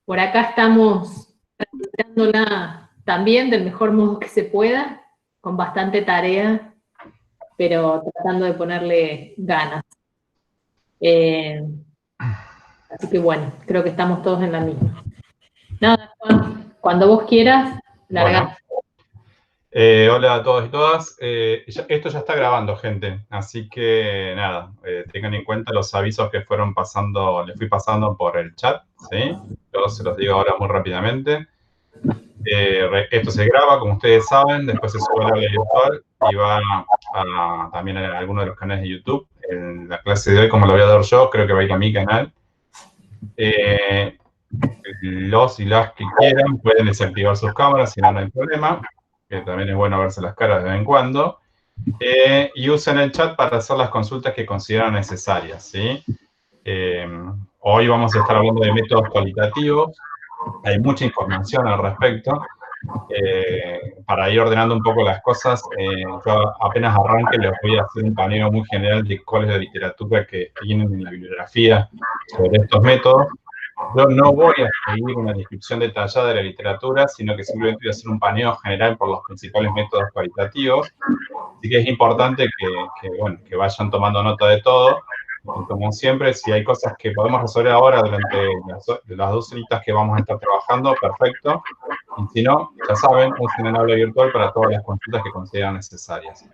Por acá estamos realizándola también del mejor modo que se pueda, con bastante tarea, pero tratando de ponerle ganas. Eh, Así que bueno, creo que estamos todos en la misma. Nada, Juan, cuando vos quieras, Bueno, larga. hola a todos y todas. Esto ya está grabando, gente. Así que nada, tengan en cuenta los avisos que fueron pasando, les fui pasando por el chat, ¿sí? Yo se los digo ahora muy rápidamente. Esto se graba, como ustedes saben, después se sube al aula virtual y va también a alguno de los canales de YouTube. En la clase de hoy, como lo voy a dar yo, creo que va a ir a mi canal. Los y las que quieran pueden desactivar sus cámaras, si no, no hay problema, que también es bueno verse las caras de vez en cuando, y usen el chat para hacer las consultas que consideran necesarias, ¿sí? Hoy vamos a estar hablando de métodos cualitativos, hay mucha información al respecto. Para ir ordenando un poco las cosas, yo apenas arranque les voy a hacer un paneo muy general de cuál es la literatura que tienen en la bibliografía sobre estos métodos. Yo no voy a seguir una descripción detallada de la literatura, sino que simplemente voy a hacer un paneo general por los principales métodos cualitativos. Así que es importante bueno, que vayan tomando nota de todo. Y como siempre, si hay cosas que podemos resolver ahora durante las 2 horitas que vamos a estar trabajando, perfecto. Y si no, ya saben, usen el aula virtual para todas las consultas que consideran necesarias.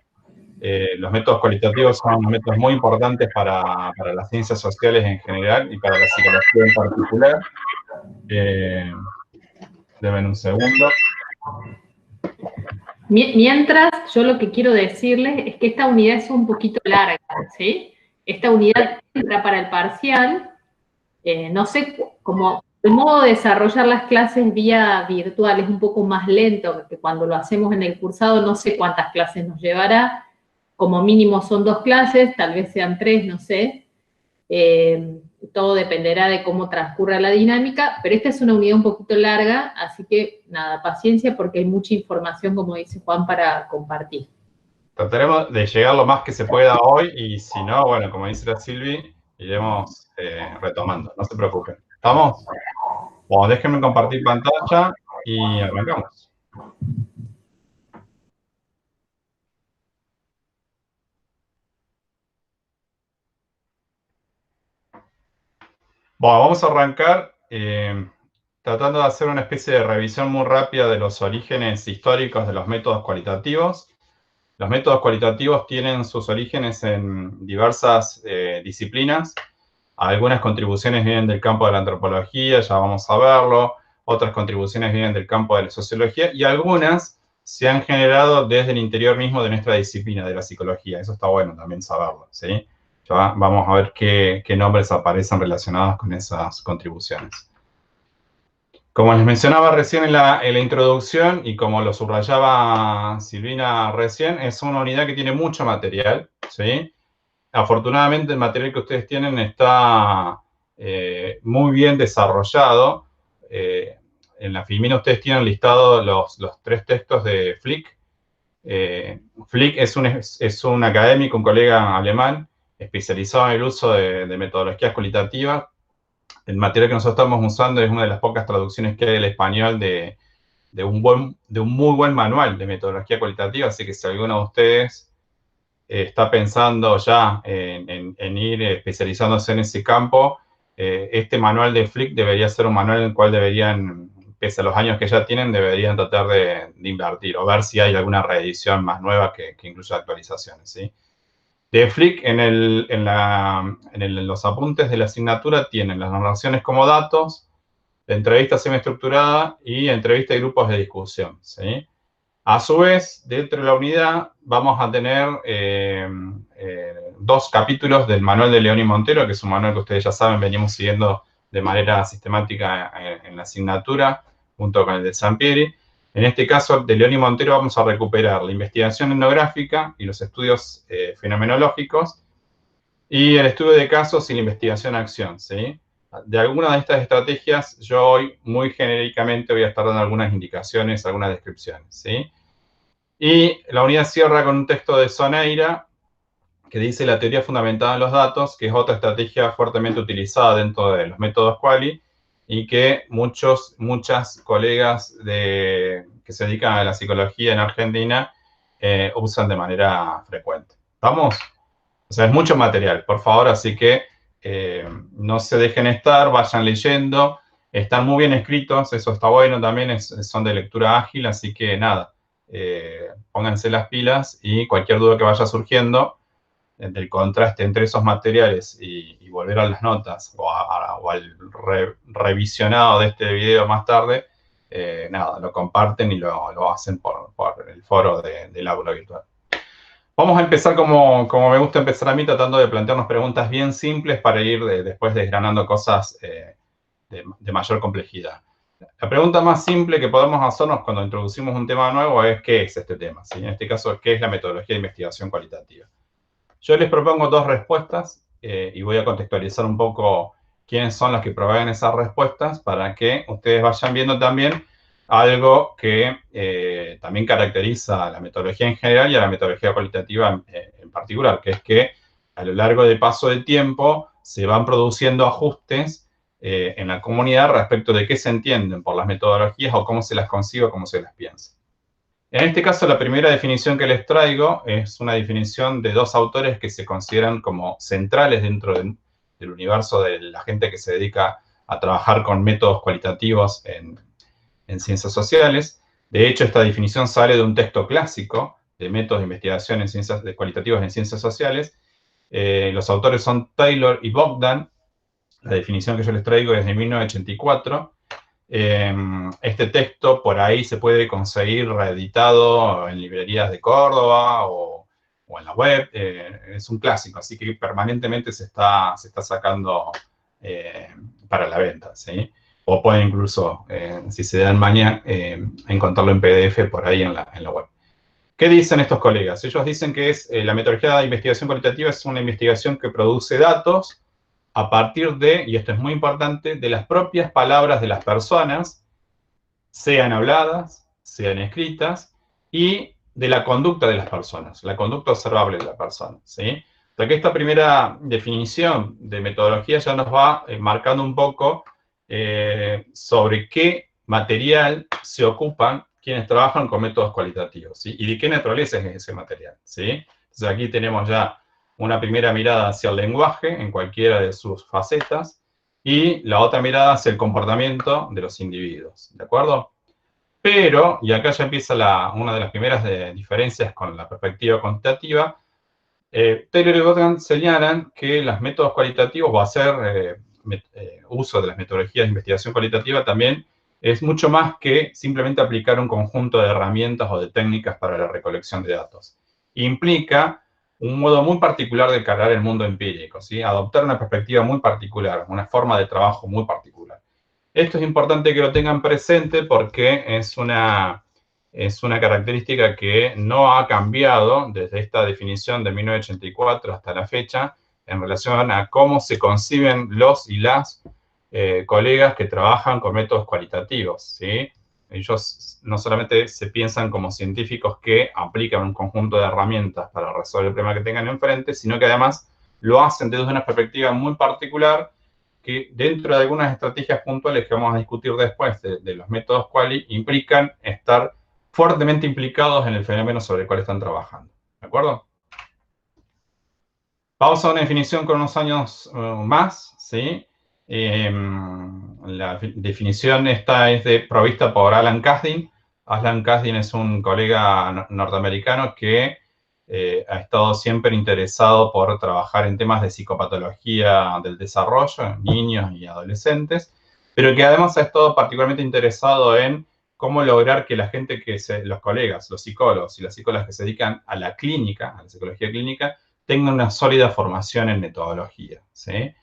Los métodos cualitativos son métodos muy importantes para las ciencias sociales en general y para la psicología en particular. Deben un segundo. Mientras, yo lo que quiero decirles es que esta unidad es un poquito larga, ¿sí? Esta unidad entra para el parcial. No sé, como el modo de desarrollar las clases vía virtual es un poco más lento que cuando lo hacemos en el cursado, no sé cuántas clases nos llevará. Como mínimo son 2 clases, tal vez sean 3, no sé. Todo dependerá de cómo transcurra la dinámica, pero esta es una unidad un poquito larga, así que nada, paciencia porque hay mucha información, como dice Juan, para compartir. Trataremos de llegar lo más que se pueda hoy y si no, bueno, como dice la Silvi, iremos retomando, no se preocupen. ¿Estamos? Bueno, déjenme compartir pantalla y arrancamos. Bueno, vamos a arrancar tratando de hacer una especie de revisión muy rápida de los orígenes históricos de los métodos cualitativos. Los métodos cualitativos tienen sus orígenes en diversas disciplinas. Algunas contribuciones vienen del campo de la antropología, ya vamos a verlo. Otras contribuciones vienen del campo de la sociología y algunas se han generado desde el interior mismo de nuestra disciplina, de la psicología. Eso está bueno también saberlo, ¿sí? Ya vamos a ver qué nombres aparecen relacionados con esas contribuciones. Como les mencionaba recién en la introducción y como lo subrayaba Silvina recién, es una unidad que tiene mucho material, ¿sí? Afortunadamente el material que ustedes tienen está muy bien desarrollado. En la Filmina ustedes tienen listados los 3 textos de Flick. Flick es un académico, un colega alemán, especializado en el uso de metodologías cualitativas. El material que nosotros estamos usando es una de las pocas traducciones que hay al español de un muy buen manual de metodología cualitativa, así que si alguno de ustedes está pensando ya en ir especializándose en ese campo, este manual de Flick debería ser un manual en el cual deberían, pese a los años que ya tienen, deberían tratar de invertir o ver si hay alguna reedición más nueva que incluya actualizaciones, ¿sí? De Flick, en los apuntes de la asignatura tienen las narraciones como datos, la entrevista semiestructurada y entrevista y grupos de discusión, ¿sí? A su vez, dentro de la unidad vamos a tener 2 capítulos del manual de León y Montero, que es un manual que ustedes ya saben, venimos siguiendo de manera sistemática en la asignatura, junto con el de Sampieri. En este caso, de León y Montero vamos a recuperar la investigación etnográfica y los estudios fenomenológicos, y el estudio de casos y la investigación-acción, ¿sí? De algunas de estas estrategias, yo hoy muy genéricamente voy a estar dando algunas indicaciones, algunas descripciones, ¿sí? Y la unidad cierra con un texto de Soneira que dice la teoría fundamentada en los datos, que es otra estrategia fuertemente utilizada dentro de los métodos quali y que muchas colegas que se dedican a la psicología en Argentina usan de manera frecuente. ¿Vamos? O sea, es mucho material, por favor, así que no se dejen estar, vayan leyendo. Están muy bien escritos, eso está bueno también, son de lectura ágil, así que nada, pónganse las pilas y cualquier duda que vaya surgiendo del contraste entre esos materiales y volver a las notas o al revisionado de este video más tarde, nada, lo comparten y lo hacen por el foro del aula virtual. Vamos a empezar como me gusta empezar a mí, tratando de plantearnos preguntas bien simples para ir después desgranando cosas de mayor complejidad. La pregunta más simple que podemos hacernos cuando introducimos un tema nuevo es ¿qué es este tema? ¿Sí? En este caso, ¿qué es la metodología de investigación cualitativa? Yo les propongo dos respuestas y voy a contextualizar un poco quiénes son los que proveen esas respuestas para que ustedes vayan viendo también algo que también caracteriza a la metodología en general y a la metodología cualitativa en particular, que es que a lo largo del paso del tiempo se van produciendo ajustes en la comunidad respecto de qué se entienden por las metodologías o cómo se las consigue o cómo se las piensa. En este caso, la primera definición que les traigo es una definición de dos autores que se consideran como centrales dentro del universo de la gente que se dedica a trabajar con métodos cualitativos en ciencias sociales. De hecho, esta definición sale de un texto clásico de métodos de investigación cualitativos en ciencias sociales. Los autores son Taylor y Bogdan. La definición que yo les traigo es de 1984. Este texto por ahí se puede conseguir reeditado en librerías de Córdoba o en la web. Es un clásico, así que permanentemente se está sacando para la venta, ¿sí? O pueden incluso, si se dan mañana, encontrarlo en PDF por ahí en la web. ¿Qué dicen estos colegas? Ellos dicen que la metodología de investigación cualitativa es una investigación que produce datos a partir de, y esto es muy importante, de las propias palabras de las personas, sean habladas, sean escritas, y de la conducta de las personas, la conducta observable de la persona, ¿sí? O sea que esta primera definición de metodología ya nos va marcando un poco sobre qué material se ocupan quienes trabajan con métodos cualitativos, ¿sí? Y de qué naturaleza es ese material, ¿sí? Entonces aquí tenemos ya una primera mirada hacia el lenguaje en cualquiera de sus facetas y la otra mirada hacia el comportamiento de los individuos, ¿de acuerdo? Pero, y acá ya empieza una de las primeras diferencias con la perspectiva cuantitativa, Taylor y Bogdan señalan que los métodos cualitativos, o hacer uso de las metodologías de investigación cualitativa también es mucho más que simplemente aplicar un conjunto de herramientas o de técnicas para la recolección de datos. Implica un modo muy particular de cargar el mundo empírico, ¿sí? Adoptar una perspectiva muy particular, una forma de trabajo muy particular. Esto es importante que lo tengan presente porque es una característica que no ha cambiado desde esta definición de 1984 hasta la fecha en relación a cómo se conciben los y las colegas que trabajan con métodos cualitativos, ¿sí? Ellos no solamente se piensan como científicos que aplican un conjunto de herramientas para resolver el problema que tengan enfrente, sino que además lo hacen desde una perspectiva muy particular que dentro de algunas estrategias puntuales que vamos a discutir después de los métodos quali implican estar fuertemente implicados en el fenómeno sobre el cual están trabajando. ¿De acuerdo? Vamos a una definición con unos años más, ¿sí? La definición esta es provista por Alan Kasdin. Alan Kasdin es un colega norteamericano que ha estado siempre interesado por trabajar en temas de psicopatología del desarrollo en niños y adolescentes, pero que además ha estado particularmente interesado en cómo lograr que la gente los colegas, los psicólogos y las psicólogas que se dedican a la clínica, a la psicología clínica, tengan una sólida formación en metodología, ¿sí?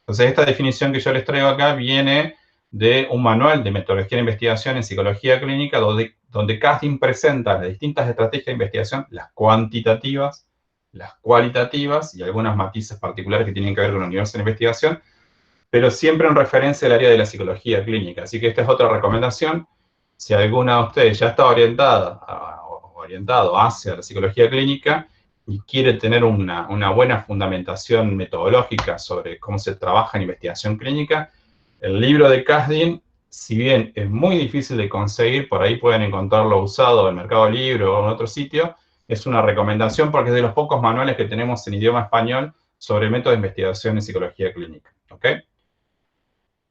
Entonces, esta definición que yo les traigo acá viene de un manual de metodología de investigación en psicología clínica donde Kasdin presenta las distintas estrategias de investigación, las cuantitativas, las cualitativas y algunos matices particulares que tienen que ver con el universo de la investigación, pero siempre en referencia al área de la psicología clínica. Así que esta es otra recomendación. Si alguna de ustedes ya está orientado hacia la psicología clínica y quiere tener una buena fundamentación metodológica sobre cómo se trabaja en investigación clínica, El libro de Kasdin, si bien es muy difícil de conseguir, por ahí pueden encontrarlo usado en Mercado Libre o en otro sitio, es una recomendación porque es de los pocos manuales que tenemos en idioma español sobre métodos de investigación en psicología clínica. ¿Ok?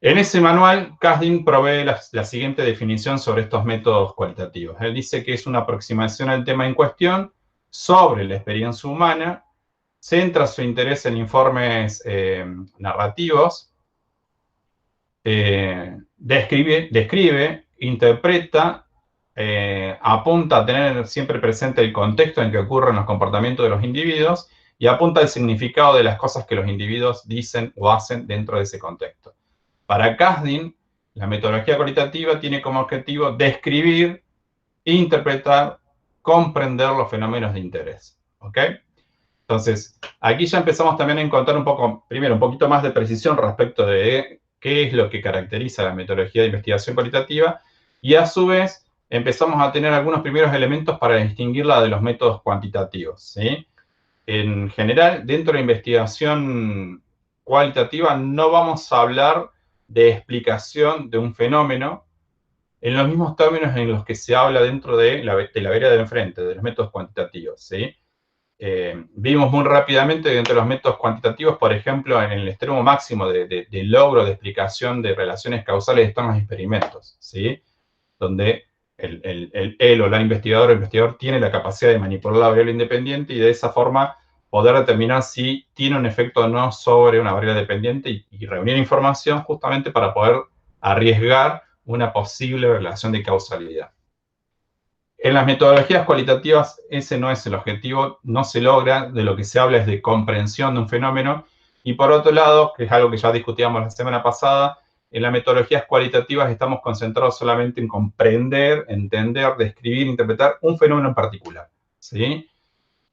En ese manual, Kasdin provee la siguiente definición sobre estos métodos cualitativos. Él dice que es una aproximación al tema en cuestión sobre la experiencia humana, centra su interés en informes narrativos, describe, interpreta, apunta a tener siempre presente el contexto en que ocurren los comportamientos de los individuos y apunta al significado de las cosas que los individuos dicen o hacen dentro de ese contexto. Para Kasdin, la metodología cualitativa tiene como objetivo describir, interpretar, comprender los fenómenos de interés. ¿Ok? Entonces, aquí ya empezamos también a encontrar un poco, primero, un poquito más de precisión respecto de qué es lo que caracteriza la metodología de investigación cualitativa y a su vez empezamos a tener algunos primeros elementos para distinguirla de los métodos cuantitativos, ¿sí? En general, dentro de la investigación cualitativa no vamos a hablar de explicación de un fenómeno en los mismos términos en los que se habla dentro de la vereda de enfrente, de los métodos cuantitativos, ¿sí? Vimos muy rápidamente dentro de los métodos cuantitativos, por ejemplo, en el extremo máximo de logro de explicación de relaciones causales están los experimentos, ¿sí? Donde él o la investigadora o investigador tiene la capacidad de manipular la variable independiente y de esa forma poder determinar si tiene un efecto o no sobre una variable dependiente y reunir información justamente para poder arriesgar una posible relación de causalidad. En las metodologías cualitativas ese no es el objetivo, no se logra, de lo que se habla es de comprensión de un fenómeno, y por otro lado, que es algo que ya discutíamos la semana pasada, en las metodologías cualitativas estamos concentrados solamente en comprender, entender, describir, interpretar un fenómeno en particular, ¿sí?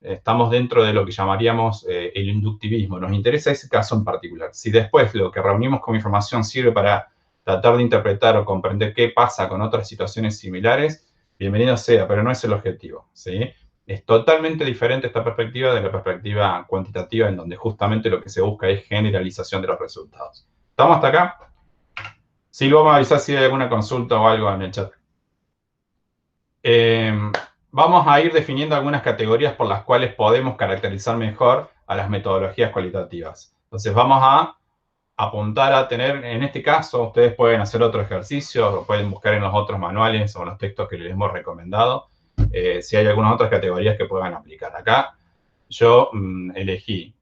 Estamos dentro de lo que llamaríamos el inductivismo, nos interesa ese caso en particular. Si después lo que reunimos como información sirve para tratar de interpretar o comprender qué pasa con otras situaciones similares, bienvenido sea, pero no es el objetivo, ¿sí? Es totalmente diferente esta perspectiva de la perspectiva cuantitativa, en donde justamente lo que se busca es generalización de los resultados. ¿Estamos hasta acá? Sí, vamos a avisar si hay alguna consulta o algo en el chat. Vamos a ir definiendo algunas categorías por las cuales podemos caracterizar mejor a las metodologías cualitativas. Entonces vamos a apuntar a tener, en este caso, ustedes pueden hacer otro ejercicio, o pueden buscar en los otros manuales o en los textos que les hemos recomendado, si hay algunas otras categorías que puedan aplicar. Acá yo elegí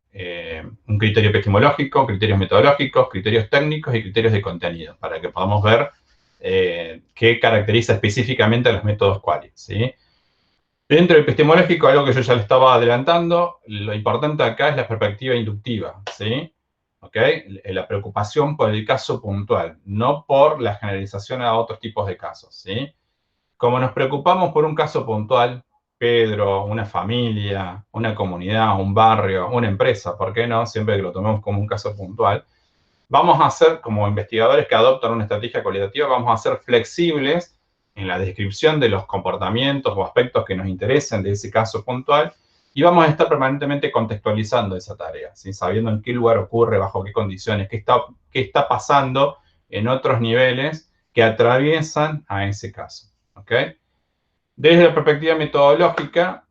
un criterio epistemológico, criterios metodológicos, criterios técnicos y criterios de contenido, para que podamos ver qué caracteriza específicamente a los métodos quali, ¿sí? Dentro del epistemológico, algo que yo ya le estaba adelantando, lo importante acá es la perspectiva inductiva, ¿sí? ¿Okay? La preocupación por el caso puntual, no por la generalización a otros tipos de casos, ¿sí? Como nos preocupamos por un caso puntual, Pedro, una familia, una comunidad, un barrio, una empresa, ¿por qué no? Siempre que lo tomemos como un caso puntual, vamos a ser, como investigadores que adoptan una estrategia cualitativa, vamos a ser flexibles en la descripción de los comportamientos o aspectos que nos interesen de ese caso puntual, y vamos a estar permanentemente contextualizando esa tarea, ¿sí? Sabiendo en qué lugar ocurre, bajo qué condiciones, qué está pasando en otros niveles que atraviesan a ese caso. ¿Okay? Desde la perspectiva metodológica,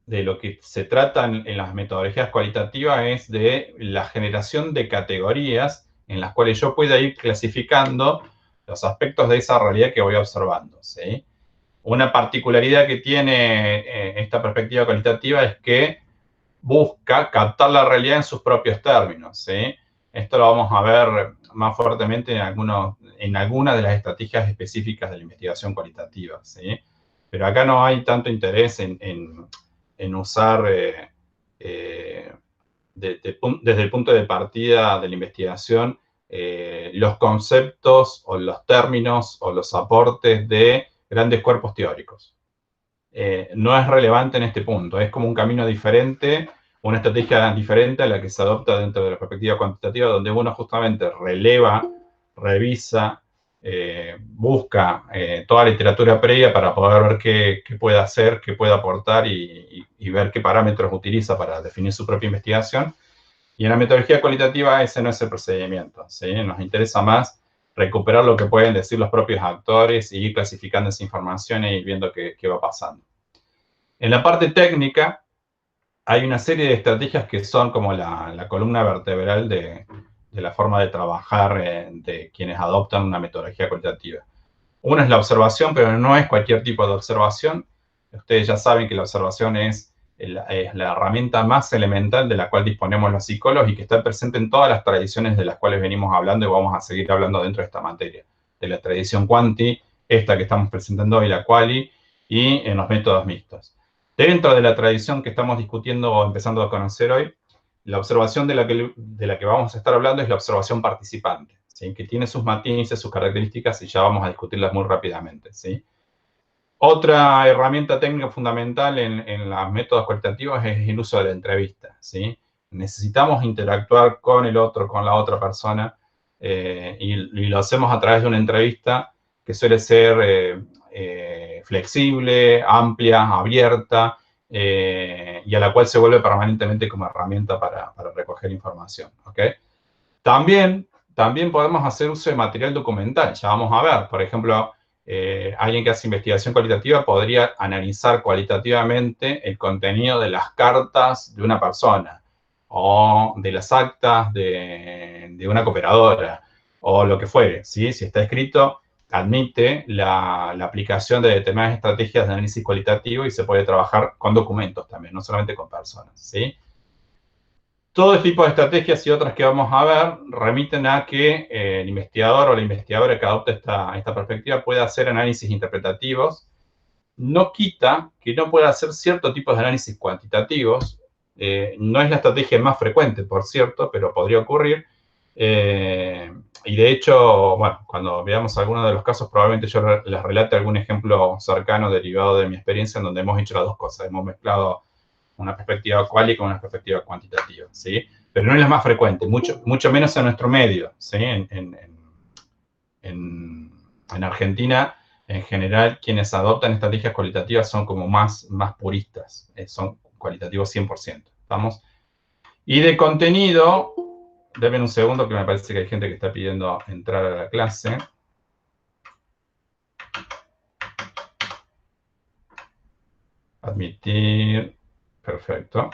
de lo que se trata en las metodologías cualitativas es de la generación de categorías en las cuales yo pueda ir clasificando los aspectos de esa realidad que voy observando, ¿sí? Una particularidad que tiene esta perspectiva cualitativa es que busca captar la realidad en sus propios términos, ¿sí? Esto lo vamos a ver más fuertemente en algunas de las estrategias específicas de la investigación cualitativa, ¿sí? Pero acá no hay tanto interés en usar desde el punto de partida de la investigación los conceptos o los términos o los aportes de grandes cuerpos teóricos. No es relevante en este punto, es como un camino diferente, una estrategia diferente a la que se adopta dentro de la perspectiva cuantitativa, donde uno justamente releva, revisa, busca toda la literatura previa para poder ver qué puede hacer, qué puede aportar y ver qué parámetros utiliza para definir su propia investigación. Y en la metodología cualitativa ese no es el procedimiento, ¿sí? Nos interesa más recuperar lo que pueden decir los propios actores y ir clasificando esa información y ir viendo qué va pasando. En la parte técnica hay una serie de estrategias que son como la columna vertebral de la forma de trabajar de quienes adoptan una metodología cualitativa. Una es la observación, pero no es cualquier tipo de observación. Ustedes ya saben que la observación es la herramienta más elemental de la cual disponemos los psicólogos y que está presente en todas las tradiciones de las cuales venimos hablando y vamos a seguir hablando dentro de esta materia. De la tradición Quanti, esta que estamos presentando hoy, la Quali, y en los métodos mixtos. Dentro de la tradición que estamos discutiendo o empezando a conocer hoy, la observación de la que vamos a estar hablando es la observación participante, ¿sí? Que tiene sus matices, sus características, y ya vamos a discutirlas muy rápidamente, ¿sí? Otra herramienta técnica fundamental en los métodos cualitativos es el uso de la entrevista, ¿sí? Necesitamos interactuar con el otro, con la otra persona, y lo hacemos a través de una entrevista que suele ser flexible, amplia, abierta, y a la cual se vuelve permanentemente como herramienta para recoger información, ¿ok? También podemos hacer uso de material documental, ya vamos a ver, por ejemplo, alguien que hace investigación cualitativa podría analizar cualitativamente el contenido de las cartas de una persona, o de las actas de una cooperadora, o lo que fuere, ¿sí? Si está escrito, admite la aplicación de determinadas estrategias de análisis cualitativo y se puede trabajar con documentos también, no solamente con personas, ¿sí? Todo este tipo de estrategias y otras que vamos a ver remiten a que el investigador o la investigadora que adopta esta perspectiva pueda hacer análisis interpretativos. No quita que no pueda hacer cierto tipo de análisis cuantitativos. No es la estrategia más frecuente, por cierto, pero podría ocurrir. Y de hecho, bueno, cuando veamos algunos de los casos, probablemente yo les relate algún ejemplo cercano derivado de mi experiencia en donde hemos hecho las dos cosas. Hemos mezclado una perspectiva cual y con una perspectiva cuantitativa, ¿sí? Pero no es la más frecuente, mucho menos en nuestro medio, ¿sí? En Argentina, en general, quienes adoptan estrategias cualitativas son como más puristas, son cualitativos 100%, ¿estamos? Y de contenido, denme un segundo que me parece que hay gente que está pidiendo entrar a la clase. Admitir, perfecto.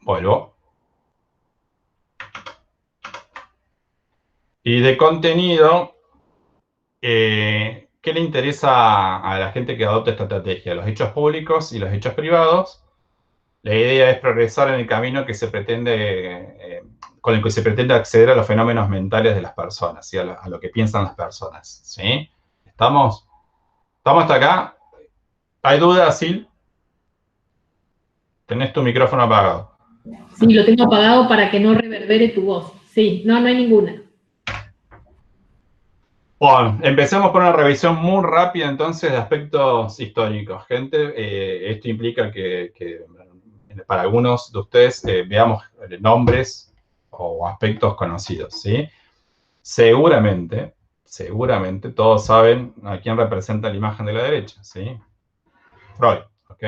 Vuelvo. Y de contenido, ¿qué le interesa a la gente que adopta esta estrategia? Los hechos públicos y los hechos privados. La idea es progresar en el camino que se pretende, con el que se pretende acceder a los fenómenos mentales de las personas, ¿sí? A lo que piensan las personas, ¿sí? ¿Estamos hasta acá? ¿Hay dudas, Sil? Tenés tu micrófono apagado. Sí, lo tengo apagado para que no reverbere tu voz. Sí, no hay ninguna. Bueno, empecemos por una revisión muy rápida entonces de aspectos históricos. Gente, esto implica que para algunos de ustedes veamos nombres o aspectos conocidos, ¿sí? Seguramente todos saben a quién representa la imagen de la derecha, ¿sí? Freud, ¿ok?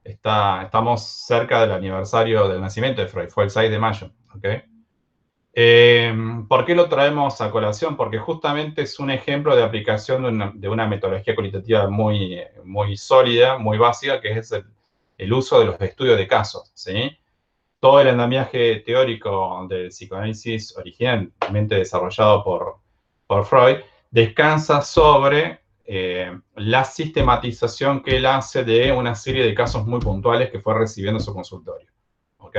Estamos cerca del aniversario del nacimiento de Freud, fue el 6 de mayo, ¿ok? ¿Por qué lo traemos a colación? Porque justamente es un ejemplo de aplicación de una metodología cualitativa muy sólida, muy básica, que es el uso de los estudios de casos, ¿sí? Todo el andamiaje teórico del psicoanálisis originalmente desarrollado por Freud descansa sobre la sistematización que él hace de una serie de casos muy puntuales que fue recibiendo en su consultorio, ¿ok?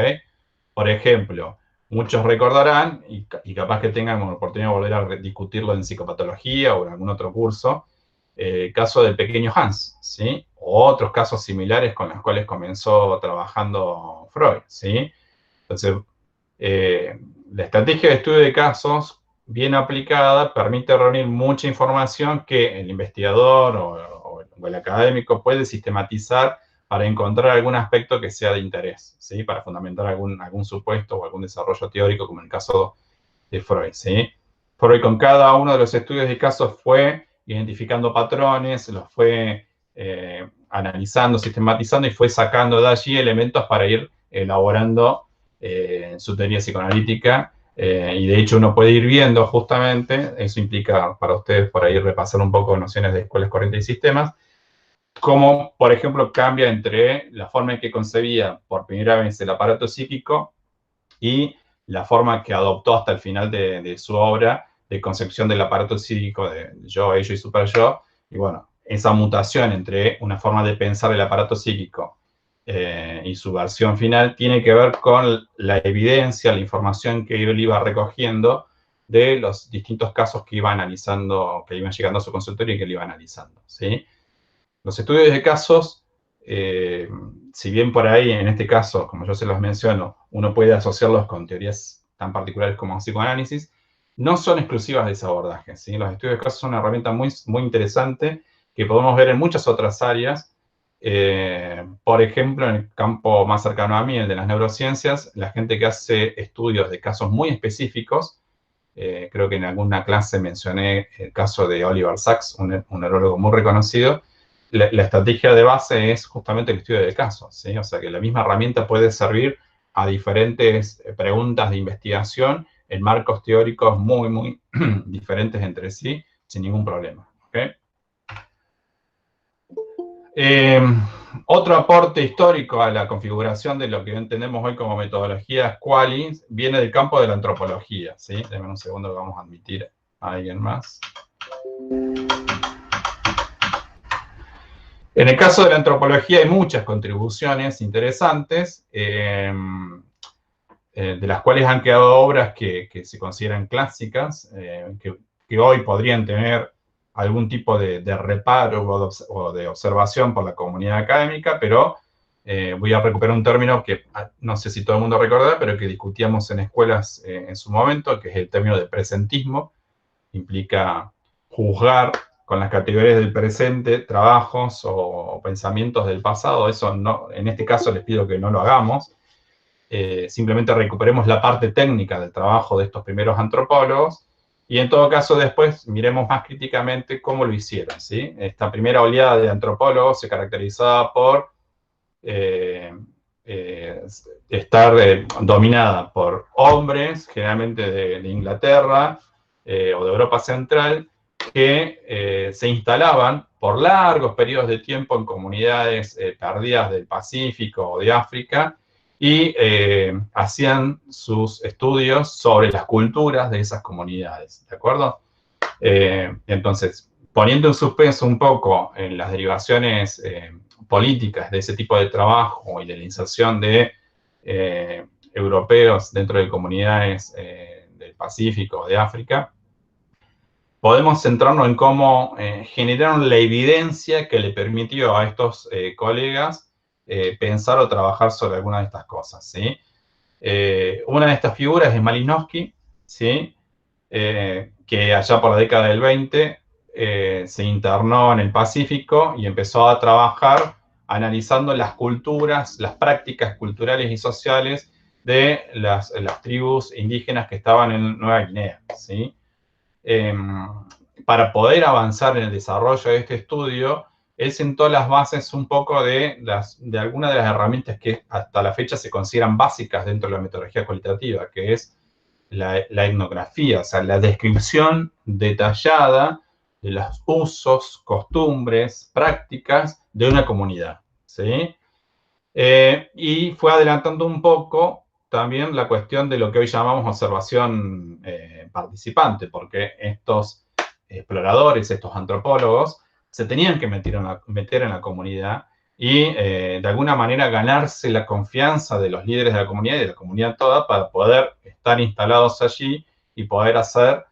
Por ejemplo, muchos recordarán, y capaz que tengan la oportunidad de volver a discutirlo en psicopatología o en algún otro curso, el caso del pequeño Hans, ¿sí? O otros casos similares con los cuales comenzó trabajando Freud, ¿sí? Entonces, la estrategia de estudio de casos, bien aplicada, permite reunir mucha información que el investigador o el académico puede sistematizar para encontrar algún aspecto que sea de interés, ¿sí? Para fundamentar algún supuesto o algún desarrollo teórico, como en el caso de Freud, ¿sí? Freud con cada uno de los estudios de casos fue identificando patrones, los fue analizando, sistematizando y fue sacando de allí elementos para ir elaborando en su teoría psicoanalítica, y de hecho uno puede ir viendo justamente, eso implica para ustedes por ahí repasar un poco nociones de escuelas, corrientes y sistemas, cómo, por ejemplo, cambia entre la forma en que concebía por primera vez el aparato psíquico y la forma que adoptó hasta el final de su obra de concepción del aparato psíquico de yo, ello y superyo. Y bueno, esa mutación entre una forma de pensar el aparato psíquico y su versión final tiene que ver con la evidencia, la información que él iba recogiendo de los distintos casos que iba analizando, que iban llegando a su consultorio y que él iba analizando, ¿sí? Los estudios de casos, si bien por ahí, en este caso, como yo se los menciono, uno puede asociarlos con teorías tan particulares como psicoanálisis, no son exclusivas de ese abordaje, ¿sí? Los estudios de casos son una herramienta muy, muy interesante que podemos ver en muchas otras áreas. Por ejemplo, en el campo más cercano a mí, el de las neurociencias, la gente que hace estudios de casos muy específicos, creo que en alguna clase mencioné el caso de Oliver Sacks, un neurólogo muy reconocido. La estrategia de base es justamente el estudio de casos, ¿sí? O sea que la misma herramienta puede servir a diferentes preguntas de investigación en marcos teóricos muy, muy diferentes entre sí, sin ningún problema, ¿okay? Otro aporte histórico a la configuración de lo que entendemos hoy como metodologías qualis viene del campo de la antropología, ¿sí? Denme un segundo que vamos a admitir a alguien más. En el caso de la antropología hay muchas contribuciones interesantes, de las cuales han quedado obras que se consideran clásicas, que hoy podrían tener algún tipo de reparo o de observación por la comunidad académica, pero voy a recuperar un término que no sé si todo el mundo recordará, pero que discutíamos en escuelas en su momento, que es el término de presentismo. Implica juzgar con las categorías del presente trabajos o pensamientos del pasado. Eso no, en este caso les pido que no lo hagamos. Simplemente recuperemos la parte técnica del trabajo de estos primeros antropólogos y en todo caso después miremos más críticamente cómo lo hicieron, ¿sí? Esta primera oleada de antropólogos se caracterizaba por estar dominada por hombres, generalmente de Inglaterra o de Europa Central, que se instalaban por largos periodos de tiempo en comunidades perdidas del Pacífico o de África y hacían sus estudios sobre las culturas de esas comunidades, ¿de acuerdo? Entonces, poniendo en suspenso un poco en las derivaciones políticas de ese tipo de trabajo y de la inserción de europeos dentro de comunidades del Pacífico o de África, podemos centrarnos en cómo generaron la evidencia que le permitió a estos colegas pensar o trabajar sobre alguna de estas cosas, ¿sí? Una de estas figuras es Malinowski, ¿sí? Que allá por la década del 20 se internó en el Pacífico y empezó a trabajar analizando las culturas, las prácticas culturales y sociales de las tribus indígenas que estaban en Nueva Guinea, ¿sí? Para poder avanzar en el desarrollo de este estudio, él sentó las bases un poco de algunas de las herramientas que hasta la fecha se consideran básicas dentro de la metodología cualitativa, que es la etnografía, o sea, la descripción detallada de los usos, costumbres, prácticas de una comunidad, ¿sí? Y fue adelantando un poco también la cuestión de lo que hoy llamamos observación participante, porque estos exploradores, estos antropólogos, se tenían que meter en la comunidad y de alguna manera ganarse la confianza de los líderes de la comunidad y de la comunidad toda para poder estar instalados allí y poder hacer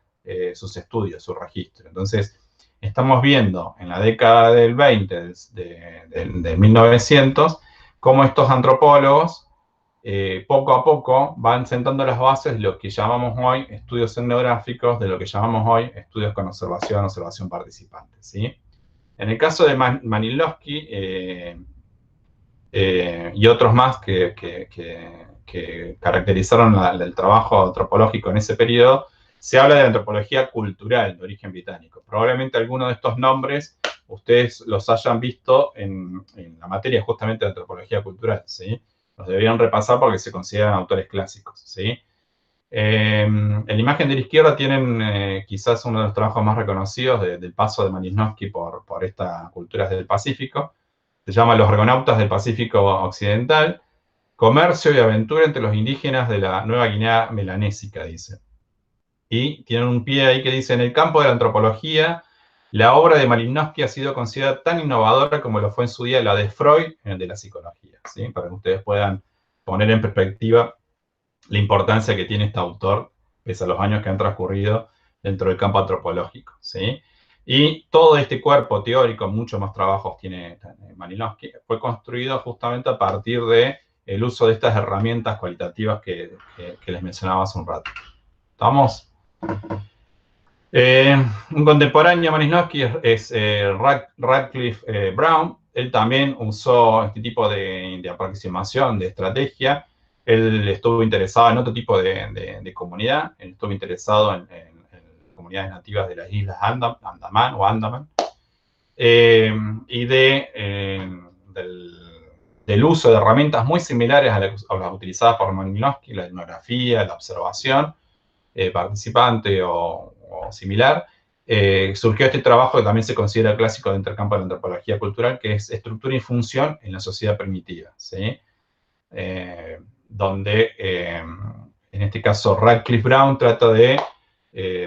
sus estudios, su registro. Entonces, estamos viendo en la década del 20, de 1900, cómo estos antropólogos poco a poco van sentando las bases de lo que llamamos hoy estudios etnográficos, de lo que llamamos hoy estudios con observación participante, ¿sí? En el caso de Malinowski y otros más que caracterizaron el trabajo antropológico en ese periodo, se habla de antropología cultural de origen británico. Probablemente algunos de estos nombres ustedes los hayan visto en la materia justamente de antropología cultural, ¿sí? Los deberían repasar porque se consideran autores clásicos, ¿sí? En la imagen de la izquierda tienen quizás uno de los trabajos más reconocidos del paso de Malinowski por estas culturas del Pacífico. Se llama Los Argonautas del Pacífico Occidental, comercio y aventura entre los indígenas de la Nueva Guinea melanésica, dice. Y tienen un pie ahí que dice, en el campo de la antropología, la obra de Malinowski ha sido considerada tan innovadora como lo fue en su día la de Freud en el de la psicología, ¿sí? Para que ustedes puedan poner en perspectiva la importancia que tiene este autor, pese a los años que han transcurrido dentro del campo antropológico, ¿sí? Y todo este cuerpo teórico, muchos más trabajos tiene Malinowski, fue construido justamente a partir del uso de estas herramientas cualitativas que les mencionaba hace un rato. ¿Estamos? Un contemporáneo de Malinowski es Radcliffe Brown. Él también usó este tipo de aproximación, de estrategia. Él estuvo interesado en otro tipo de comunidad. Él estuvo interesado en comunidades nativas de las islas Andaman. Y del uso de herramientas muy similares a las utilizadas por Malinowski, la etnografía, la observación participante o similar. Surgió este trabajo que también se considera clásico dentro del campo de la antropología cultural, que es estructura y función en la sociedad primitiva, ¿sí? Donde, en este caso, Radcliffe Brown trata de,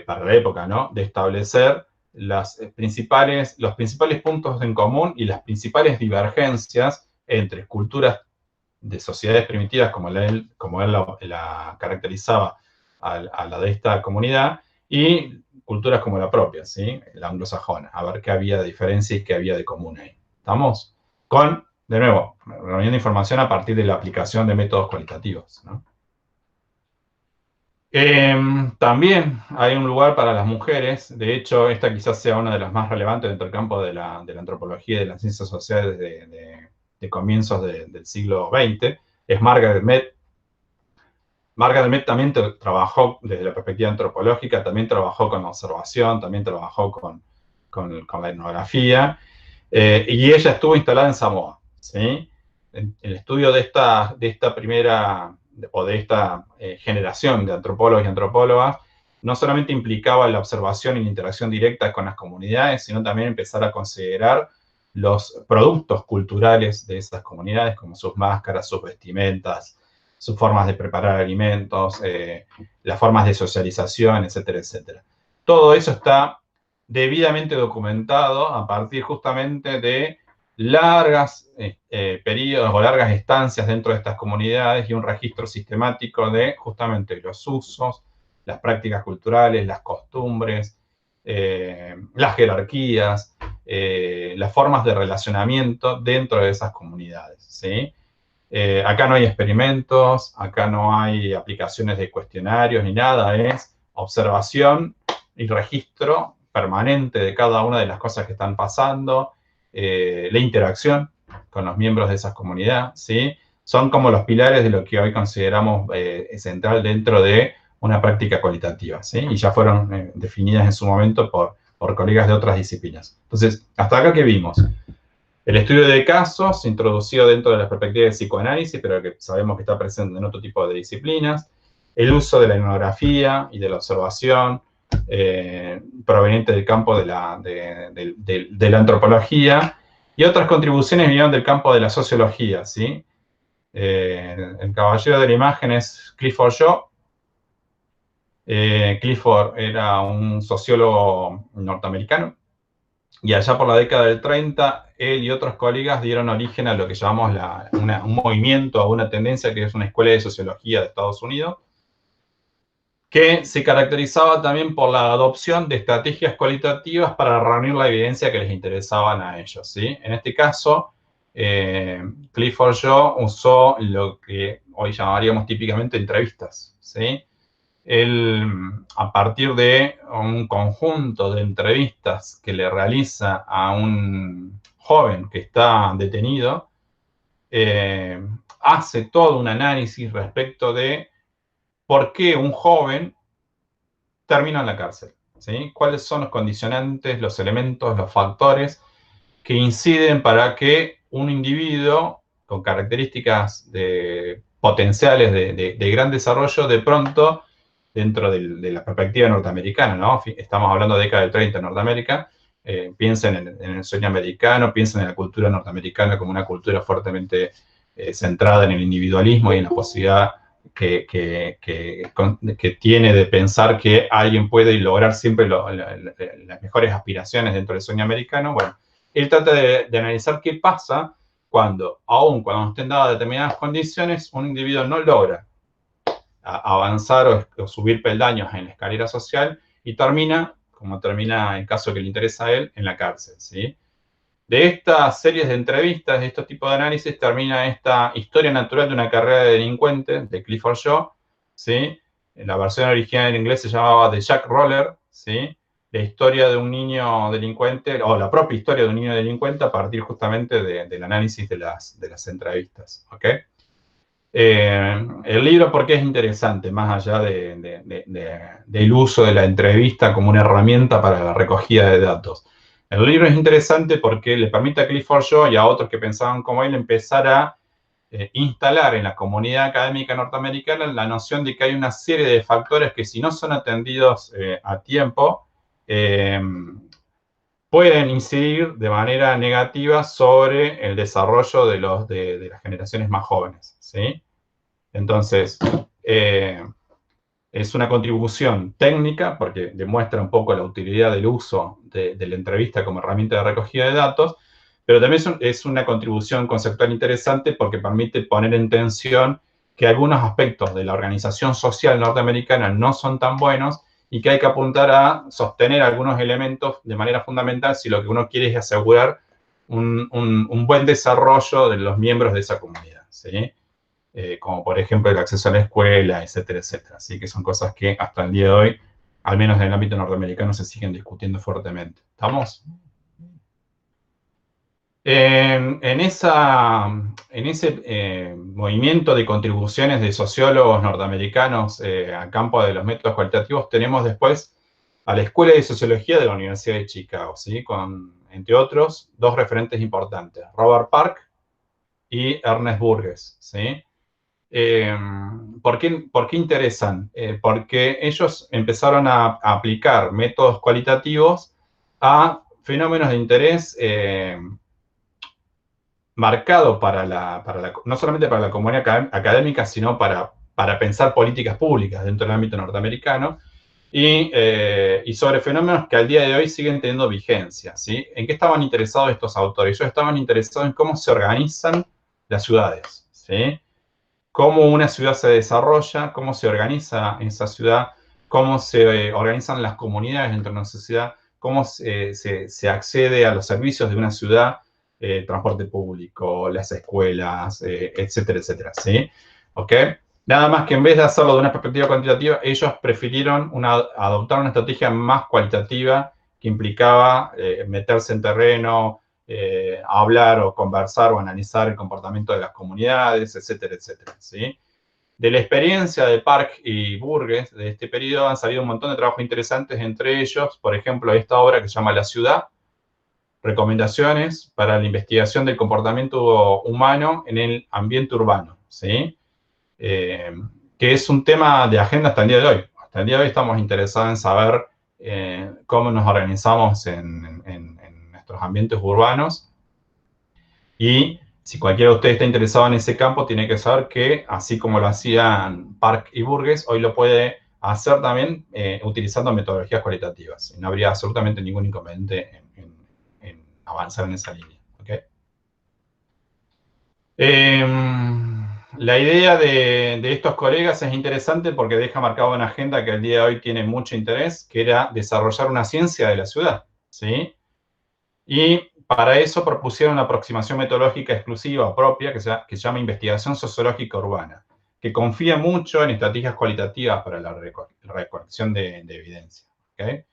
para la época, ¿no?, de establecer los principales puntos en común y las principales divergencias entre culturas de sociedades primitivas, como él la caracterizaba a la de esta comunidad, y culturas como la propia, ¿sí?, la anglosajona, a ver qué había de diferencia y qué había de común ahí. ¿Estamos? De nuevo, reuniendo información a partir de la aplicación de métodos cualitativos, ¿no? También hay un lugar para las mujeres. De hecho, esta quizás sea una de las más relevantes dentro del campo de la antropología y de las ciencias sociales de comienzos del siglo XX. Es Margaret Mead. Margaret Mead también trabajó desde la perspectiva antropológica, también trabajó con la observación, también trabajó con la etnografía, y ella estuvo instalada en Samoa, ¿sí? El estudio de esta primera, o de esta generación de antropólogos y antropólogas, no solamente implicaba la observación y la interacción directa con las comunidades, sino también empezar a considerar los productos culturales de esas comunidades, como sus máscaras, sus vestimentas, sus formas de preparar alimentos, las formas de socialización, etcétera, etcétera. Todo eso está debidamente documentado a partir justamente de largas periodos o largas estancias dentro de estas comunidades y un registro sistemático de justamente los usos, las prácticas culturales, las costumbres, las jerarquías, las formas de relacionamiento dentro de esas comunidades, ¿sí? Acá no hay experimentos, acá no hay aplicaciones de cuestionarios ni nada, es observación y registro permanente de cada una de las cosas que están pasando, la interacción con los miembros de esas comunidades, ¿sí? Son como los pilares de lo que hoy consideramos central dentro de una práctica cualitativa, ¿sí? Y ya fueron definidas en su momento por colegas de otras disciplinas. Entonces, hasta acá, ¿qué vimos? El estudio de casos, introducido dentro de la perspectiva del psicoanálisis, pero que sabemos que está presente en otro tipo de disciplinas. El uso de la etnografía y de la observación, proveniente del campo de la antropología. Y otras contribuciones vinieron del campo de la sociología, ¿sí? El caballero de la imagen es Clifford Shaw. Clifford era un sociólogo norteamericano. Y allá por la década del 30, él y otros colegas dieron origen a lo que llamamos un movimiento, a una tendencia que es una escuela de sociología de Estados Unidos, que se caracterizaba también por la adopción de estrategias cualitativas para reunir la evidencia que les interesaban a ellos, ¿sí? En este caso, Clifford Shaw usó lo que hoy llamaríamos típicamente entrevistas, ¿sí? Él, a partir de un conjunto de entrevistas que le realiza a un joven que está detenido, hace todo un análisis respecto de por qué un joven termina en la cárcel, ¿sí? ¿Cuáles son los condicionantes, los elementos, los factores que inciden para que un individuo con características potenciales de gran desarrollo, de pronto, dentro de la perspectiva norteamericana, ¿no? Estamos hablando de década del 30 en Norteamérica, piensen en el sueño americano, piensen en la cultura norteamericana como una cultura fuertemente centrada en el individualismo y en la posibilidad que tiene de pensar que alguien puede lograr siempre las mejores aspiraciones dentro del sueño americano. Bueno, él trata de analizar qué pasa cuando, aun cuando estén dadas determinadas condiciones, un individuo no logra avanzar o subir peldaños en la escalera social y termina, como termina el caso que le interesa a él, en la cárcel, ¿sí? De estas series de entrevistas, de estos tipos de análisis, termina esta historia natural de una carrera de delincuente, de Clifford Shaw, ¿sí? En la versión original en inglés se llamaba The Jack Roller, ¿sí? La historia de un niño delincuente, o la propia historia de un niño delincuente a partir justamente del análisis de las entrevistas, ¿ok? El libro, ¿por qué es interesante? Más allá del uso de la entrevista como una herramienta para la recogida de datos. El libro es interesante porque le permite a Clifford Shaw y a otros que pensaban como él empezar a instalar en la comunidad académica norteamericana la noción de que hay una serie de factores que, si no son atendidos a tiempo, pueden incidir de manera negativa sobre el desarrollo de las generaciones más jóvenes, ¿sí? Entonces, es una contribución técnica porque demuestra un poco la utilidad del uso de la entrevista como herramienta de recogida de datos, pero también es una contribución conceptual interesante porque permite poner en tensión que algunos aspectos de la organización social norteamericana no son tan buenos y que hay que apuntar a sostener algunos elementos de manera fundamental si lo que uno quiere es asegurar un buen desarrollo de los miembros de esa comunidad, ¿sí? Como por ejemplo el acceso a la escuela, etcétera, etcétera. Así que son cosas que hasta el día de hoy, al menos en el ámbito norteamericano, se siguen discutiendo fuertemente. ¿Estamos? En ese movimiento de contribuciones de sociólogos norteamericanos al campo de los métodos cualitativos, tenemos después a la Escuela de Sociología de la Universidad de Chicago, ¿sí? Con, entre otros, dos referentes importantes, Robert Park y Ernest Burgess, ¿sí? ¿Por qué interesan? Porque ellos empezaron a aplicar métodos cualitativos a fenómenos de interés marcado no solamente para la comunidad académica, sino para pensar políticas públicas dentro del ámbito norteamericano y sobre fenómenos que al día de hoy siguen teniendo vigencia, ¿sí? ¿En qué estaban interesados estos autores? Ellos estaban interesados en cómo se organizan las ciudades, ¿sí? Cómo una ciudad se desarrolla, cómo se organiza esa ciudad, cómo se organizan las comunidades dentro de una sociedad, cómo se accede a los servicios de una ciudad, transporte público, las escuelas, etcétera, etcétera, ¿sí? ¿Ok? Nada más que en vez de hacerlo de una perspectiva cuantitativa, ellos prefirieron adoptar una estrategia más cualitativa que implicaba meterse en terreno, hablar o conversar o analizar el comportamiento de las comunidades, etcétera, etcétera, ¿sí? De la experiencia de Park y Burgess de este periodo han salido un montón de trabajos interesantes, entre ellos, por ejemplo, esta obra que se llama La Ciudad, recomendaciones para la investigación del comportamiento humano en el ambiente urbano, ¿sí? Que es un tema de agenda hasta el día de hoy. Hasta el día de hoy estamos interesados en saber cómo nos organizamos en nuestros ambientes urbanos. Y si cualquiera de ustedes está interesado en ese campo, tiene que saber que, así como lo hacían Park y Burgess, hoy lo puede hacer también utilizando metodologías cualitativas. Y no habría absolutamente ningún inconveniente en avanzar en esa línea. ¿Okay? La idea de estos colegas es interesante porque deja marcada una agenda que al día de hoy tiene mucho interés, que era desarrollar una ciencia de la ciudad, ¿sí? Y para eso propusieron una aproximación metodológica exclusiva o propia que se llama investigación sociológica urbana, que confía mucho en estrategias cualitativas para la recolección de evidencia. ¿Okay?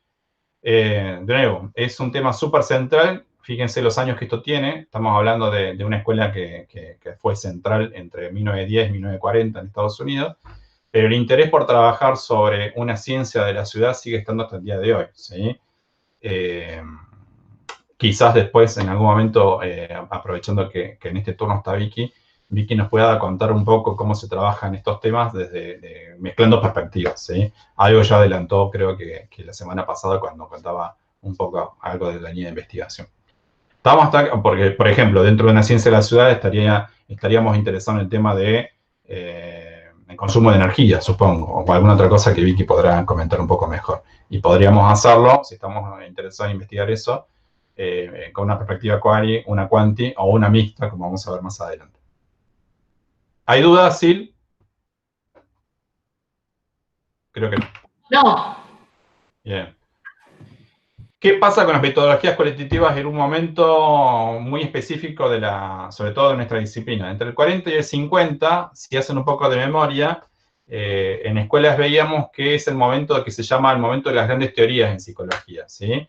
De nuevo, es un tema súper central. Fíjense los años que esto tiene. Estamos hablando de una escuela que fue central entre 1910 y 1940 en Estados Unidos, pero el interés por trabajar sobre una ciencia de la ciudad sigue estando hasta el día de hoy, ¿sí? Quizás después, en algún momento, aprovechando que en este turno está Vicky, Vicky nos pueda contar un poco cómo se trabaja en estos temas mezclando perspectivas, ¿sí? Algo ya adelantó, creo que la semana pasada cuando contaba un poco algo de la línea de investigación. Porque, por ejemplo, dentro de una ciencia de la ciudad estaríamos interesados en el tema de el consumo de energía, supongo, o alguna otra cosa que Vicky podrá comentar un poco mejor. Y podríamos hacerlo, si estamos interesados en investigar eso, con una perspectiva quali, una quanti o una mixta, como vamos a ver más adelante. ¿Hay dudas, Sil? Creo que no. No. Bien. ¿Qué pasa con las metodologías cualitativas en un momento muy específico sobre todo de nuestra disciplina? Entre el 40 y el 50, si hacen un poco de memoria, en escuelas veíamos que es el momento que se llama el momento de las grandes teorías en psicología, ¿sí?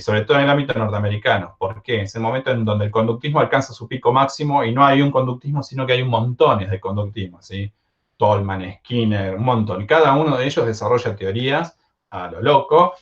Sobre todo en el ámbito norteamericano. ¿Por qué? Es el momento en donde el conductismo alcanza su pico máximo y no hay un conductismo, sino que hay montones de conductismo, ¿sí? Tolman, Skinner, un montón. Cada uno de ellos desarrolla teorías a lo loco,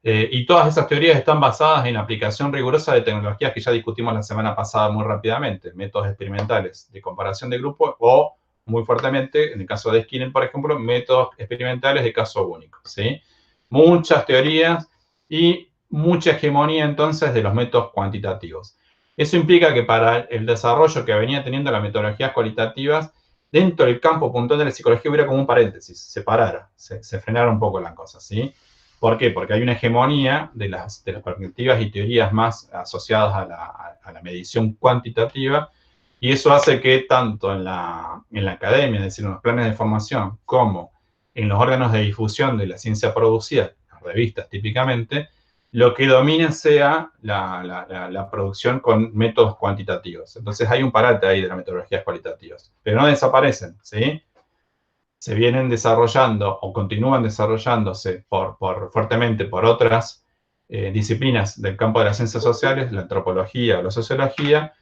y todas esas teorías están basadas en la aplicación rigurosa de tecnologías que ya discutimos la semana pasada muy rápidamente, métodos experimentales de comparación de grupos o, muy fuertemente, en el caso de Skinner, por ejemplo, métodos experimentales de caso único, ¿sí? Muchas teorías y mucha hegemonía, entonces, de los métodos cuantitativos. Eso implica que para el desarrollo que venía teniendo las metodologías cualitativas, dentro del campo puntual de la psicología hubiera como un paréntesis, se parara, se frenara un poco la cosa, ¿sí? ¿Por qué? Porque hay una hegemonía de las perspectivas y teorías más asociadas a la medición cuantitativa, y eso hace que tanto en la academia, es decir, en los planes de formación, como en los órganos de difusión de la ciencia producida, las revistas típicamente, lo que domine sea la producción con métodos cuantitativos. Entonces hay un parate ahí de las metodologías cualitativas, pero no desaparecen, ¿sí? Se vienen desarrollando o continúan desarrollándose fuertemente por otras disciplinas del campo de las ciencias sociales, la antropología o la sociología,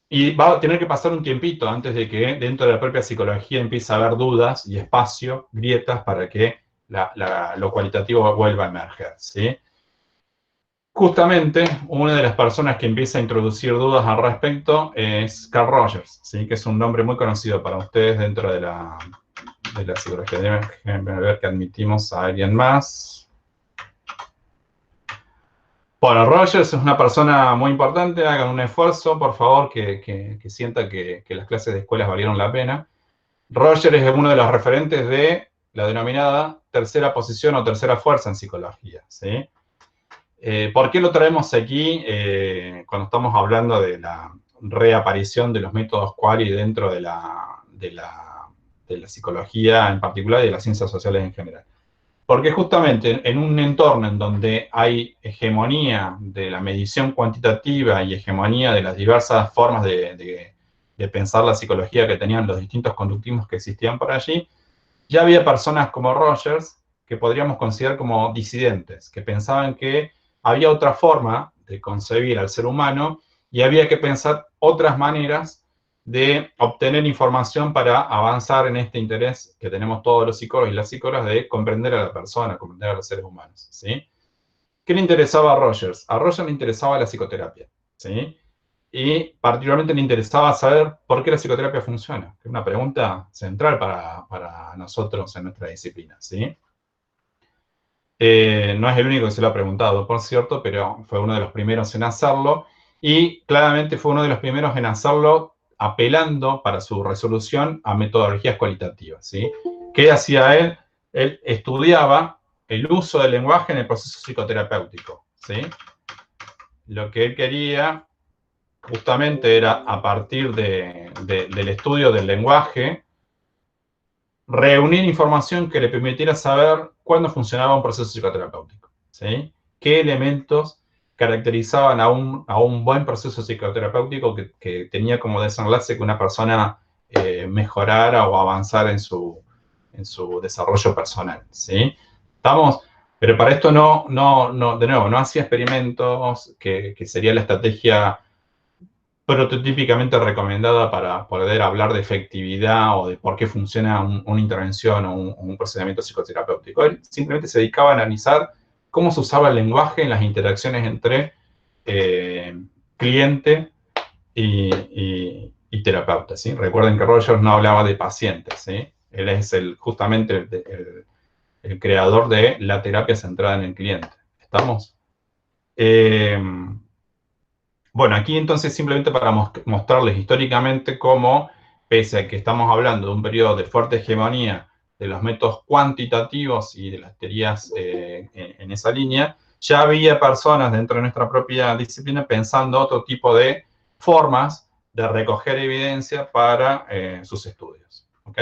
y va a tener que pasar un tiempito antes de que dentro de la propia psicología empiece a haber dudas y espacio, grietas, para que lo cualitativo vuelva a emerger, ¿sí? Justamente, una de las personas que empieza a introducir dudas al respecto es Carl Rogers, ¿sí? Que es un nombre muy conocido para ustedes dentro de la psicología. Déjenme ver que admitimos a alguien más. Bueno, Rogers es una persona muy importante. Hagan un esfuerzo, por favor, que sienta que las clases de escuelas valieron la pena. Rogers es uno de los referentes de la denominada tercera posición o tercera fuerza en psicología, ¿sí? ¿Por qué lo traemos aquí cuando estamos hablando de la reaparición de los métodos quali dentro de la psicología en particular y de las ciencias sociales en general? Porque justamente en un entorno en donde hay hegemonía de la medición cuantitativa y hegemonía de las diversas formas de pensar la psicología que tenían los distintos conductismos que existían por allí, ya había personas como Rogers que podríamos considerar como disidentes, que pensaban que había otra forma de concebir al ser humano y había que pensar otras maneras de obtener información para avanzar en este interés que tenemos todos los psicólogos y las psicólogas de comprender a la persona, comprender a los seres humanos, ¿sí? ¿Qué le interesaba a Rogers? A Rogers le interesaba la psicoterapia, ¿sí? Y particularmente le interesaba saber por qué la psicoterapia funciona, que es una pregunta central para nosotros en nuestra disciplina, ¿sí? No es el único que se lo ha preguntado, por cierto, pero fue uno de los primeros en hacerlo, y claramente fue uno de los primeros en hacerlo apelando para su resolución a metodologías cualitativas, ¿sí? ¿Qué hacía él? Él estudiaba el uso del lenguaje en el proceso psicoterapéutico, ¿sí? Lo que él quería justamente era, a partir del estudio del lenguaje, reunir información que le permitiera saber cuándo funcionaba un proceso psicoterapéutico, ¿sí? ¿Qué elementos caracterizaban a un buen proceso psicoterapéutico que tenía como desenlace que una persona mejorara o avanzara en su desarrollo personal, ¿sí? ¿Estamos? Pero para esto de nuevo, no hacía experimentos, que sería la estrategia prototípicamente recomendada para poder hablar de efectividad o de por qué funciona una intervención o un procedimiento psicoterapéutico. Él simplemente se dedicaba a analizar cómo se usaba el lenguaje en las interacciones entre cliente y terapeutas, ¿sí? Recuerden que Rogers no hablaba de pacientes, ¿sí? Él es justamente el creador de la terapia centrada en el cliente. ¿Estamos? Bueno, aquí entonces simplemente para mostrarles históricamente cómo, pese a que estamos hablando de un periodo de fuerte hegemonía de los métodos cuantitativos y de las teorías en esa línea, ya había personas dentro de nuestra propia disciplina pensando otro tipo de formas de recoger evidencia para sus estudios. ¿Ok?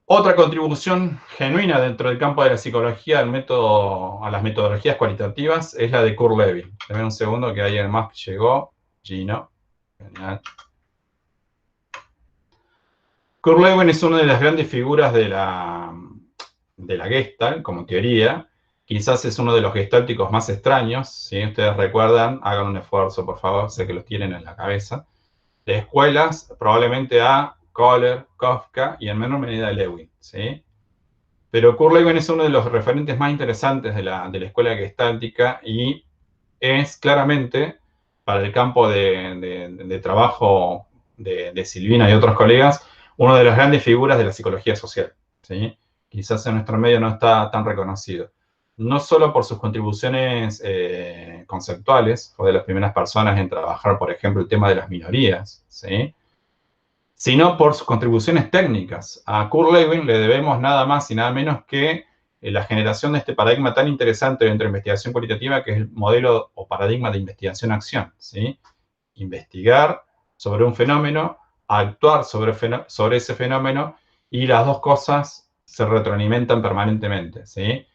Otra contribución genuina dentro del campo de la psicología a las metodologías cualitativas es la de Kurt Lewin. Dame un segundo que alguien más llegó. Gino. Genial. Kurt Lewin es una de las grandes figuras de la Gestalt como teoría. Quizás es uno de los gestálticos más extraños. Si ustedes recuerdan, hagan un esfuerzo, por favor, sé que los tienen en la cabeza. De escuelas, probablemente a Kohler, Kafka y en menor medida a Lewin. ¿Sí? Pero Kurt Lewin es uno de los referentes más interesantes de la escuela gestáltica y es claramente, para el campo de trabajo de Silvina y otros colegas, una de las grandes figuras de la psicología social. ¿Sí? Quizás en nuestro medio no está tan reconocido. No solo por sus contribuciones conceptuales, fue de las primeras personas en trabajar, por ejemplo, el tema de las minorías, ¿sí? Sino por sus contribuciones técnicas. A Kurt Lewin le debemos nada más y nada menos que la generación de este paradigma tan interesante dentro de investigación cualitativa, que es el modelo o paradigma de investigación-acción, ¿sí? Investigar sobre un fenómeno, actuar sobre ese fenómeno, y las dos cosas se retroalimentan permanentemente, ¿sí?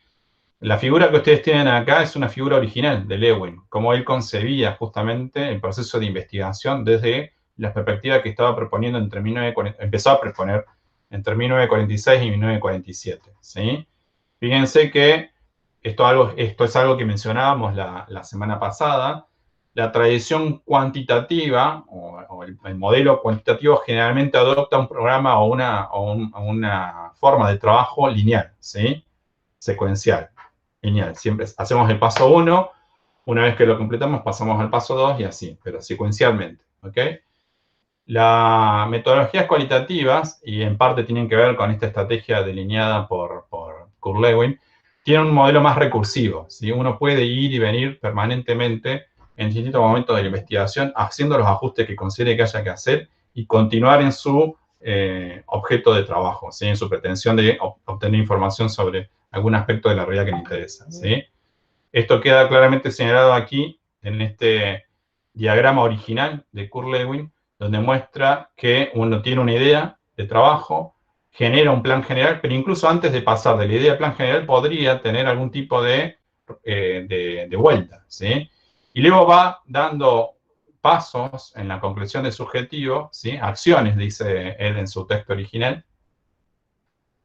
La figura que ustedes tienen acá es una figura original de Lewin, como él concebía justamente el proceso de investigación desde la perspectiva que estaba proponiendo empezó a proponer entre 1946 y 1947. ¿Sí? Fíjense que esto es algo que mencionábamos la semana pasada. La tradición cuantitativa o el modelo cuantitativo generalmente adopta un programa o una forma de trabajo lineal, ¿sí? Secuencial. Lineal. Siempre hacemos el paso 1, una vez que lo completamos pasamos al paso 2 y así, pero secuencialmente. ¿Ok? Las metodologías cualitativas, y en parte tienen que ver con esta estrategia delineada por Kurt Lewin, tienen un modelo más recursivo. ¿Sí? Uno puede ir y venir permanentemente en distintos momentos de la investigación, haciendo los ajustes que considere que haya que hacer y continuar en su objeto de trabajo, ¿sí? En su pretensión de obtener información sobre algún aspecto de la realidad que le interesa. ¿Sí? Esto queda claramente señalado aquí en este diagrama original de Kurt Lewin, donde muestra que uno tiene una idea de trabajo, genera un plan general, pero incluso antes de pasar de la idea al plan general podría tener algún tipo de vuelta, ¿sí? Y luego va dando pasos en la concreción de su objetivo, ¿sí? Acciones, dice él en su texto original,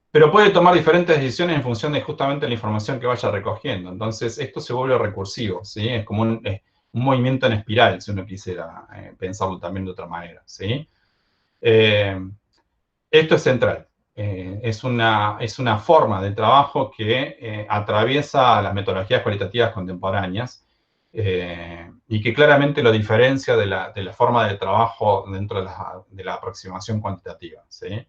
pero puede tomar diferentes decisiones en función de justamente la información que vaya recogiendo. Entonces, esto se vuelve recursivo, ¿sí? Es como un movimiento en espiral, si uno quisiera pensarlo también de otra manera, ¿sí? Esto es central. Es una forma de trabajo que atraviesa las metodologías cualitativas contemporáneas y que claramente lo diferencia de la forma de trabajo dentro de la aproximación cuantitativa, ¿sí?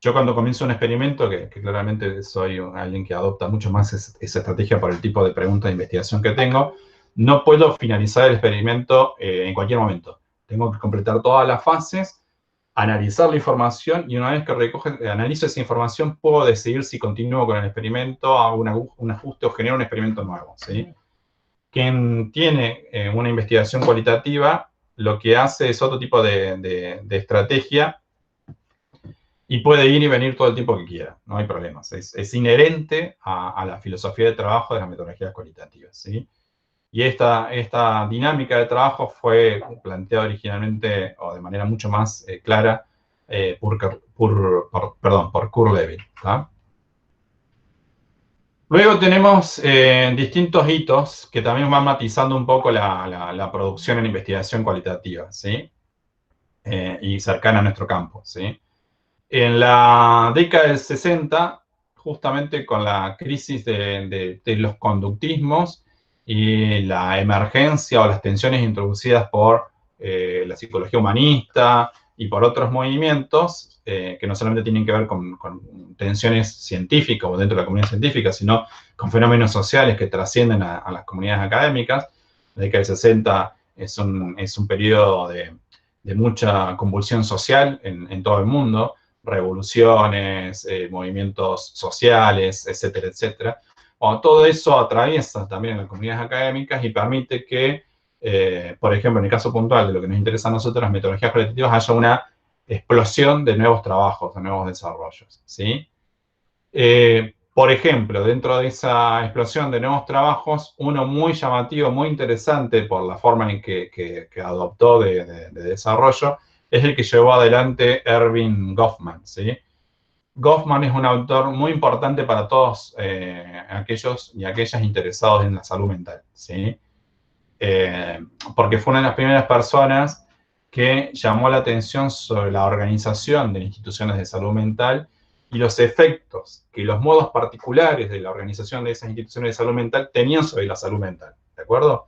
Yo cuando comienzo un experimento, que claramente soy alguien que adopta mucho más esa estrategia por el tipo de pregunta de investigación que tengo, no puedo finalizar el experimento en cualquier momento. Tengo que completar todas las fases, analizar la información, y una vez que analizo esa información, puedo decidir si continúo con el experimento, hago un ajuste o genero un experimento nuevo, ¿sí? Quien tiene una investigación cualitativa, lo que hace es otro tipo de estrategia, y puede ir y venir todo el tiempo que quiera, no hay problemas. Es inherente a la filosofía de trabajo de las metodologías cualitativas, ¿sí? Y esta dinámica de trabajo fue planteada originalmente, o de manera mucho más clara, por Kurt Lewin. ¿Tá? Luego tenemos distintos hitos que también van matizando un poco la producción en investigación cualitativa, ¿sí? Y cercana a nuestro campo, ¿sí? En la década del 60, justamente con la crisis de los conductismos y la emergencia o las tensiones introducidas por la psicología humanista y por otros movimientos que no solamente tienen que ver con tensiones científicas o dentro de la comunidad científica, sino con fenómenos sociales que trascienden a las comunidades académicas. La década del 60 es un periodo de mucha convulsión social en todo el mundo, revoluciones, movimientos sociales, etcétera, etcétera. Bueno, todo eso atraviesa también las comunidades académicas y permite que, por ejemplo, en el caso puntual de lo que nos interesa a nosotros, las metodologías colectivas, haya una explosión de nuevos trabajos, de nuevos desarrollos, ¿sí? Por ejemplo, dentro de esa explosión de nuevos trabajos, uno muy llamativo, muy interesante por la forma en que adoptó de desarrollo, es el que llevó adelante Erving Goffman, ¿sí? Goffman es un autor muy importante para todos aquellos y aquellas interesados en la salud mental, ¿sí? Porque fue una de las primeras personas que llamó la atención sobre la organización de instituciones de salud mental y los efectos que los modos particulares de la organización de esas instituciones de salud mental tenían sobre la salud mental, ¿de acuerdo?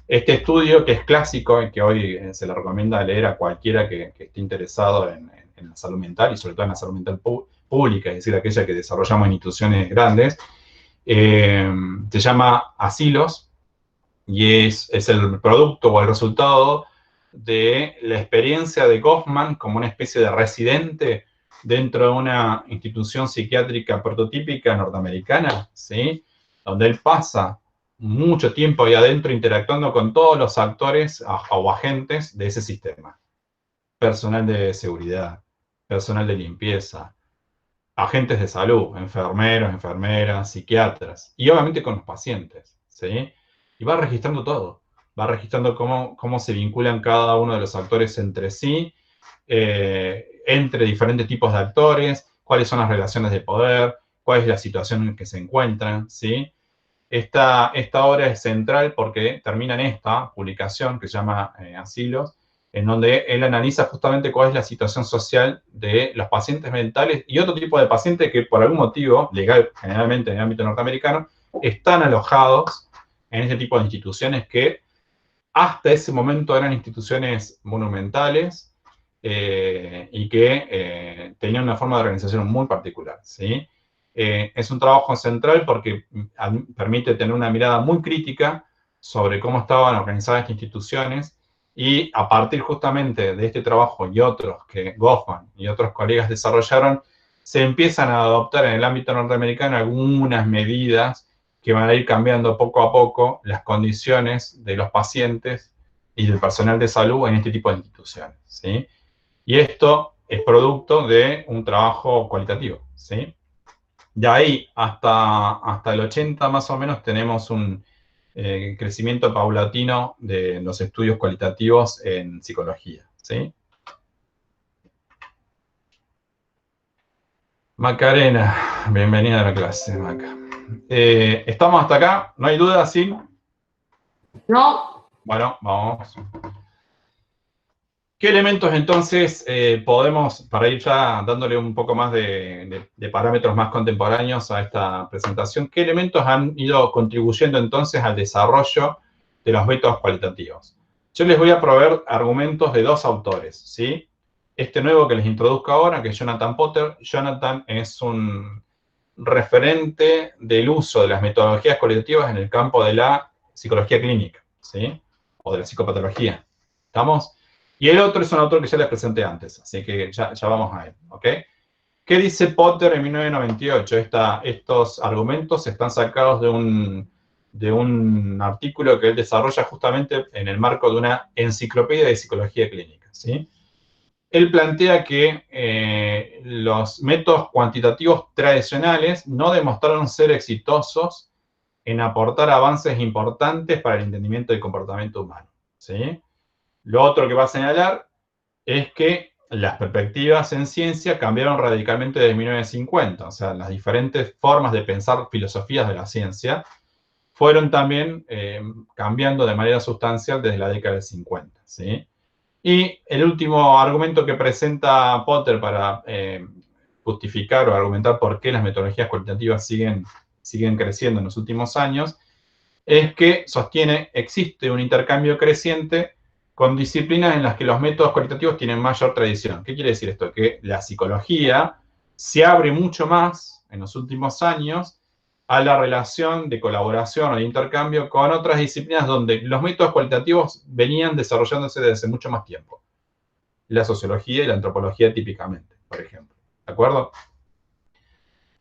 Este estudio, que es clásico y que hoy se le recomienda leer a cualquiera que esté interesado en la salud mental y sobre todo en la salud mental pública, es decir, aquella que desarrollamos en instituciones grandes, se llama Asilos y es el producto o el resultado de la experiencia de Goffman como una especie de residente dentro de una institución psiquiátrica prototípica norteamericana, ¿sí? Donde él pasa mucho tiempo ahí adentro interactuando con todos los actores o agentes de ese sistema. Personal de seguridad, personal de limpieza, agentes de salud, enfermeros, enfermeras, psiquiatras, y obviamente con los pacientes, ¿sí? Y va registrando todo, va registrando cómo se vinculan cada uno de los actores entre sí, entre diferentes tipos de actores, cuáles son las relaciones de poder, cuál es la situación en que se encuentran, ¿sí? Esta obra es central porque termina en esta publicación que se llama Asilos, en donde él analiza justamente cuál es la situación social de los pacientes mentales y otro tipo de pacientes que por algún motivo, legal generalmente en el ámbito norteamericano, están alojados en este tipo de instituciones que hasta ese momento eran instituciones monumentales y que tenían una forma de organización muy particular, ¿sí? Es un trabajo central porque permite tener una mirada muy crítica sobre cómo estaban organizadas estas instituciones y a partir justamente de este trabajo y otros que Goffman y otros colegas desarrollaron, se empiezan a adoptar en el ámbito norteamericano algunas medidas que van a ir cambiando poco a poco las condiciones de los pacientes y del personal de salud en este tipo de instituciones, ¿sí? Y esto es producto de un trabajo cualitativo, ¿sí? De ahí hasta el 80 más o menos tenemos un crecimiento paulatino de los estudios cualitativos en psicología, ¿sí? Macarena, bienvenida a la clase, Maca. ¿Estamos hasta acá? ¿No hay duda, sí? No. Bueno, vamos. ¿Qué elementos entonces podemos, para ir ya dándole un poco más de parámetros más contemporáneos a esta presentación, qué elementos han ido contribuyendo entonces al desarrollo de los métodos cualitativos? Yo les voy a proveer argumentos de dos autores, ¿sí? Este nuevo que les introduzco ahora, que es Jonathan Potter. Jonathan es un referente del uso de las metodologías cualitativas en el campo de la psicología clínica, ¿sí? O de la psicopatología. ¿Estamos? Y el otro es un autor que ya les presenté antes, así que ya vamos a él, ¿ok? ¿Qué dice Potter en 1998? Estos argumentos están sacados de un artículo que él desarrolla justamente en el marco de una enciclopedia de psicología clínica, ¿sí? Él plantea que los métodos cuantitativos tradicionales no demostraron ser exitosos en aportar avances importantes para el entendimiento del comportamiento humano, ¿sí? Lo otro que va a señalar es que las perspectivas en ciencia cambiaron radicalmente desde 1950, o sea, las diferentes formas de pensar filosofías de la ciencia fueron también cambiando de manera sustancial desde la década del 50, ¿sí? Y el último argumento que presenta Potter para justificar o argumentar por qué las metodologías cualitativas siguen creciendo en los últimos años es que sostiene existe un intercambio creciente con disciplinas en las que los métodos cualitativos tienen mayor tradición. ¿Qué quiere decir esto? Que la psicología se abre mucho más en los últimos años a la relación de colaboración o de intercambio con otras disciplinas donde los métodos cualitativos venían desarrollándose desde hace mucho más tiempo. La sociología y la antropología típicamente, por ejemplo. ¿De acuerdo?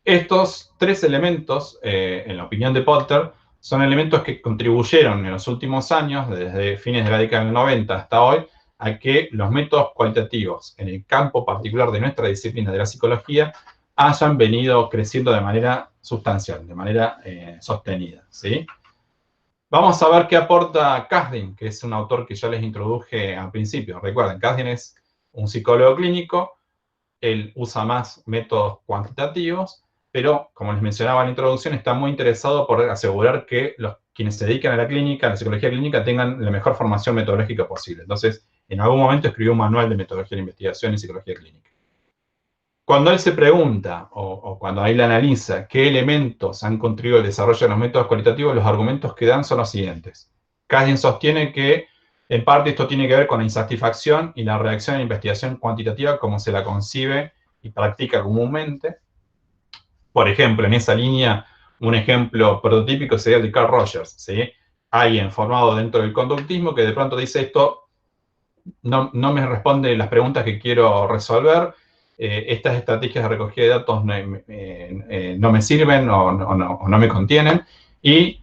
Estos tres elementos, en la opinión de Potter, son elementos que contribuyeron en los últimos años, desde fines de la década del 90 hasta hoy, a que los métodos cualitativos en el campo particular de nuestra disciplina de la psicología hayan venido creciendo de manera sustancial, de manera sostenida, ¿sí? Vamos a ver qué aporta Kasdin, que es un autor que ya les introduje al principio. Recuerden, Kasdin es un psicólogo clínico, él usa más métodos cuantitativos, pero, como les mencionaba en la introducción, está muy interesado por asegurar que quienes se dedican a la clínica, a la psicología clínica, tengan la mejor formación metodológica posible. Entonces, en algún momento escribió un manual de metodología de investigación en psicología clínica. Cuando él se pregunta, o cuando él analiza qué elementos han contribuido al desarrollo de los métodos cualitativos, los argumentos que dan son los siguientes. Kasdin sostiene que, en parte, esto tiene que ver con la insatisfacción y la reacción a la investigación cuantitativa como se la concibe y practica comúnmente. Por ejemplo, en esa línea, un ejemplo prototípico sería el de Carl Rogers, ¿sí? Alguien formado dentro del conductismo que de pronto dice esto no me responde las preguntas que quiero resolver, estas estrategias de recogida de datos no me sirven o no me contienen, y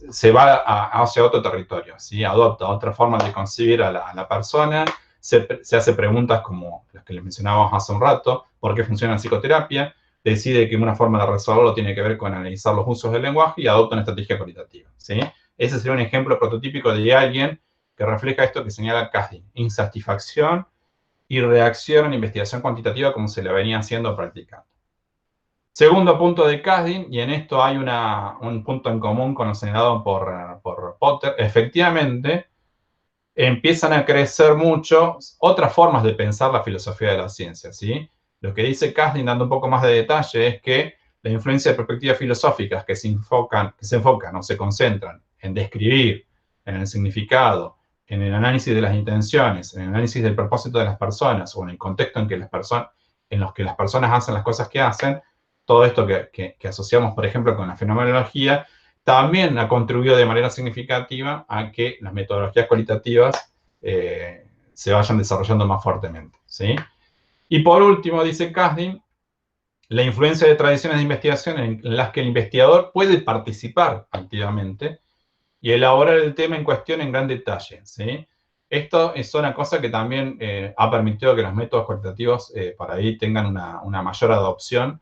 se va hacia otro territorio, ¿sí? Adopta otra forma de concebir a la persona, se hace preguntas como las que les mencionábamos hace un rato, ¿por qué funciona la psicoterapia? Decide que una forma de resolverlo tiene que ver con analizar los usos del lenguaje y adopta una estrategia cualitativa, ¿sí? Ese sería un ejemplo prototípico de alguien que refleja esto que señala Kasdin, insatisfacción y reacción a la investigación cuantitativa como se la venía haciendo practicando. Segundo punto de Kasdin, y en esto hay un punto en común con lo señalado por Potter, efectivamente empiezan a crecer mucho otras formas de pensar la filosofía de la ciencia, ¿sí? Lo que dice Kasdin, dando un poco más de detalle, es que la influencia de perspectivas filosóficas que se enfocan o se concentran en describir, en el significado, en el análisis de las intenciones, en el análisis del propósito de las personas o en el contexto en los que las personas hacen las cosas que hacen, todo esto que asociamos, por ejemplo, con la fenomenología, también ha contribuido de manera significativa a que las metodologías cualitativas se vayan desarrollando más fuertemente, ¿sí? Y por último, dice Kasdin, la influencia de tradiciones de investigación en las que el investigador puede participar activamente y elaborar el tema en cuestión en gran detalle, ¿sí? Esto es una cosa que también ha permitido que los métodos cualitativos por ahí tengan una mayor adopción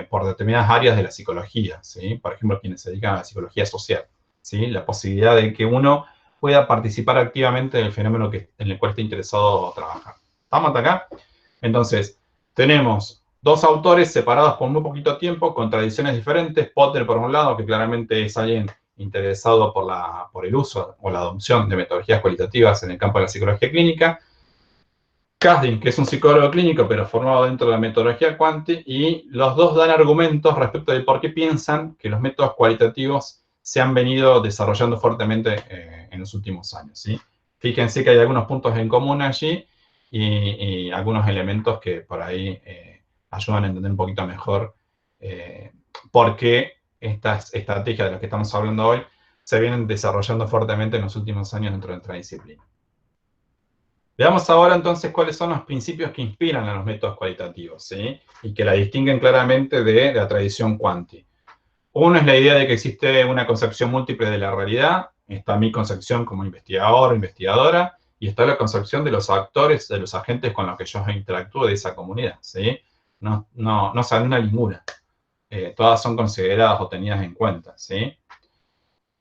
por determinadas áreas de la psicología, ¿sí? Por ejemplo, quienes se dedican a la psicología social, ¿sí? La posibilidad de que uno pueda participar activamente del fenómeno en el cual está interesado trabajar. ¿Estamos hasta acá? Entonces, tenemos dos autores separados por muy poquito tiempo, con tradiciones diferentes. Potter, por un lado, que claramente es alguien interesado por el uso o la adopción de metodologías cualitativas en el campo de la psicología clínica. Kasdin, que es un psicólogo clínico, pero formado dentro de la metodología Quanti, y los dos dan argumentos respecto de por qué piensan que los métodos cualitativos se han venido desarrollando fuertemente en los últimos años, ¿sí? Fíjense que hay algunos puntos en común allí y algunos elementos que por ahí ayudan a entender un poquito mejor por qué estas estrategias de las que estamos hablando hoy se vienen desarrollando fuertemente en los últimos años dentro de nuestra disciplina. Veamos ahora entonces cuáles son los principios que inspiran a los métodos cualitativos, ¿sí? Y que la distinguen claramente de la tradición Quanti. Uno es la idea de que existe una concepción múltiple de la realidad. Está mi concepción como investigador o investigadora, y está la concepción de los actores, de los agentes con los que yo interactúo de esa comunidad, ¿sí? No se anula ninguna. Todas son consideradas o tenidas en cuenta, ¿sí?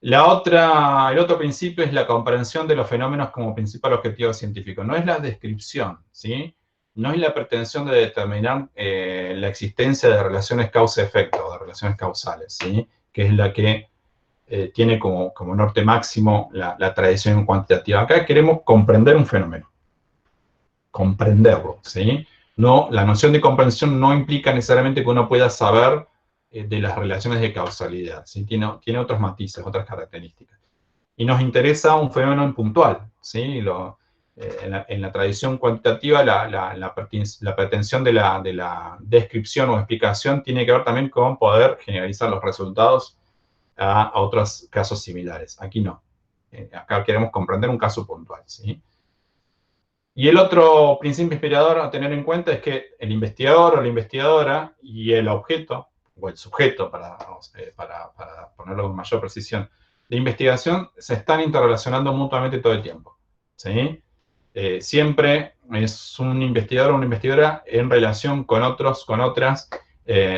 El otro principio es la comprensión de los fenómenos como principal objetivo científico. No es la descripción, ¿sí? No es la pretensión de determinar la existencia de relaciones causa-efecto, de relaciones causales, ¿sí? Que es la que tiene como norte máximo la tradición cuantitativa. Acá queremos comprender un fenómeno, comprenderlo, ¿sí? No, la noción de comprensión no implica necesariamente que uno pueda saber de las relaciones de causalidad, ¿sí? Tiene otros matices, otras características. Y nos interesa un fenómeno puntual, ¿sí? En la tradición cuantitativa, la pretensión de la descripción o explicación tiene que ver también con poder generalizar los resultados a otros casos similares. Aquí no. Acá queremos comprender un caso puntual, ¿sí? Y el otro principio inspirador a tener en cuenta es que el investigador o la investigadora y el objeto, o el sujeto, para ponerlo con mayor precisión, de investigación se están interrelacionando mutuamente todo el tiempo, ¿sí? Siempre es un investigador o una investigadora en relación con otros, con otras,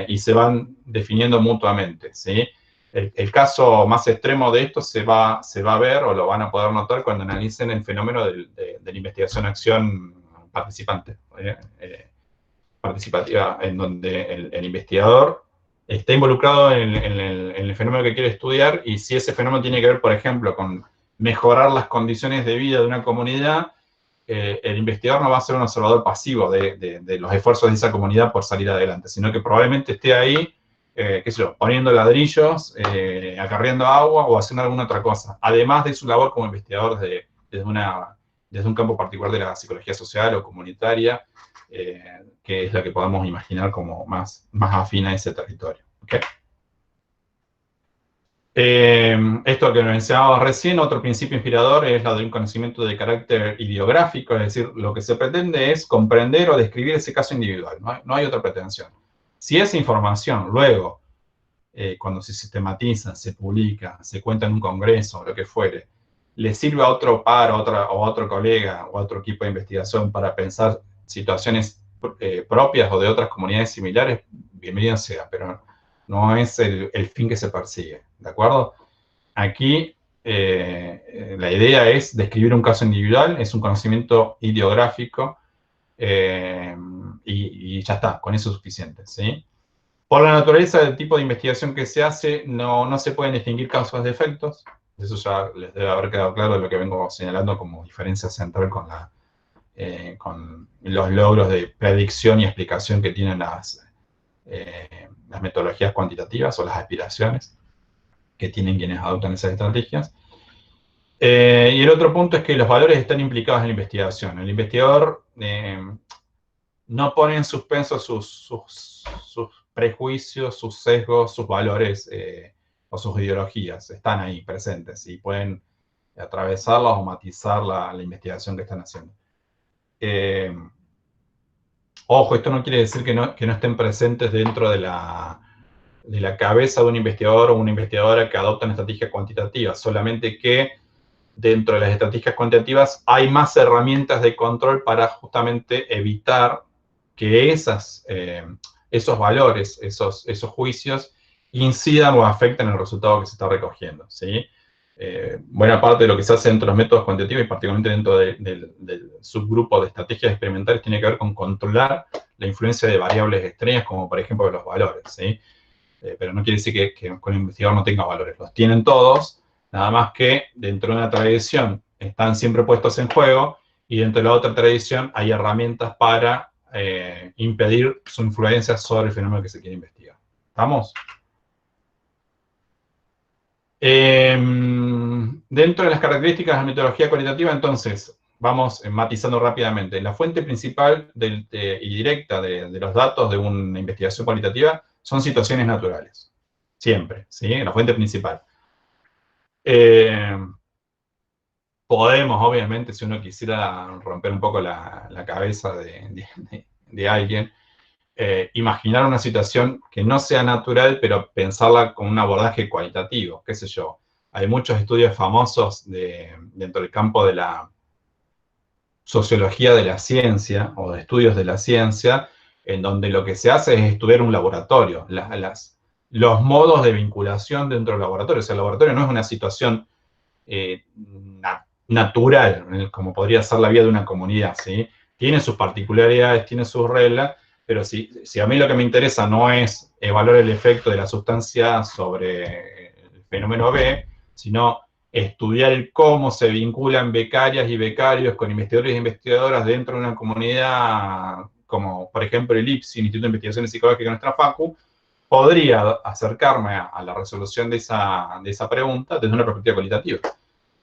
y se van definiendo mutuamente, ¿sí? El caso más extremo de esto se va a ver o lo van a poder notar cuando analicen el fenómeno de la investigación-acción participante, participativa, en donde el investigador está involucrado en el fenómeno que quiere estudiar, y si ese fenómeno tiene que ver, por ejemplo, con mejorar las condiciones de vida de una comunidad, el investigador no va a ser un observador pasivo de los esfuerzos de esa comunidad por salir adelante, sino que probablemente esté ahí, qué sé yo, poniendo ladrillos, acarreando agua o haciendo alguna otra cosa, además de su labor como investigador desde un campo particular de la psicología social o comunitaria, que es la que podamos imaginar como más afín a ese territorio. ¿Okay? Esto que mencionaba recién, otro principio inspirador es la de un conocimiento de carácter ideográfico, es decir, lo que se pretende es comprender o describir ese caso individual, no hay otra pretensión. Si esa información luego, cuando se sistematiza, se publica, se cuenta en un congreso o lo que fuere, le sirve a otro par, o a otro colega o a otro equipo de investigación para pensar situaciones propias o de otras comunidades similares, bienvenido sea, pero no es el fin que se persigue, ¿de acuerdo? Aquí la idea es describir un caso individual, es un conocimiento ideográfico, y ya está, con eso es suficiente, ¿sí? Por la naturaleza del tipo de investigación que se hace, no se pueden distinguir causas de efectos. Eso ya les debe haber quedado claro de lo que vengo señalando como diferencia central con los logros de predicción y explicación que tienen las metodologías cuantitativas o las aspiraciones que tienen quienes adoptan esas estrategias. Y el otro punto es que los valores están implicados en la investigación. El investigador no pone en suspenso sus prejuicios, sus sesgos, sus valores o sus ideologías. Están ahí presentes y pueden atravesarlas o matizar la investigación que están haciendo. Ojo, esto no quiere decir que no estén presentes dentro de la cabeza de un investigador o una investigadora que adopta una estrategia cuantitativa, solamente que dentro de las estrategias cuantitativas hay más herramientas de control para justamente evitar que esos valores, esos juicios, incidan o afecten el resultado que se está recogiendo, ¿sí? Buena parte de lo que se hace dentro de los métodos cuantitativos y particularmente dentro del subgrupo de estrategias experimentales tiene que ver con controlar la influencia de variables extrañas como por ejemplo los valores, ¿sí? Pero no quiere decir que el investigador no tenga valores, los tienen todos, nada más que dentro de una tradición están siempre puestos en juego y dentro de la otra tradición hay herramientas para impedir su influencia sobre el fenómeno que se quiere investigar. ¿Estamos? Dentro de las características de la metodología cualitativa, entonces, vamos matizando rápidamente. La fuente principal y directa de los datos de una investigación cualitativa son situaciones naturales. Siempre, ¿sí? La fuente principal. Podemos, obviamente, si uno quisiera romper un poco la cabeza de alguien, imaginar una situación que no sea natural, pero pensarla con un abordaje cualitativo, qué sé yo. Hay muchos estudios famosos dentro del campo de la sociología de la ciencia o de estudios de la ciencia, en donde lo que se hace es estudiar un laboratorio, los modos de vinculación dentro del laboratorio. O sea, el laboratorio no es una situación natural, como podría ser la vida de una comunidad, ¿sí? Tiene sus particularidades, tiene sus reglas, pero si a mí lo que me interesa no es evaluar el efecto de la sustancia sobre el fenómeno B, sino estudiar el cómo se vinculan becarias y becarios con investigadores e investigadoras dentro de una comunidad, como por ejemplo el IPSI, Instituto de Investigaciones Psicológicas de nuestra FACU, podría acercarme a la resolución de esa pregunta desde una perspectiva cualitativa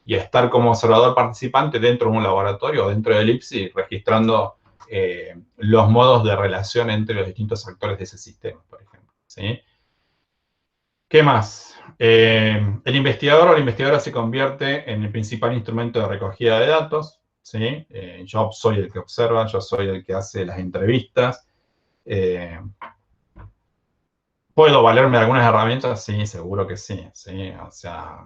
y estar como observador participante dentro de un laboratorio o dentro del IPSI registrando los modos de relación entre los distintos actores de ese sistema, por ejemplo, ¿sí? ¿Qué más? El investigador o la investigadora se convierte en el principal instrumento de recogida de datos, ¿sí? Yo soy el que observa, yo soy el que hace las entrevistas. ¿Puedo valerme de algunas herramientas? Sí, seguro que sí, ¿sí? O sea,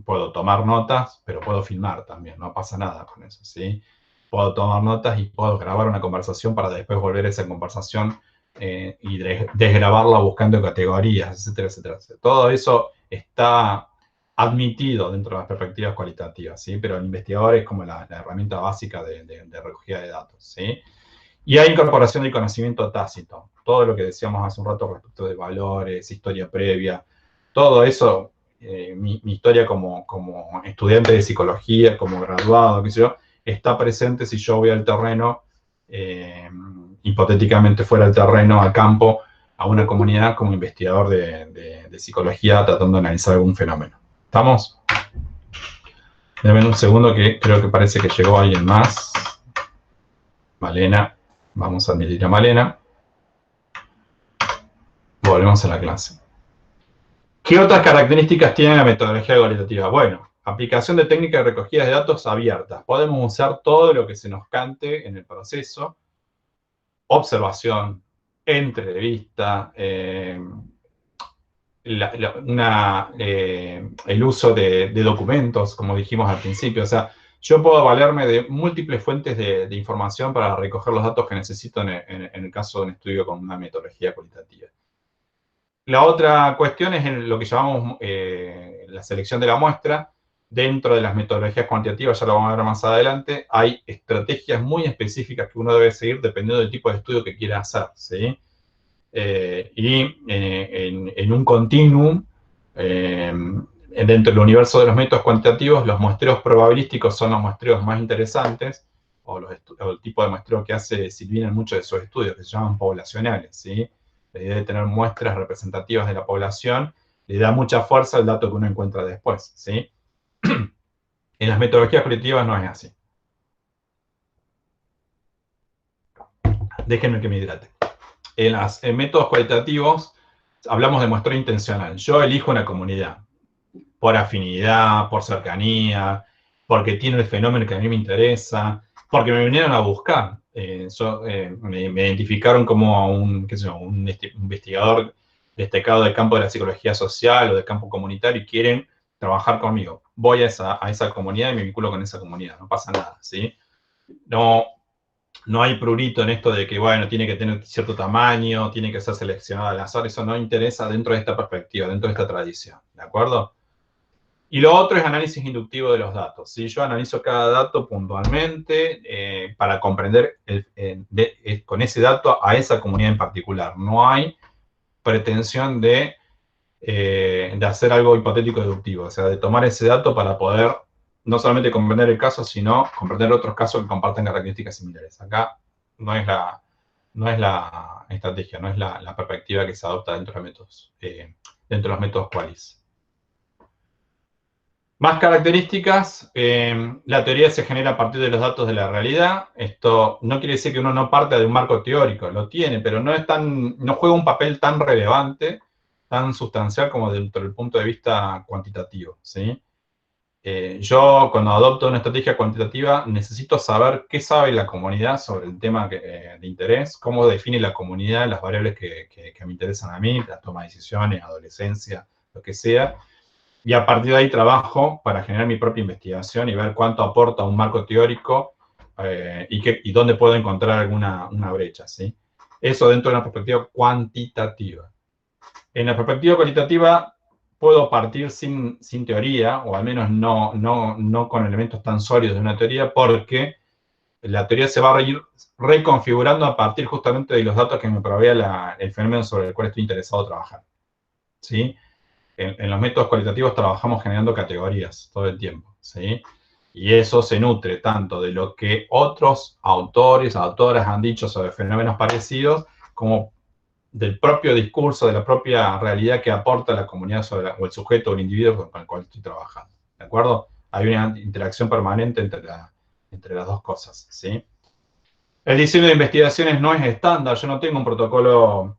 puedo tomar notas, pero puedo filmar también, no pasa nada con eso, ¿sí? Puedo tomar notas y puedo grabar una conversación para después volver a esa conversación y desgrabarla buscando categorías, etcétera, etcétera, etcétera. Todo eso está admitido dentro de las perspectivas cualitativas, ¿sí? Pero el investigador es como la herramienta básica de recogida de datos, ¿sí? Y hay incorporación del conocimiento tácito. Todo lo que decíamos hace un rato respecto de valores, historia previa, todo eso, mi historia como estudiante de psicología, como graduado, qué sé yo, está presente si yo voy al terreno, hipotéticamente fuera al terreno, al campo, a una comunidad como investigador de psicología tratando de analizar algún fenómeno. ¿Estamos? Denme un segundo que creo que parece que llegó alguien más. Malena. Vamos a admitir a Malena. Volvemos a la clase. ¿Qué otras características tiene la metodología cualitativa? Bueno, aplicación de técnicas de recogida de datos abiertas. Podemos usar todo lo que se nos cante en el proceso. Observación, entrevista, el uso de documentos, como dijimos al principio. O sea, yo puedo valerme de múltiples fuentes de información para recoger los datos que necesito en el caso de un estudio con una metodología cualitativa. La otra cuestión es en lo que llamamos la selección de la muestra. Dentro de las metodologías cuantitativas, ya lo vamos a ver más adelante, hay estrategias muy específicas que uno debe seguir dependiendo del tipo de estudio que quiera hacer, ¿sí? En un continuum, dentro del universo de los métodos cuantitativos, los muestreos probabilísticos son los muestreos más interesantes, o el tipo de muestreo que hace Silvina en muchos de sus estudios, que se llaman poblacionales, ¿sí? La idea de tener muestras representativas de la población le da mucha fuerza al dato que uno encuentra después, ¿sí? En las metodologías cualitativas no es así. Déjenme que me hidrate. En métodos cualitativos hablamos de muestreo intencional. Yo elijo una comunidad por afinidad, por cercanía, porque tiene el fenómeno que a mí me interesa, porque me vinieron a buscar. Me identificaron como un investigador destacado del campo de la psicología social o del campo comunitario y quieren trabajar conmigo. Voy a esa comunidad y me vinculo con esa comunidad. No pasa nada, ¿sí? No hay prurito en esto de que, bueno, tiene que tener cierto tamaño, tiene que ser seleccionado al azar. Eso no interesa dentro de esta perspectiva, dentro de esta tradición. ¿De acuerdo? Y lo otro es análisis inductivo de los datos. ¿Sí? Yo analizo cada dato puntualmente para comprender con ese dato a esa comunidad en particular. No hay pretensión de hacer algo hipotético deductivo, o sea, de tomar ese dato para poder no solamente comprender el caso, sino comprender otros casos que comparten características similares. Acá no es la estrategia, no es la perspectiva que se adopta dentro de los métodos qualis. Más características, la teoría se genera a partir de los datos de la realidad. Esto no quiere decir que uno no parte de un marco teórico, lo tiene, pero no juega un papel tan relevante, tan sustancial como dentro del punto de vista cuantitativo, ¿sí? Yo cuando adopto una estrategia cuantitativa necesito saber qué sabe la comunidad sobre el tema de interés, cómo define la comunidad las variables que me interesan a mí, la toma de decisiones, adolescencia, lo que sea. Y a partir de ahí trabajo para generar mi propia investigación y ver cuánto aporta un marco teórico y dónde puedo encontrar una brecha, ¿sí? Eso dentro de una perspectiva cuantitativa. En la perspectiva cualitativa puedo partir sin teoría, o al menos no con elementos tan sólidos de una teoría, porque la teoría se va a ir reconfigurando a partir justamente de los datos que me provea el fenómeno sobre el cual estoy interesado en trabajar, ¿sí? En los métodos cualitativos trabajamos generando categorías todo el tiempo, ¿sí? Y eso se nutre tanto de lo que otros autores, autoras han dicho sobre fenómenos parecidos, como del propio discurso, de la propia realidad que aporta la comunidad o el sujeto o el individuo con el cual estoy trabajando. ¿De acuerdo? Hay una interacción permanente entre las dos cosas, ¿sí? El diseño de investigaciones no es estándar. Yo no tengo un protocolo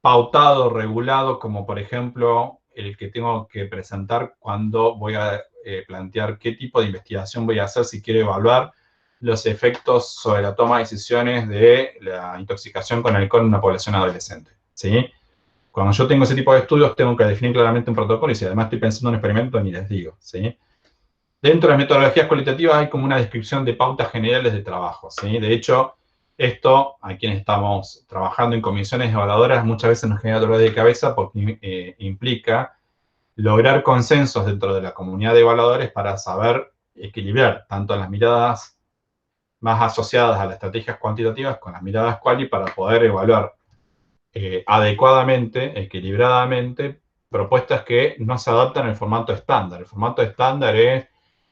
pautado, regulado, como por ejemplo el que tengo que presentar cuando voy a plantear qué tipo de investigación voy a hacer si quiero evaluar los efectos sobre la toma de decisiones de la intoxicación con alcohol en una población adolescente, ¿sí? Cuando yo tengo ese tipo de estudios, tengo que definir claramente un protocolo y si además estoy pensando en un experimento, ni les digo, ¿sí? Dentro de las metodologías cualitativas hay como una descripción de pautas generales de trabajo, ¿sí? De hecho, esto, a quienes estamos trabajando en comisiones evaluadoras, muchas veces nos genera dolor de cabeza porque implica lograr consensos dentro de la comunidad de evaluadores para saber equilibrar tanto las miradas más asociadas a las estrategias cuantitativas con las miradas quali para poder evaluar adecuadamente, equilibradamente, propuestas que no se adaptan al formato estándar. El formato estándar es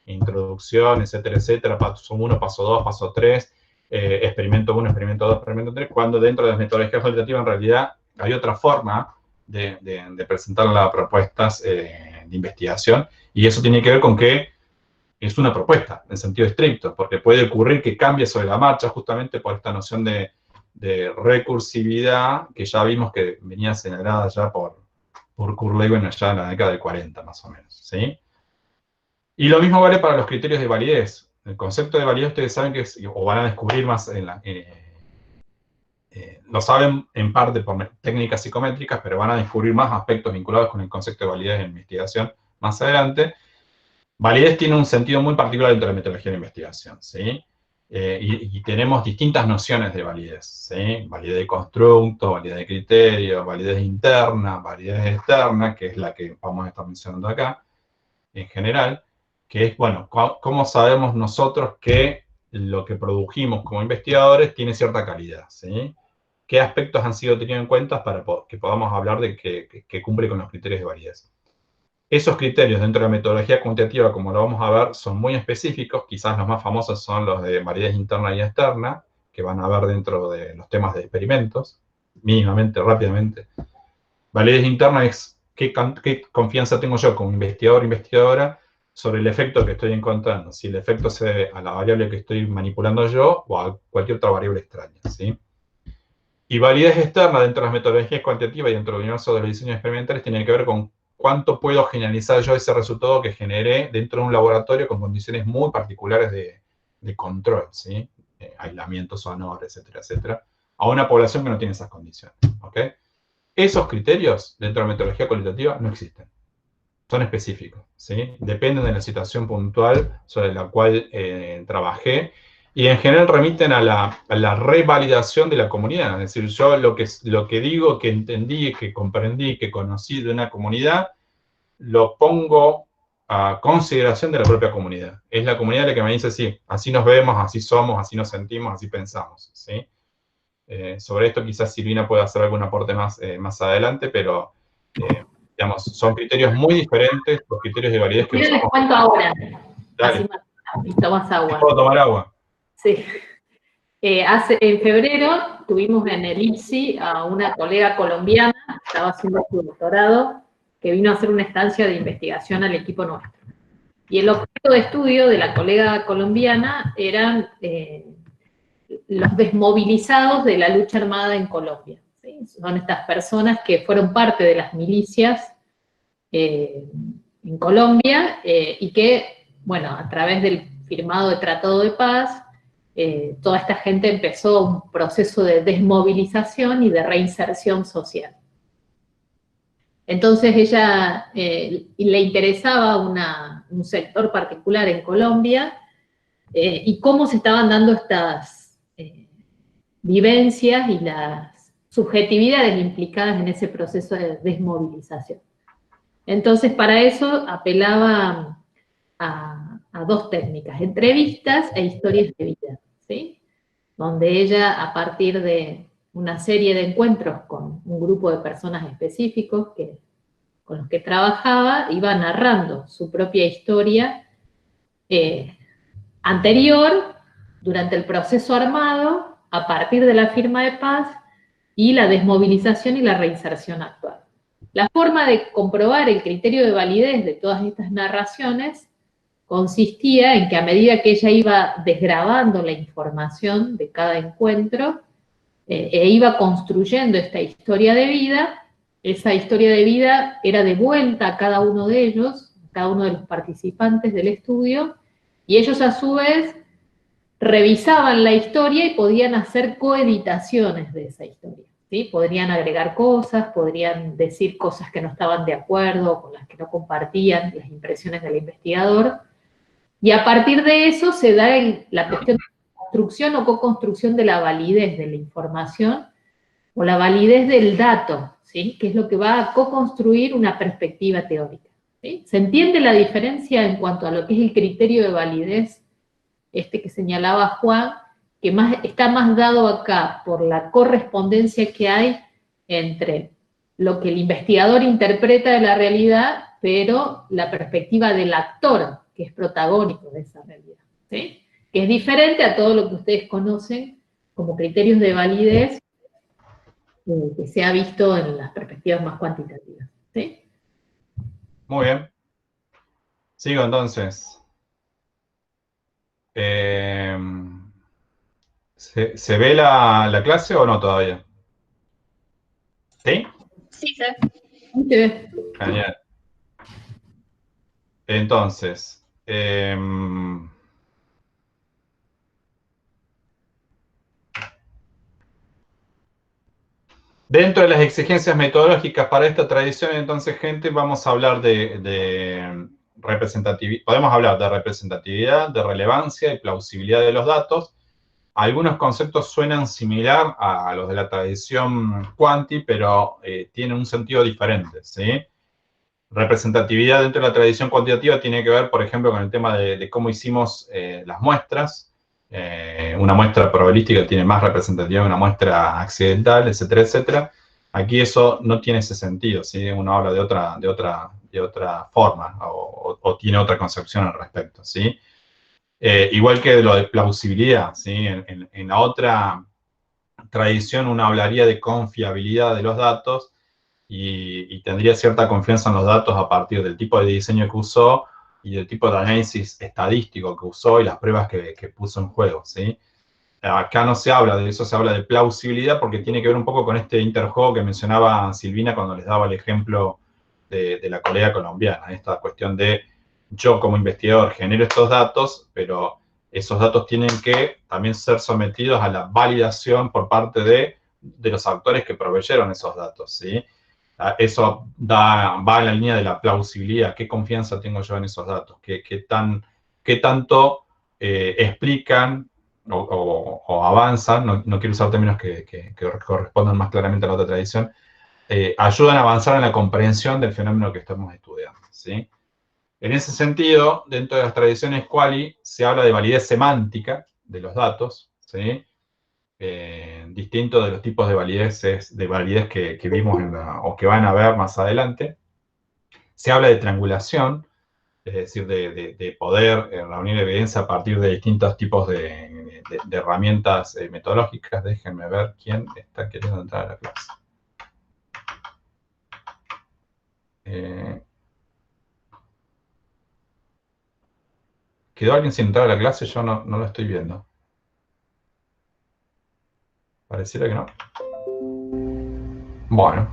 introducción, etcétera, paso 1, paso 2, paso 3, experimento 1, experimento 2, experimento 3, cuando dentro de las metodologías cualitativas en realidad hay otra forma de presentar las propuestas de investigación, y eso tiene que ver con que es una propuesta en sentido estricto, porque puede ocurrir que cambie sobre la marcha justamente por esta noción de recursividad que ya vimos que venía señalada ya por Kurt Lewin allá en la década del 40 más o menos, ¿sí? Y lo mismo vale para los criterios de validez. El concepto de validez ustedes saben que es, o van a descubrir más lo saben en parte por técnicas psicométricas, pero van a descubrir más aspectos vinculados con el concepto de validez en investigación más adelante. Validez tiene un sentido muy particular dentro de la metodología de investigación, ¿sí? Y tenemos distintas nociones de validez, ¿sí? Validez de constructo, validez de criterio, validez interna, validez externa, que es la que vamos a estar mencionando acá, en general, que es, bueno, cómo sabemos nosotros que lo que produjimos como investigadores tiene cierta calidad, ¿sí? ¿Qué aspectos han sido tenidos en cuenta para que podamos hablar de que cumple con los criterios de validez? Esos criterios dentro de la metodología cuantitativa, como lo vamos a ver, son muy específicos. Quizás los más famosos son los de validez interna y externa, que van a ver dentro de los temas de experimentos, mínimamente, rápidamente. Validez interna es qué confianza tengo yo como investigador o investigadora sobre el efecto que estoy encontrando, si el efecto se debe a la variable que estoy manipulando yo o a cualquier otra variable extraña, ¿sí? Y validez externa dentro de las metodologías cuantitativas y dentro del universo de los diseños experimentales tiene que ver con cuánto puedo generalizar yo ese resultado que generé dentro de un laboratorio con condiciones muy particulares de control, ¿sí? Aislamiento sonoro, etcétera, a una población que no tiene esas condiciones, ¿ok? Esos criterios dentro de la metodología cualitativa no existen. Son específicos, ¿sí? Dependen de la situación puntual sobre la cual trabajé y en general remiten a la revalidación de la comunidad. Es decir, yo lo que digo, que entendí, que comprendí, que conocí de una comunidad, lo pongo a consideración de la propia comunidad. Es la comunidad la que me dice, sí, así nos vemos, así somos, así nos sentimos, así pensamos, ¿sí? Sobre esto quizás Silvina pueda hacer algún aporte más adelante, pero digamos, son criterios muy diferentes los criterios de validez que Yo les usamos. cuento ahora, Dale. así tomas agua. ¿Puedo tomar agua? Sí. En febrero tuvimos en el IPSI a una colega colombiana, que estaba haciendo su doctorado, que vino a hacer una estancia de investigación al equipo nuestro. Y el objeto de estudio de la colega colombiana eran los desmovilizados de la lucha armada en Colombia, ¿sí? Son estas personas que fueron parte de las milicias en Colombia y que, bueno, a través del firmado de Tratado de Paz, toda esta gente empezó un proceso de desmovilización y de reinserción social. Entonces ella le interesaba un sector particular en Colombia y cómo se estaban dando estas vivencias y las subjetividades implicadas en ese proceso de desmovilización. Entonces, para eso apelaba a dos técnicas, entrevistas e historias de vida, ¿sí? Donde ella, a partir de una serie de encuentros con un grupo de personas específicos con los que trabajaba, iba narrando su propia historia anterior, durante el proceso armado, a partir de la firma de paz, y la desmovilización y la reinserción actual. La forma de comprobar el criterio de validez de todas estas narraciones consistía en que a medida que ella iba desgrabando la información de cada encuentro e iba construyendo esta historia de vida, esa historia de vida era devuelta a cada uno de ellos, a cada uno de los participantes del estudio, y ellos a su vez revisaban la historia y podían hacer coeditaciones de esa historia, ¿sí? Podrían agregar cosas, podrían decir cosas que no estaban de acuerdo, con las que no compartían las impresiones del investigador, y a partir de eso se da la cuestión de construcción o co-construcción de la validez de la información o la validez del dato, ¿sí? Que es lo que va a co-construir una perspectiva teórica, ¿sí? ¿Se entiende la diferencia en cuanto a lo que es el criterio de validez que señalaba Juan, que está más dado acá por la correspondencia que hay entre lo que el investigador interpreta de la realidad, pero la perspectiva del actor, que es protagónico de esa realidad, ¿sí? Que es diferente a todo lo que ustedes conocen como criterios de validez que se ha visto en las perspectivas más cuantitativas, ¿sí? Muy bien. Sigo entonces. ¿Se ve la clase o no todavía? ¿Sí? Sí, se ve. Genial. Entonces, dentro de las exigencias metodológicas para esta tradición, entonces, gente, vamos a hablar de representatividad. Podemos hablar de representatividad, de relevancia y plausibilidad de los datos. Algunos conceptos suenan similar a los de la tradición Quanti, pero tienen un sentido diferente, ¿sí? Representatividad dentro de la tradición cuantitativa tiene que ver, por ejemplo, con el tema de cómo hicimos las muestras. Una muestra probabilística tiene más representatividad que una muestra accidental, etcétera, etcétera. Aquí eso no tiene ese sentido, ¿sí? Uno habla de otra forma o tiene otra concepción al respecto, ¿sí? Igual que lo de plausibilidad, ¿sí? En la otra tradición uno hablaría de confiabilidad de los datos y tendría cierta confianza en los datos a partir del tipo de diseño que usó y del tipo de análisis estadístico que usó y las pruebas que puso en juego, ¿sí? Acá no se habla de eso, se habla de plausibilidad porque tiene que ver un poco con este interjuego que mencionaba Silvina cuando les daba el ejemplo de la colega colombiana, esta cuestión de yo como investigador genero estos datos, pero esos datos tienen que también ser sometidos a la validación por parte de los actores que proveyeron esos datos, ¿sí? Eso va en la línea de la plausibilidad, qué confianza tengo yo en esos datos, qué tanto explican o avanzan, no quiero usar términos que correspondan más claramente a la otra tradición, ayudan a avanzar en la comprensión del fenómeno que estamos estudiando, ¿sí? En ese sentido, dentro de las tradiciones quali, se habla de validez semántica de los datos, ¿sí? Distinto de los tipos de validez que vimos o que van a ver más adelante. Se habla de triangulación, es decir, de poder reunir evidencia a partir de distintos tipos de herramientas metodológicas. Déjenme ver quién está queriendo entrar a la clase. ¿Quedó alguien sin entrar a la clase? Yo no lo estoy viendo. Pareciera que no. Bueno.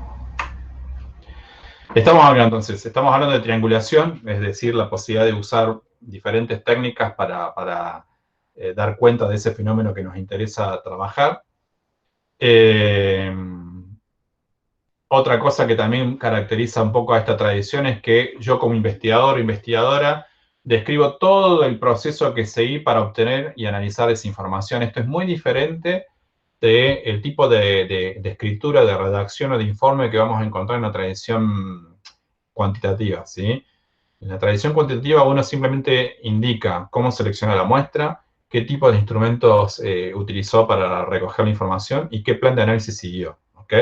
Estamos hablando de triangulación, es decir, la posibilidad de usar diferentes técnicas para dar cuenta de ese fenómeno que nos interesa trabajar. Otra cosa que también caracteriza un poco a esta tradición es que yo como investigador o investigadora describo todo el proceso que seguí para obtener y analizar esa información. Esto es muy diferente del tipo de escritura, de redacción o de informe que vamos a encontrar en la tradición cuantitativa, ¿sí? En la tradición cuantitativa uno simplemente indica cómo selecciona la muestra, qué tipo de instrumentos utilizó para recoger la información y qué plan de análisis siguió, ¿ok?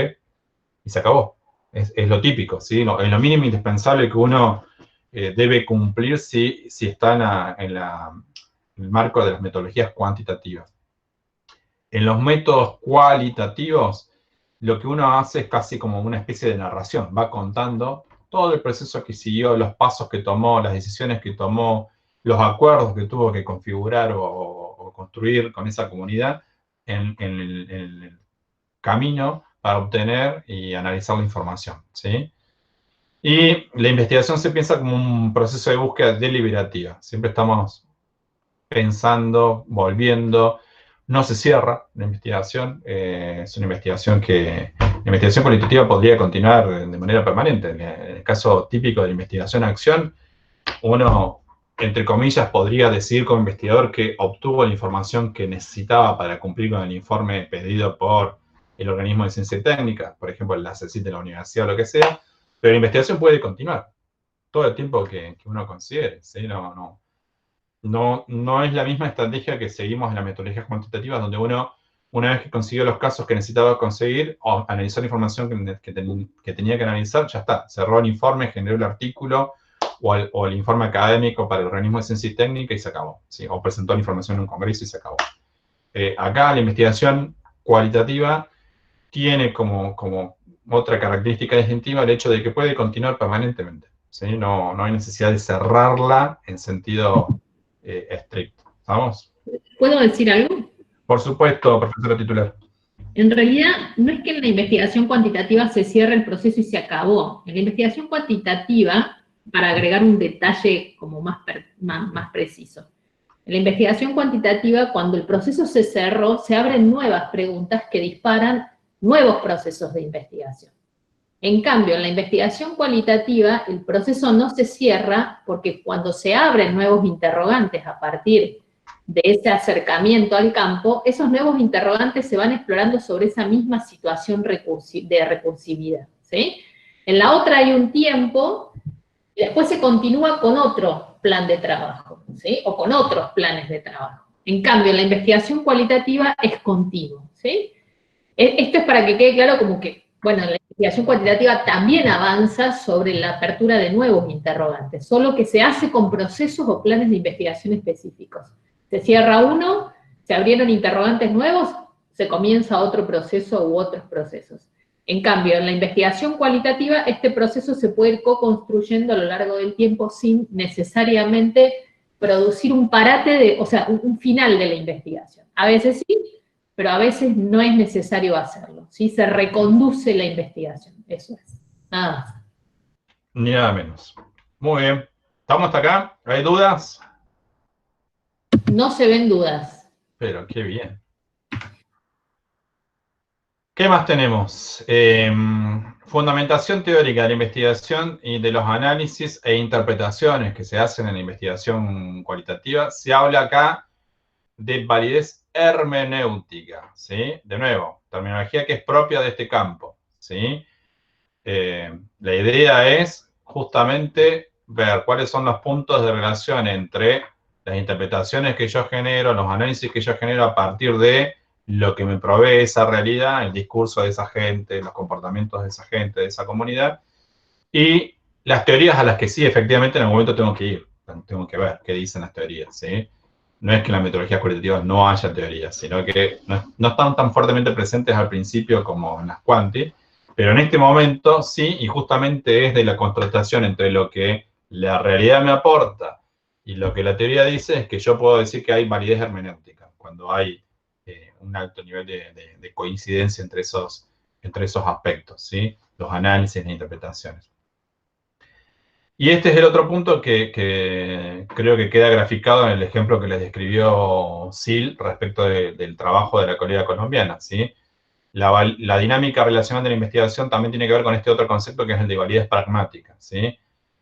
Y se acabó. Es lo típico, ¿sí? Es lo mínimo indispensable que uno debe cumplir si está en el marco de las metodologías cuantitativas. En los métodos cualitativos, lo que uno hace es casi como una especie de narración, va contando todo el proceso que siguió, los pasos que tomó, las decisiones que tomó, los acuerdos que tuvo que configurar o construir con esa comunidad en el camino para obtener y analizar la información, ¿sí? Y la investigación se piensa como un proceso de búsqueda deliberativa. Siempre estamos pensando, volviendo. No se cierra la investigación. Es una investigación que... La investigación cualitativa podría continuar de manera permanente. En el caso típico de la investigación-acción, uno, entre comillas, podría decir como investigador que obtuvo la información que necesitaba para cumplir con el informe pedido por el organismo de ciencia y técnica, por ejemplo, el ACCIT de la universidad o lo que sea, pero la investigación puede continuar todo el tiempo que uno considere, ¿sí? No es la misma estrategia que seguimos en las metodologías cuantitativas, donde uno, una vez que consiguió los casos que necesitaba conseguir, o analizó la información que tenía que analizar, ya está, cerró el informe, generó el artículo, o el informe académico para el organismo de ciencia y técnica y se acabó, ¿sí? O presentó la información en un congreso y se acabó. Acá la investigación cualitativa tiene como otra característica distintiva el hecho de que puede continuar permanentemente, ¿sí? No hay necesidad de cerrarla en sentido estricto. ¿Vamos? ¿Puedo decir algo? Por supuesto, profesora titular. En realidad, no es que en la investigación cuantitativa se cierre el proceso y se acabó. En la investigación cuantitativa, para agregar un detalle como más preciso, en la investigación cuantitativa, cuando el proceso se cerró, se abren nuevas preguntas que disparan nuevos procesos de investigación. En cambio, en la investigación cualitativa, el proceso no se cierra porque cuando se abren nuevos interrogantes a partir de ese acercamiento al campo, esos nuevos interrogantes se van explorando sobre esa misma situación de recursividad, ¿sí? En la otra hay un tiempo, y después se continúa con otro plan de trabajo, ¿sí? O con otros planes de trabajo. En cambio, en la investigación cualitativa es continuo, ¿sí? Esto es para que quede claro como que, bueno, la investigación cuantitativa también avanza sobre la apertura de nuevos interrogantes, solo que se hace con procesos o planes de investigación específicos. Se cierra uno, se abrieron interrogantes nuevos, se comienza otro proceso u otros procesos. En cambio, en la investigación cualitativa, este proceso se puede ir co-construyendo a lo largo del tiempo sin necesariamente producir un parate, o sea, un final de la investigación. A veces sí, pero a veces no es necesario hacerlo, ¿sí? Se reconduce la investigación, eso es, nada más. Ni nada menos. Muy bien. ¿Estamos hasta acá? ¿Hay dudas? No se ven dudas. Pero qué bien. ¿Qué más tenemos? Fundamentación teórica de la investigación y de los análisis e interpretaciones que se hacen en la investigación cualitativa. Se habla acá de validez hermenéutica, ¿sí? De nuevo, terminología que es propia de este campo, ¿sí? La idea es justamente ver cuáles son los puntos de relación entre las interpretaciones que yo genero, los análisis que yo genero a partir de lo que me provee esa realidad, el discurso de esa gente, los comportamientos de esa gente, de esa comunidad, y las teorías a las que sí, efectivamente, en algún momento tengo que ir, tengo que ver qué dicen las teorías, ¿sí? No es que en las metodologías cualitativas no haya teorías, sino que no están tan fuertemente presentes al principio como en las cuanti, pero en este momento sí, y justamente es de la contrastación entre lo que la realidad me aporta y lo que la teoría dice, es que yo puedo decir que hay validez hermenéutica, cuando hay un alto nivel de coincidencia entre esos aspectos, ¿sí? Los análisis e interpretaciones. Y este es el otro punto que creo que queda graficado en el ejemplo que les describió Sil respecto del trabajo de la colega colombiana, ¿sí? La dinámica relacional de la investigación también tiene que ver con este otro concepto que es el de validez pragmática, ¿sí?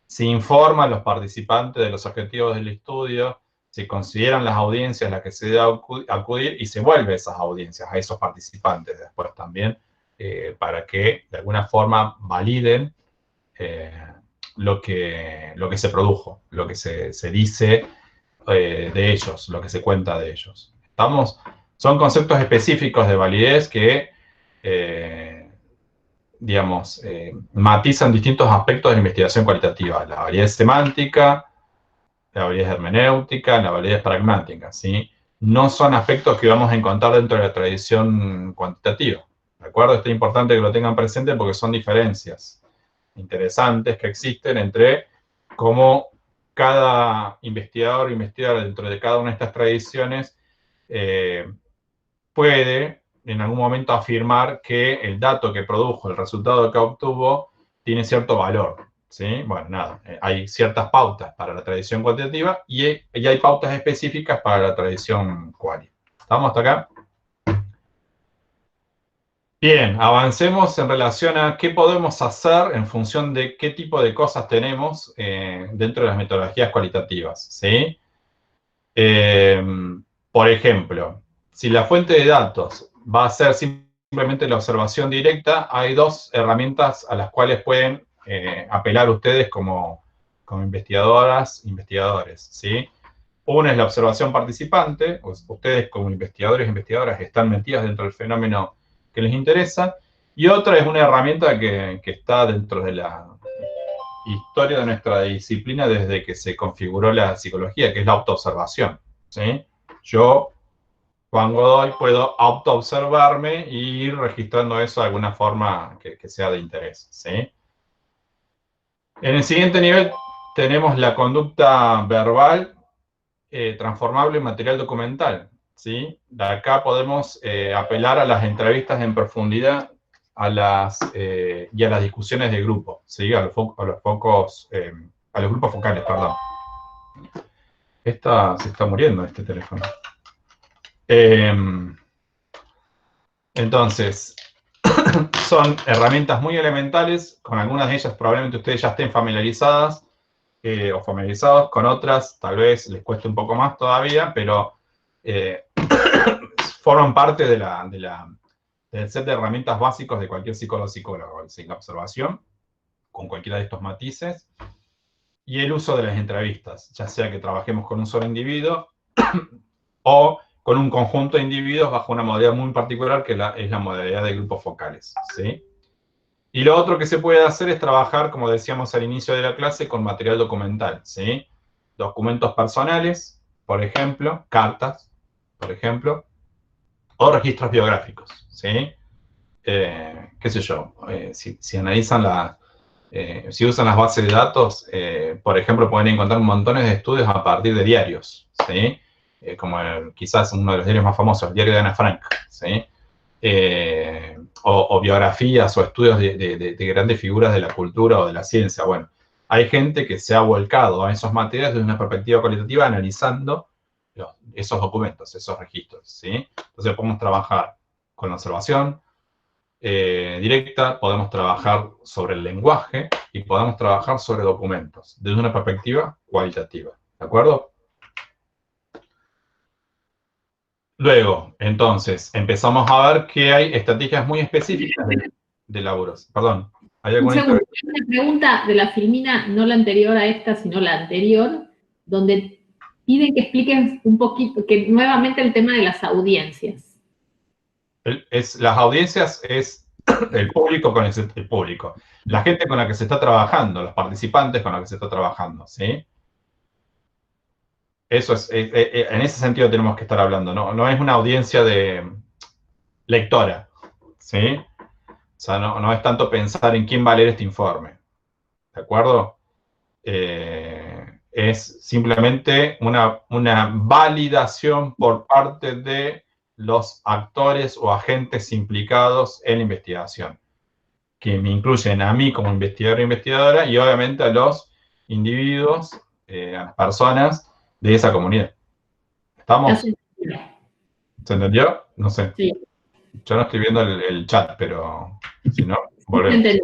Se informa a los participantes de los objetivos del estudio, se consideran las audiencias a las que se debe acudir y se vuelve a esas audiencias, a esos participantes después también, para que de alguna forma validen lo que se produjo, lo que se dice de ellos, lo que se cuenta de ellos. ¿Estamos? Son conceptos específicos de validez que, matizan distintos aspectos de la investigación cualitativa. La validez semántica, la validez hermenéutica, la validez pragmática, ¿sí? No son aspectos que vamos a encontrar dentro de la tradición cuantitativa. ¿De acuerdo? Esto es importante que lo tengan presente porque son diferencias interesantes que existen entre cómo cada investigador o investigadora dentro de cada una de estas tradiciones puede en algún momento afirmar que el dato que produjo, el resultado que obtuvo, tiene cierto valor. ¿Sí? Bueno, nada, hay ciertas pautas para la tradición cuantitativa y hay pautas específicas para la tradición quali. ¿Estamos hasta acá? Bien, avancemos en relación a qué podemos hacer en función de qué tipo de cosas tenemos dentro de las metodologías cualitativas. ¿Sí? Por ejemplo, si la fuente de datos va a ser simplemente la observación directa, hay dos herramientas a las cuales pueden apelar ustedes como investigadoras, investigadores, ¿sí? Una es la observación participante, pues ustedes como investigadores e investigadoras están metidas dentro del fenómeno que les interesa, y otra es una herramienta que está dentro de la historia de nuestra disciplina desde que se configuró la psicología, que es la autoobservación, ¿sí? Yo, Juan Godoy, puedo autoobservarme y ir registrando eso de alguna forma que sea de interés, ¿sí? En el siguiente nivel tenemos la conducta verbal transformable en material documental, ¿sí? De acá podemos apelar a las entrevistas en profundidad y a las discusiones de grupo, ¿sí? A los grupos focales, perdón. Se está muriendo este teléfono. Entonces, son herramientas muy elementales, con algunas de ellas probablemente ustedes ya estén familiarizadas o familiarizados, con otras tal vez les cueste un poco más todavía, pero forman parte del set de herramientas básicos de cualquier psicólogo, la observación, con cualquiera de estos matices, y el uso de las entrevistas, ya sea que trabajemos con un solo individuo o con un conjunto de individuos bajo una modalidad muy particular que es la modalidad de grupos focales, ¿sí? Y lo otro que se puede hacer es trabajar, como decíamos al inicio de la clase, con material documental, ¿sí? Documentos personales, por ejemplo, cartas, por ejemplo, o registros biográficos, ¿sí? Qué sé yo, si analizan si usan las bases de datos, por ejemplo, pueden encontrar montones de estudios a partir de diarios, ¿sí? Como quizás uno de los diarios más famosos, el diario de Ana Frank, ¿sí? O biografías o estudios de grandes figuras de la cultura o de la ciencia. Bueno, hay gente que se ha volcado a esos materiales desde una perspectiva cualitativa analizando esos documentos, esos registros, ¿sí? Entonces podemos trabajar con la observación directa, podemos trabajar sobre el lenguaje y podemos trabajar sobre documentos desde una perspectiva cualitativa, ¿de acuerdo? Luego, entonces, empezamos a ver que hay estrategias muy específicas de laburos. Perdón, ¿hay Un alguna segundo, hay una pregunta de la Filmina, no la anterior a esta, sino la anterior, donde piden que expliquen un poquito, que nuevamente el tema de las audiencias. Las audiencias es el público con el público. La gente con la que se está trabajando, los participantes con los que se está trabajando, ¿sí? Eso en ese sentido tenemos que estar hablando, ¿no? No es una audiencia de lectora, ¿sí? O sea, no es tanto pensar en quién va a leer este informe, ¿de acuerdo? Es simplemente una validación por parte de los actores o agentes implicados en la investigación, que me incluyen a mí como investigador e investigadora y obviamente a los individuos, a las personas de esa comunidad. ¿Estamos? ¿Se entendió? No sé. Sí. Yo no estoy viendo el chat, pero si no, volvemos.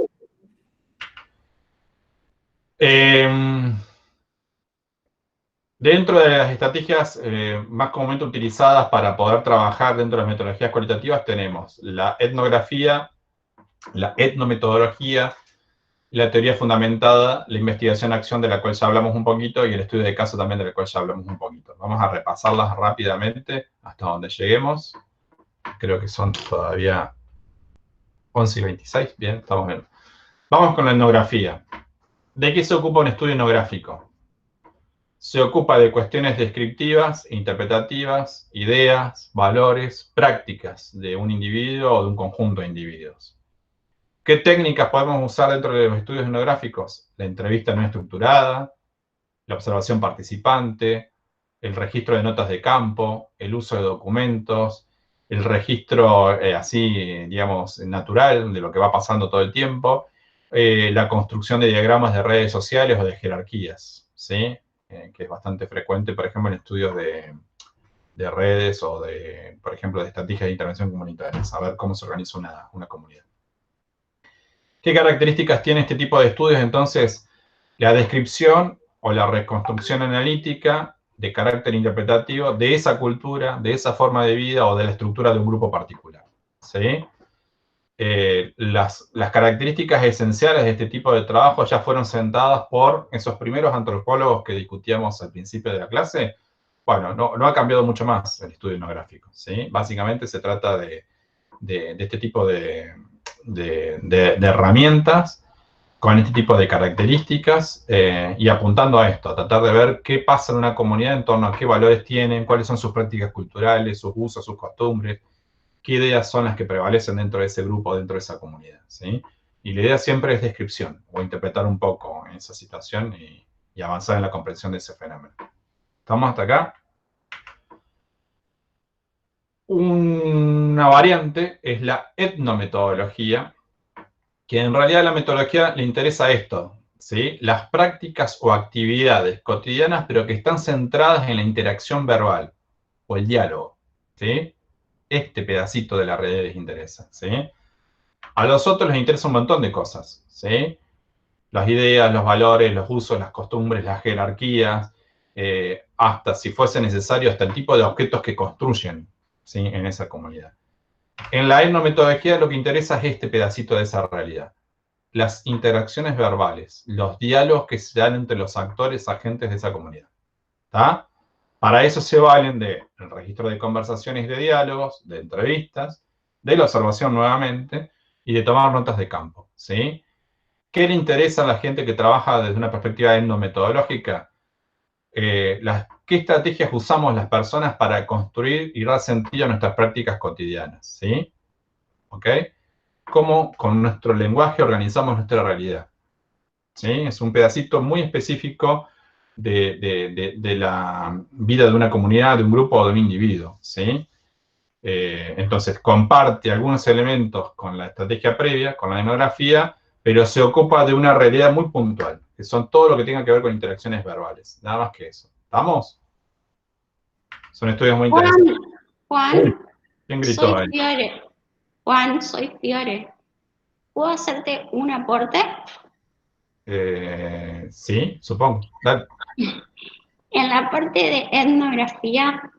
Dentro de las estrategias más comúnmente utilizadas para poder trabajar dentro de las metodologías cualitativas tenemos la etnografía, la etnometodología, la teoría fundamentada, la investigación-acción de la cual ya hablamos un poquito y el estudio de caso también de la cual ya hablamos un poquito. Vamos a repasarlas rápidamente hasta donde lleguemos. Creo que son todavía 11:26. Bien, estamos bien. Vamos con la etnografía. ¿De qué se ocupa un estudio etnográfico? se ocupa de cuestiones descriptivas, interpretativas, ideas, valores, prácticas de un individuo o de un conjunto de individuos. ¿Qué técnicas podemos usar dentro de los estudios etnográficos? La entrevista no estructurada, la observación participante, el registro de notas de campo, el uso de documentos, el registro así, digamos, natural de lo que va pasando todo el tiempo, la construcción de diagramas de redes sociales o de jerarquías, ¿sí? Que es bastante frecuente, por ejemplo, en estudios de redes o de, por ejemplo, de estrategias de intervención comunitaria, saber cómo se organiza una comunidad. ¿Qué características tiene este tipo de estudios? Entonces, la descripción o la reconstrucción analítica de carácter interpretativo de esa cultura, de esa forma de vida o de la estructura de un grupo particular, ¿sí? Las características esenciales de este tipo de trabajo ya fueron sentadas por esos primeros antropólogos que discutíamos al principio de la clase. Bueno, no ha cambiado mucho más el estudio etnográfico, ¿sí? Básicamente se trata de este tipo de herramientas con este tipo de características y apuntando a esto, a tratar de ver qué pasa en una comunidad en torno a qué valores tienen, cuáles son sus prácticas culturales, sus usos, sus costumbres, qué ideas son las que prevalecen dentro de ese grupo, dentro de esa comunidad, ¿sí? Y la idea siempre es descripción, o interpretar un poco en esa situación y avanzar en la comprensión de ese fenómeno. ¿Estamos hasta acá? Una variante es la etnometodología, que en realidad a la metodología le interesa esto, ¿sí? Las prácticas o actividades cotidianas, pero que están centradas en la interacción verbal o el diálogo, ¿sí? Este pedacito de la red les interesa, ¿sí? A los otros les interesa un montón de cosas, ¿sí? Las ideas, los valores, los usos, las costumbres, las jerarquías, hasta, si fuese necesario, hasta el tipo de objetos que construyen, ¿sí? En esa comunidad. En la etnometodología lo que interesa es este pedacito de esa realidad. Las interacciones verbales, los diálogos que se dan entre los actores, agentes de esa comunidad. ¿Está? Para eso se valen del registro de conversaciones y de diálogos, de entrevistas, de la observación nuevamente y de tomar notas de campo, ¿sí? ¿Qué le interesa a la gente que trabaja desde una perspectiva etnometodológica? ¿Qué estrategias usamos las personas para construir y dar sentido a nuestras prácticas cotidianas? ¿Sí? ¿Ok? ¿Cómo con nuestro lenguaje organizamos nuestra realidad? ¿Sí? Es un pedacito muy específico de la vida de una comunidad, de un grupo o de un individuo. ¿Sí? Entonces, comparte algunos elementos con la estrategia previa, con la etnografía, pero se ocupa de una realidad muy puntual, que son todo lo que tenga que ver con interacciones verbales. Nada más que eso. ¿Estamos? Son estudios muy interesantes. Juan, ¿Quién gritó ahí? Fiore. Juan, soy Fiore. ¿Puedo hacerte un aporte? Sí, supongo. Dale. En la parte de etnografía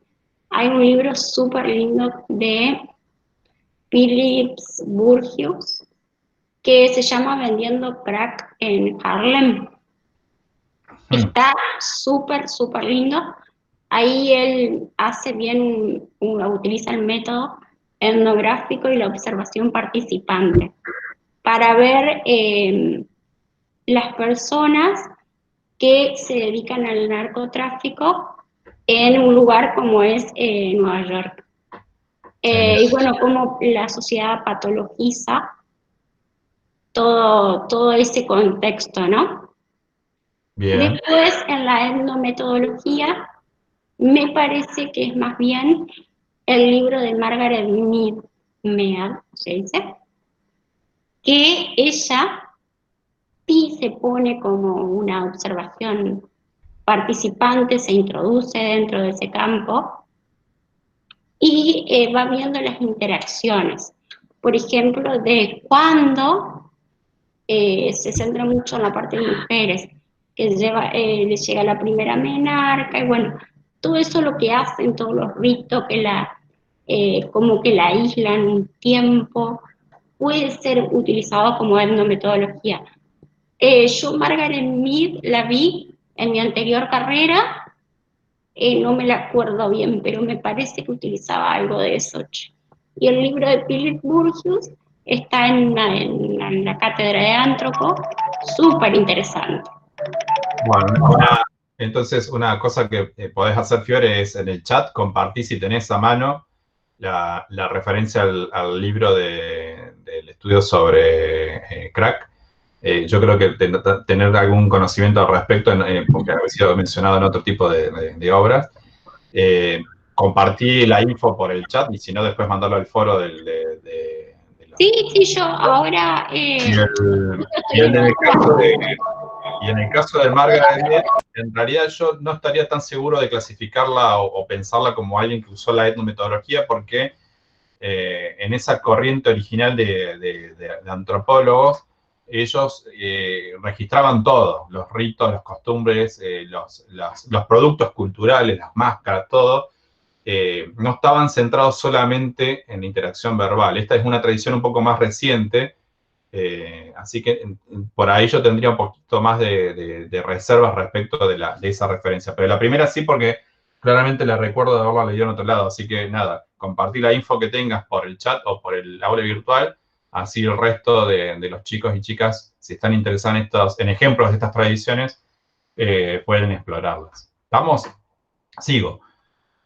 hay un libro súper lindo de Philips Burgius que se llama Vendiendo Crack en Harlem. Está súper, súper lindo. Ahí él hace bien, utiliza el método etnográfico y la observación participante para ver las personas que se dedican al narcotráfico en un lugar como es Nueva York. Y bueno, cómo la sociedad patologiza todo ese contexto, ¿no? Bien. Después, en la etnometodología, me parece que es más bien el libro de Margaret Mead, ¿se dice? Que ella sí se pone como una observación participante, se introduce dentro de ese campo y va viendo las interacciones. Por ejemplo, de cuando se centra mucho en la parte de mujeres, que les llega la primera menarca, y bueno, todo eso lo que hacen, todos los ritos, como que la aíslan un tiempo, puede ser utilizado como etnometodología. Yo Margaret Mead la vi en mi anterior carrera, no me la acuerdo bien, pero me parece que utilizaba algo de eso. Y el libro de Philip Burgius está en la cátedra de Antropo, súper interesante. Bueno, Entonces, una cosa que podés hacer, Fiore, es en el chat compartir, si tenés a mano, la referencia al libro del estudio sobre crack. Yo creo que tener algún conocimiento al respecto, porque ha sido mencionado en otro tipo de obras, compartí la info por el chat y si no, después mandarlo al foro de los... Sí, sí, yo ahora Y, el, y en el caso y en el caso de Margaret Mead, en realidad yo no estaría tan seguro de clasificarla o pensarla como alguien que usó la etnometodología, porque en esa corriente original de antropólogos, ellos registraban todo, los ritos, las costumbres, los productos culturales, las máscaras, todo. No estaban centrados solamente en la interacción verbal. Esta es una tradición un poco más reciente, así que por ahí yo tendría un poquito más de reservas respecto de esa referencia. Pero la primera sí, porque claramente la recuerdo de haberla leído en otro lado. Así que nada, compartí la info que tengas por el chat o por el aula virtual. Así el resto de los chicos y chicas, si están interesados en ejemplos de estas tradiciones, pueden explorarlas. ¿Estamos? Sigo,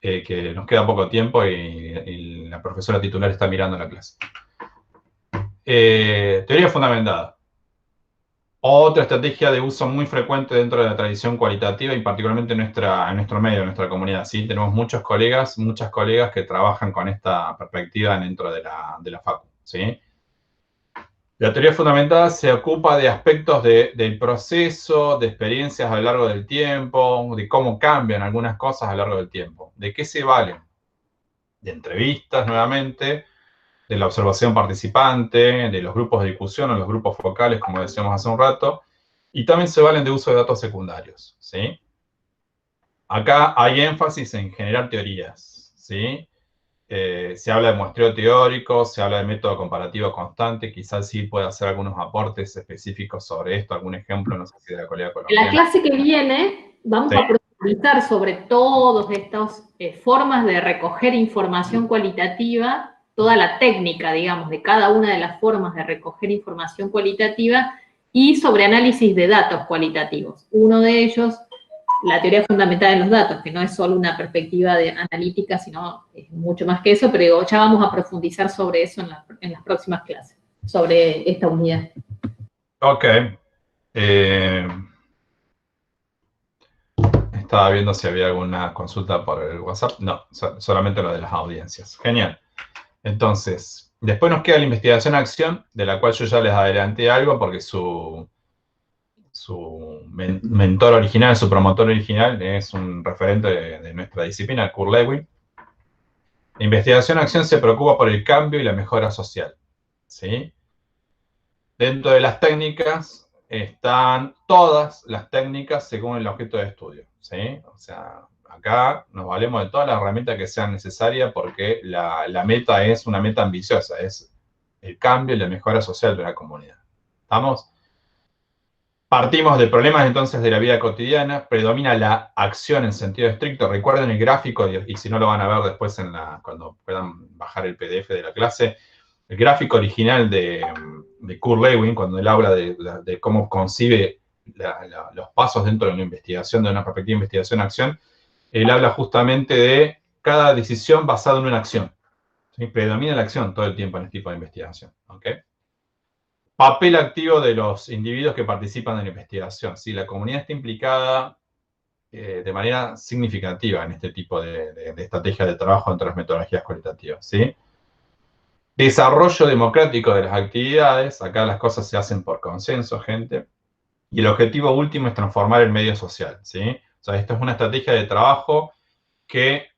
que nos queda poco tiempo y la profesora titular está mirando la clase. Teoría fundamentada. Otra estrategia de uso muy frecuente dentro de la tradición cualitativa y particularmente en nuestro medio, en nuestra comunidad. ¿Sí? Tenemos muchas colegas que trabajan con esta perspectiva dentro de la facu. ¿Sí? La teoría fundamentada se ocupa de aspectos del proceso, de experiencias a lo largo del tiempo, de cómo cambian algunas cosas a lo largo del tiempo. ¿De qué se valen? De entrevistas, nuevamente, de la observación participante, de los grupos de discusión o los grupos focales, como decíamos hace un rato, y también se valen de uso de datos secundarios, ¿sí? Acá hay énfasis en generar teorías, ¿sí? Se habla de muestreo teórico, se habla de método comparativo constante, quizás sí pueda hacer algunos aportes específicos sobre esto, algún ejemplo, no sé si de la colega colombiana. En la clase que viene vamos a profundizar sobre todas estas formas de recoger información cualitativa, toda la técnica, digamos, de cada una de las formas de recoger información cualitativa y sobre análisis de datos cualitativos. Uno de ellos, la teoría fundamental de los datos, que no es solo una perspectiva analítica, sino es mucho más que eso, pero ya vamos a profundizar sobre eso en las próximas clases, sobre esta unidad. Ok. Estaba viendo si había alguna consulta por el WhatsApp. No, solamente lo de las audiencias. Genial. Entonces, después nos queda la investigación-acción, de la cual yo ya les adelanté algo, porque su mentor original, su promotor original, es un referente de nuestra disciplina, Kurt Lewin. La investigación-acción se preocupa por el cambio y la mejora social. ¿Sí? Dentro de las técnicas están todas las técnicas según el objeto de estudio. ¿Sí? O sea, acá nos valemos de todas las herramientas que sean necesarias porque la meta es una meta ambiciosa, es el cambio y la mejora social de la comunidad. ¿Estamos? Partimos de problemas entonces de la vida cotidiana, predomina la acción en sentido estricto. Recuerden el gráfico, y si no lo van a ver después cuando puedan bajar el PDF de la clase, el gráfico original de Kurt Lewin, cuando él habla de cómo concibe los pasos dentro de una investigación, de una perspectiva de investigación-acción, él habla justamente de cada decisión basada en una acción. ¿Sí? Predomina la acción todo el tiempo en este tipo de investigación. ¿Okay? Papel activo de los individuos que participan en la investigación. ¿Sí? La comunidad está implicada de manera significativa en este tipo de estrategias de trabajo entre las metodologías cualitativas. ¿Sí? Desarrollo democrático de las actividades. Acá las cosas se hacen por consenso, gente. Y el objetivo último es transformar el medio social. ¿Sí? O sea, esto es una estrategia de trabajo que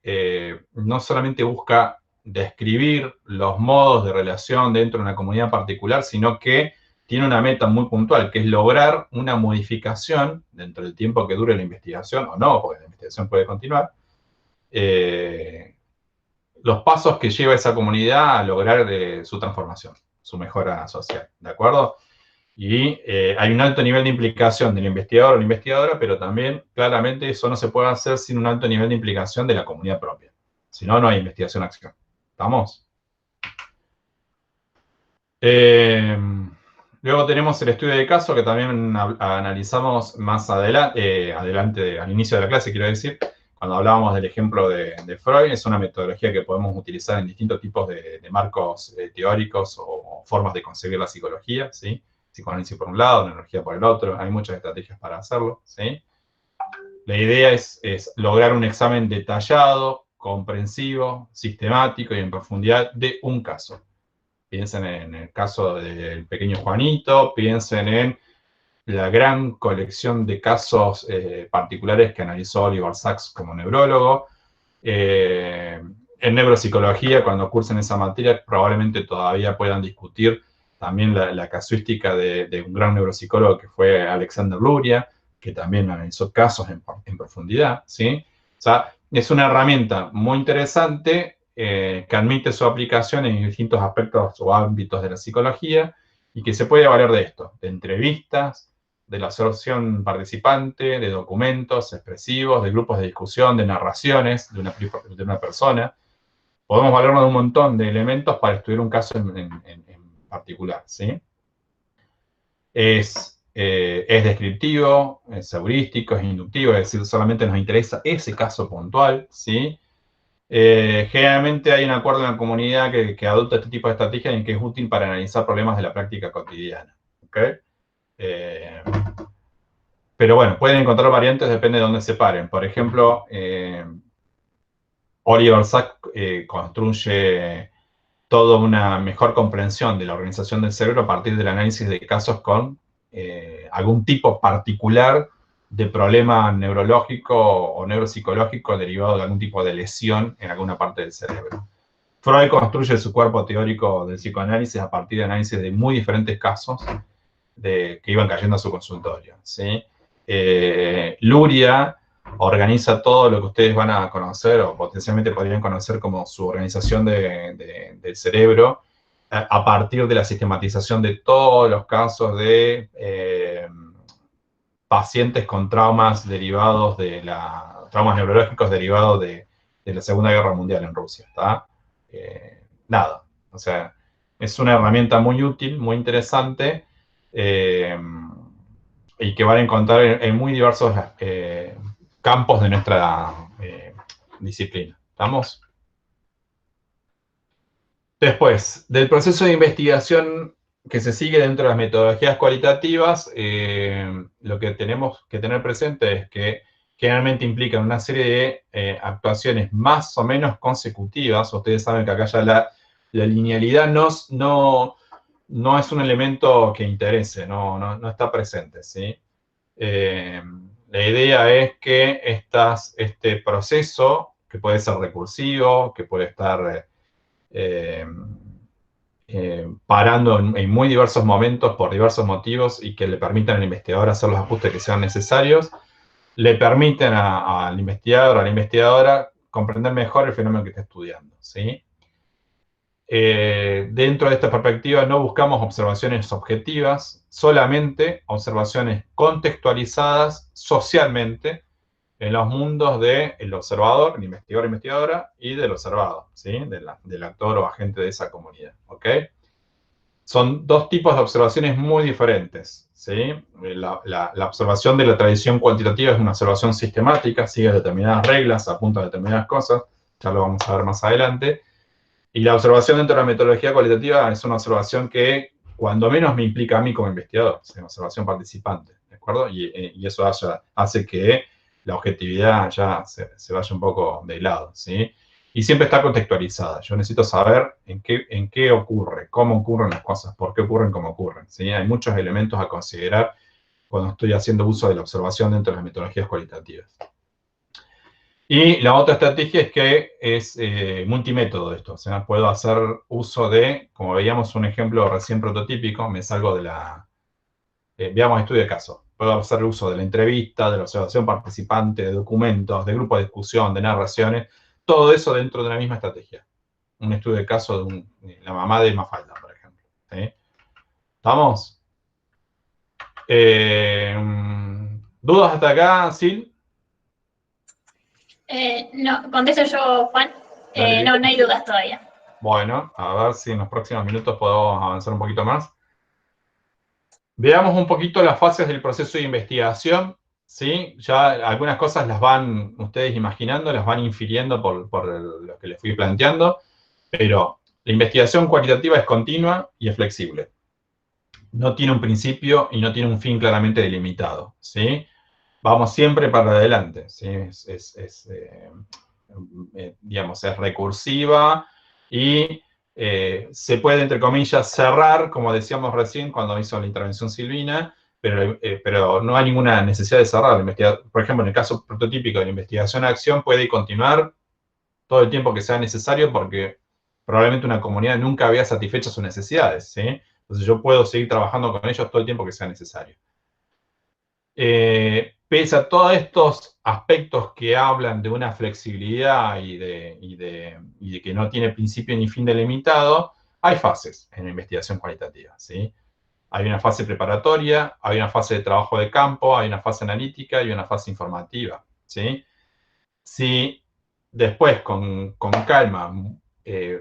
no solamente busca describir los modos de relación dentro de una comunidad particular, sino que tiene una meta muy puntual, que es lograr una modificación dentro del tiempo que dure la investigación, o no, porque la investigación puede continuar, los pasos que lleva esa comunidad a lograr su transformación, su mejora social, ¿de acuerdo? Y hay un alto nivel de implicación del investigador o la investigadora, pero también, claramente, eso no se puede hacer sin un alto nivel de implicación de la comunidad propia. Si no, no hay investigación-acción. ¿Estamos? Luego tenemos el estudio de caso, que también analizamos más adelante, al inicio de la clase, quiero decir, cuando hablábamos del ejemplo de Freud. Es una metodología que podemos utilizar en distintos tipos de marcos teóricos o formas de concebir la psicología, ¿sí? Psicoanálisis por un lado, neurología por el otro. Hay muchas estrategias para hacerlo, ¿sí? La idea es lograr un examen detallado, comprensivo, sistemático y en profundidad de un caso. Piensen en el caso del pequeño Juanito, piensen en la gran colección de casos particulares que analizó Oliver Sacks como neurólogo. En neuropsicología, cuando cursen esa materia, probablemente todavía puedan discutir también la casuística de un gran neuropsicólogo que fue Alexander Luria, que también analizó casos en profundidad, ¿sí? O sea, es una herramienta muy interesante que admite su aplicación en distintos aspectos o ámbitos de la psicología y que se puede valer de esto, de entrevistas, de la observación participante, de documentos expresivos, de grupos de discusión, de narraciones de una persona. Podemos valernos de un montón de elementos para estudiar un caso en particular, ¿sí? Es descriptivo, es heurístico, es inductivo, es decir, solamente nos interesa ese caso puntual, ¿sí? Generalmente hay un acuerdo en la comunidad que adopta este tipo de estrategias en que es útil para analizar problemas de la práctica cotidiana, ¿ok? Pero bueno, pueden encontrar variantes, depende de dónde se paren. Por ejemplo, Oliver Sacks construye toda una mejor comprensión de la organización del cerebro a partir del análisis de casos con algún tipo particular de problema neurológico o neuropsicológico derivado de algún tipo de lesión en alguna parte del cerebro. Freud construye su cuerpo teórico del psicoanálisis a partir de análisis de muy diferentes casos que iban cayendo a su consultorio, ¿sí? Luria organiza todo lo que ustedes van a conocer o potencialmente podrían conocer como su organización del cerebro a partir de la sistematización de todos los casos de pacientes con traumas derivados traumas neurológicos derivados de la Segunda Guerra Mundial en Rusia, ¿está? Nada, o sea, es una herramienta muy útil, muy interesante, y que van a encontrar en muy diversos campos de nuestra disciplina. ¿Estamos? Después, del proceso de investigación que se sigue dentro de las metodologías cualitativas, lo que tenemos que tener presente es que generalmente implican una serie de actuaciones más o menos consecutivas. Ustedes saben que acá ya la linealidad no es un elemento que interese, no está presente, ¿sí? La idea es que este proceso, que puede ser recursivo, que puede estar parando en muy diversos momentos por diversos motivos y que le permitan al investigador hacer los ajustes que sean necesarios, le permiten al investigador o a la investigadora comprender mejor el fenómeno que está estudiando, ¿sí? Dentro de esta perspectiva no buscamos observaciones objetivas, solamente observaciones contextualizadas socialmente en los mundos del observador, el investigador o investigadora, y del observado, ¿sí? Del actor o agente de esa comunidad, ¿ok? Son dos tipos de observaciones muy diferentes, ¿sí? La observación de la tradición cuantitativa es una observación sistemática, sigue determinadas reglas, apunta a determinadas cosas, ya lo vamos a ver más adelante. Y la observación dentro de la metodología cualitativa es una observación que, cuando menos, me implica a mí como investigador, es una observación participante, ¿de acuerdo? Y eso hace que la objetividad ya se vaya un poco de lado, ¿sí? Y siempre está contextualizada. Yo necesito saber en qué ocurre, cómo ocurren las cosas, por qué ocurren como ocurren, ¿sí? Hay muchos elementos a considerar cuando estoy haciendo uso de la observación dentro de las metodologías cualitativas. Y la otra estrategia es que es multimétodo esto, o sea, puedo hacer uso de, como veíamos un ejemplo recién prototípico, me salgo de veamos estudio de caso. Puedo hacer uso de la entrevista, de la observación participante, de documentos, de grupos de discusión, de narraciones, todo eso dentro de una misma estrategia. Un estudio de caso de la mamá de Mafalda, por ejemplo, ¿sí? ¿Estamos? ¿Dudas hasta acá, Sil? No, contesto yo, Juan. No hay dudas todavía. Bueno, a ver si en los próximos minutos podemos avanzar un poquito más. Veamos un poquito las fases del proceso de investigación, ¿sí? Ya algunas cosas las van ustedes imaginando, las van infiriendo por lo que les fui planteando, pero la investigación cualitativa es continua y es flexible. No tiene un principio y no tiene un fin claramente delimitado, ¿sí? Vamos siempre para adelante, ¿sí? Digamos, es recursiva y se puede, entre comillas, cerrar, como decíamos recién cuando hizo la intervención Silvina, pero no hay ninguna necesidad de cerrar. Por ejemplo, en el caso prototípico de la investigación-acción puede continuar todo el tiempo que sea necesario porque probablemente una comunidad nunca había satisfecho sus necesidades, ¿sí? Entonces yo puedo seguir trabajando con ellos todo el tiempo que sea necesario. Pese a todos estos aspectos que hablan de una flexibilidad y de que no tiene principio ni fin delimitado, hay fases en la investigación cualitativa, ¿sí? Hay una fase preparatoria, hay una fase de trabajo de campo, hay una fase analítica y una fase informativa, ¿sí? Si después, con calma,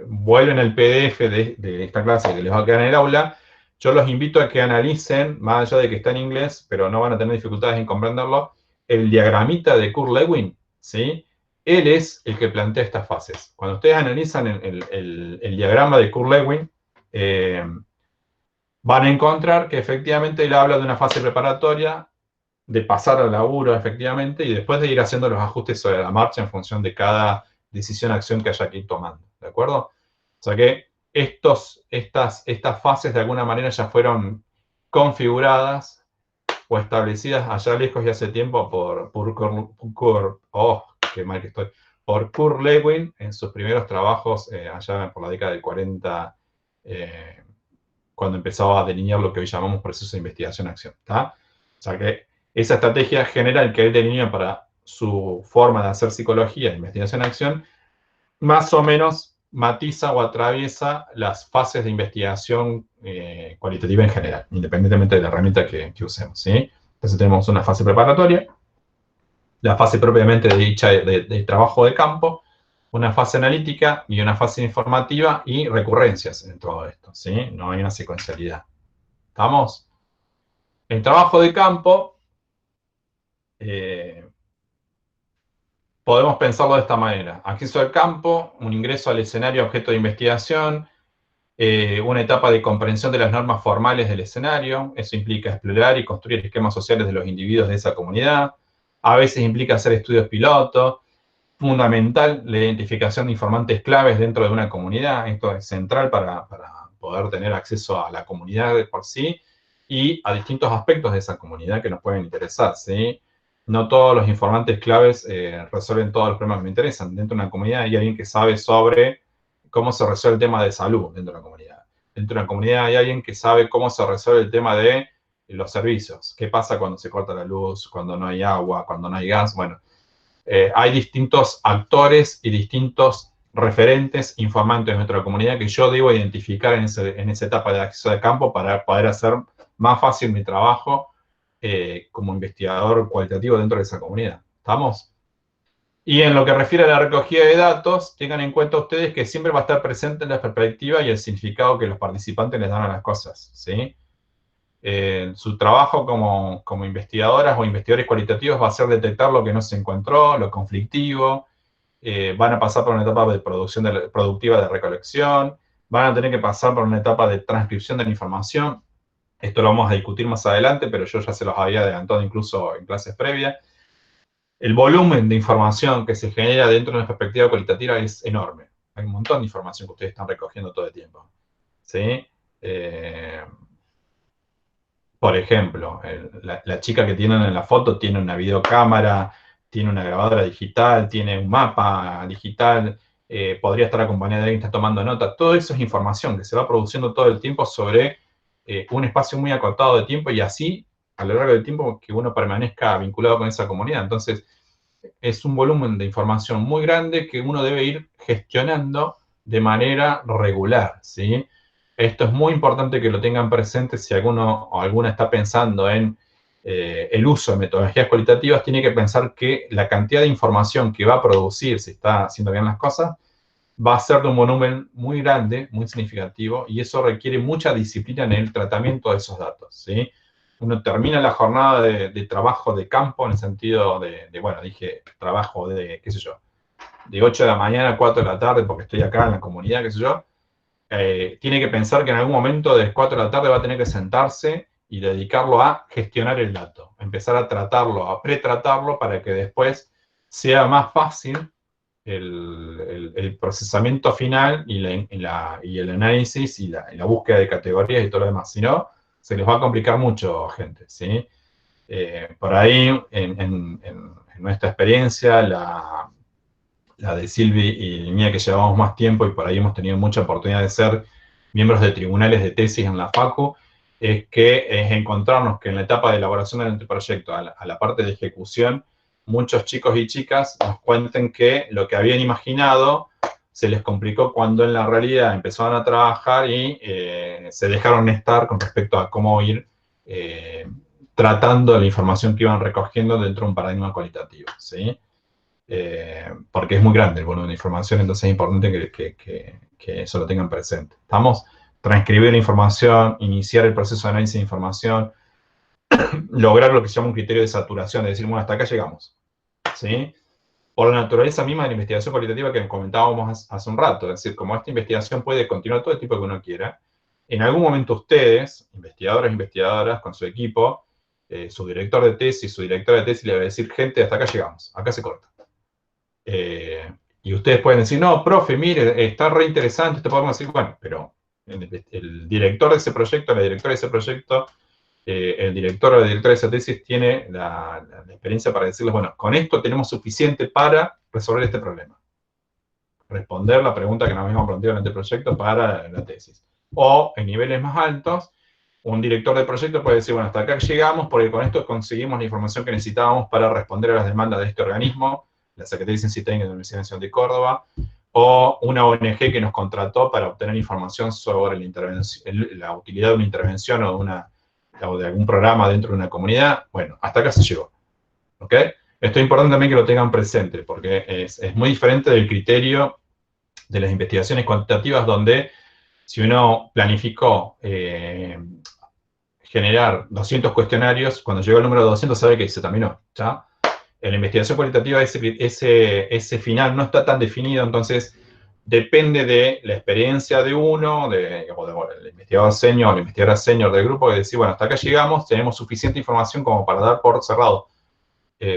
vuelven el PDF de esta clase que les va a quedar en el aula, yo los invito a que analicen, más allá de que está en inglés, pero no van a tener dificultades en comprenderlo, el diagramita de Kurt Lewin, ¿sí? Él es el que plantea estas fases. Cuando ustedes analizan el diagrama de Kurt Lewin, van a encontrar que efectivamente él habla de una fase preparatoria, de pasar al laburo efectivamente, y después de ir haciendo los ajustes sobre la marcha en función de cada decisión, acción que haya que ir tomando, ¿de acuerdo? O sea que estas fases de alguna manera ya fueron configuradas o establecidas allá lejos y hace tiempo por Kurt Lewin en sus primeros trabajos allá por la década del 40, cuando empezaba a delinear lo que hoy llamamos proceso de investigación-acción, ¿está? O sea que esa estrategia general que él delinea para su forma de hacer psicología de investigación-acción, más o menos matiza o atraviesa las fases de investigación cualitativa en general, independientemente de la herramienta que usemos, ¿sí? Entonces tenemos una fase preparatoria, la fase propiamente dicha de trabajo de campo, una fase analítica y una fase informativa y recurrencias en todo esto, ¿sí? No hay una secuencialidad. ¿Estamos? El trabajo de campo podemos pensarlo de esta manera. Acceso al campo, un ingreso al escenario objeto de investigación, una etapa de comprensión de las normas formales del escenario. Eso implica explorar y construir esquemas sociales de los individuos de esa comunidad. A veces implica hacer estudios piloto. Fundamental la identificación de informantes claves dentro de una comunidad. Esto es central para poder tener acceso a la comunidad de por sí y a distintos aspectos de esa comunidad que nos pueden interesar, ¿sí? No todos los informantes claves resuelven todos los problemas que me interesan. Dentro de una comunidad hay alguien que sabe sobre cómo se resuelve el tema de salud dentro de una comunidad. Dentro de una comunidad hay alguien que sabe cómo se resuelve el tema de los servicios. ¿Qué pasa cuando se corta la luz, cuando no hay agua, cuando no hay gas? Bueno, hay distintos actores y distintos referentes informantes de nuestra comunidad que yo debo identificar en esa etapa de acceso de campo para poder hacer más fácil mi trabajo como investigador cualitativo dentro de esa comunidad. ¿Estamos? Y en lo que refiere a la recogida de datos, tengan en cuenta ustedes que siempre va a estar presente la perspectiva y el significado que los participantes les dan a las cosas, ¿sí? Su trabajo como investigadoras o investigadores cualitativos va a ser detectar lo que no se encontró, lo conflictivo, van a pasar por una etapa de productiva de recolección, van a tener que pasar por una etapa de transcripción de la información. Esto lo vamos a discutir más adelante, pero yo ya se los había adelantado incluso en clases previas. El volumen de información que se genera dentro de una perspectiva cualitativa es enorme. Hay un montón de información que ustedes están recogiendo todo el tiempo, ¿sí? Por ejemplo, la chica que tienen en la foto tiene una videocámara, tiene una grabadora digital, tiene un mapa digital, podría estar acompañada de alguien que está tomando nota. Todo eso es información que se va produciendo todo el tiempo sobre un espacio muy acotado de tiempo y así, a lo largo del tiempo, que uno permanezca vinculado con esa comunidad. Entonces, es un volumen de información muy grande que uno debe ir gestionando de manera regular, ¿sí? Esto es muy importante que lo tengan presente si alguno o alguna está pensando en el uso de metodologías cualitativas, tiene que pensar que la cantidad de información que va a producir, si está haciendo bien las cosas, va a ser de un volumen muy grande, muy significativo, y eso requiere mucha disciplina en el tratamiento de esos datos, ¿sí? uno termina la jornada de trabajo de campo en el sentido bueno, dije trabajo de, qué sé yo, de 8 de la mañana a 4 de la tarde porque estoy acá en la comunidad, qué sé yo, tiene que pensar que en algún momento de 4 de la tarde va a tener que sentarse y dedicarlo a gestionar el dato, empezar a tratarlo, a pretratarlo para que después sea más fácil el procesamiento final y el análisis y la búsqueda de categorías y todo lo demás. Si no, se les va a complicar mucho, gente, ¿sí? Por ahí, en nuestra experiencia, la de Silvi y mía, que llevamos más tiempo y por ahí hemos tenido mucha oportunidad de ser miembros de tribunales de tesis en la FACU, es encontrarnos que en la etapa de elaboración del anteproyecto, a la parte de ejecución, muchos chicos y chicas nos cuenten que lo que habían imaginado se les complicó cuando en la realidad empezaron a trabajar y se dejaron estar con respecto a cómo ir tratando la información que iban recogiendo dentro de un paradigma cualitativo, ¿sí? Porque es muy grande el volumen de información, entonces es importante que eso lo tengan presente. ¿Estamos? Transcribir la información, iniciar el proceso de análisis de información, lograr lo que se llama un criterio de saturación, de decir, bueno, hasta acá llegamos, ¿sí? Por la naturaleza misma de la investigación cualitativa que comentábamos hace un rato, es decir, como esta investigación puede continuar todo el tiempo que uno quiera, en algún momento ustedes, investigadores e investigadoras, con su equipo, su director de tesis, su directora de tesis, le va a decir, gente, hasta acá llegamos, acá se corta. Y ustedes pueden decir, no, profe, mire, está re interesante, esto podemos decir, bueno, pero el director de ese proyecto, la directora de ese proyecto, el director o la directora de esa tesis tiene la experiencia para decirles, bueno, con esto tenemos suficiente para resolver este problema. Responder la pregunta que nos habíamos planteado en este proyecto para la tesis. O en niveles más altos, un director de proyecto puede decir, bueno, hasta acá llegamos porque con esto conseguimos la información que necesitábamos para responder a las demandas de este organismo, la Secretaría de Ciencia y Técnica de la Universidad Nacional de Córdoba, o una ONG que nos contrató para obtener información sobre la utilidad de una intervención o de algún programa dentro de una comunidad. Bueno, hasta acá se llegó. ¿Ok? Esto es importante también que lo tengan presente, porque es muy diferente del criterio de las investigaciones cuantitativas, donde si uno planificó generar 200 cuestionarios, cuando llegó el número 200 sabe que se terminó, ¿ya? En la investigación cualitativa ese final no está tan definido, entonces depende de la experiencia de uno, del investigador senior o la investigadora senior del grupo, de decir, bueno, hasta acá llegamos, tenemos suficiente información como para dar por cerrado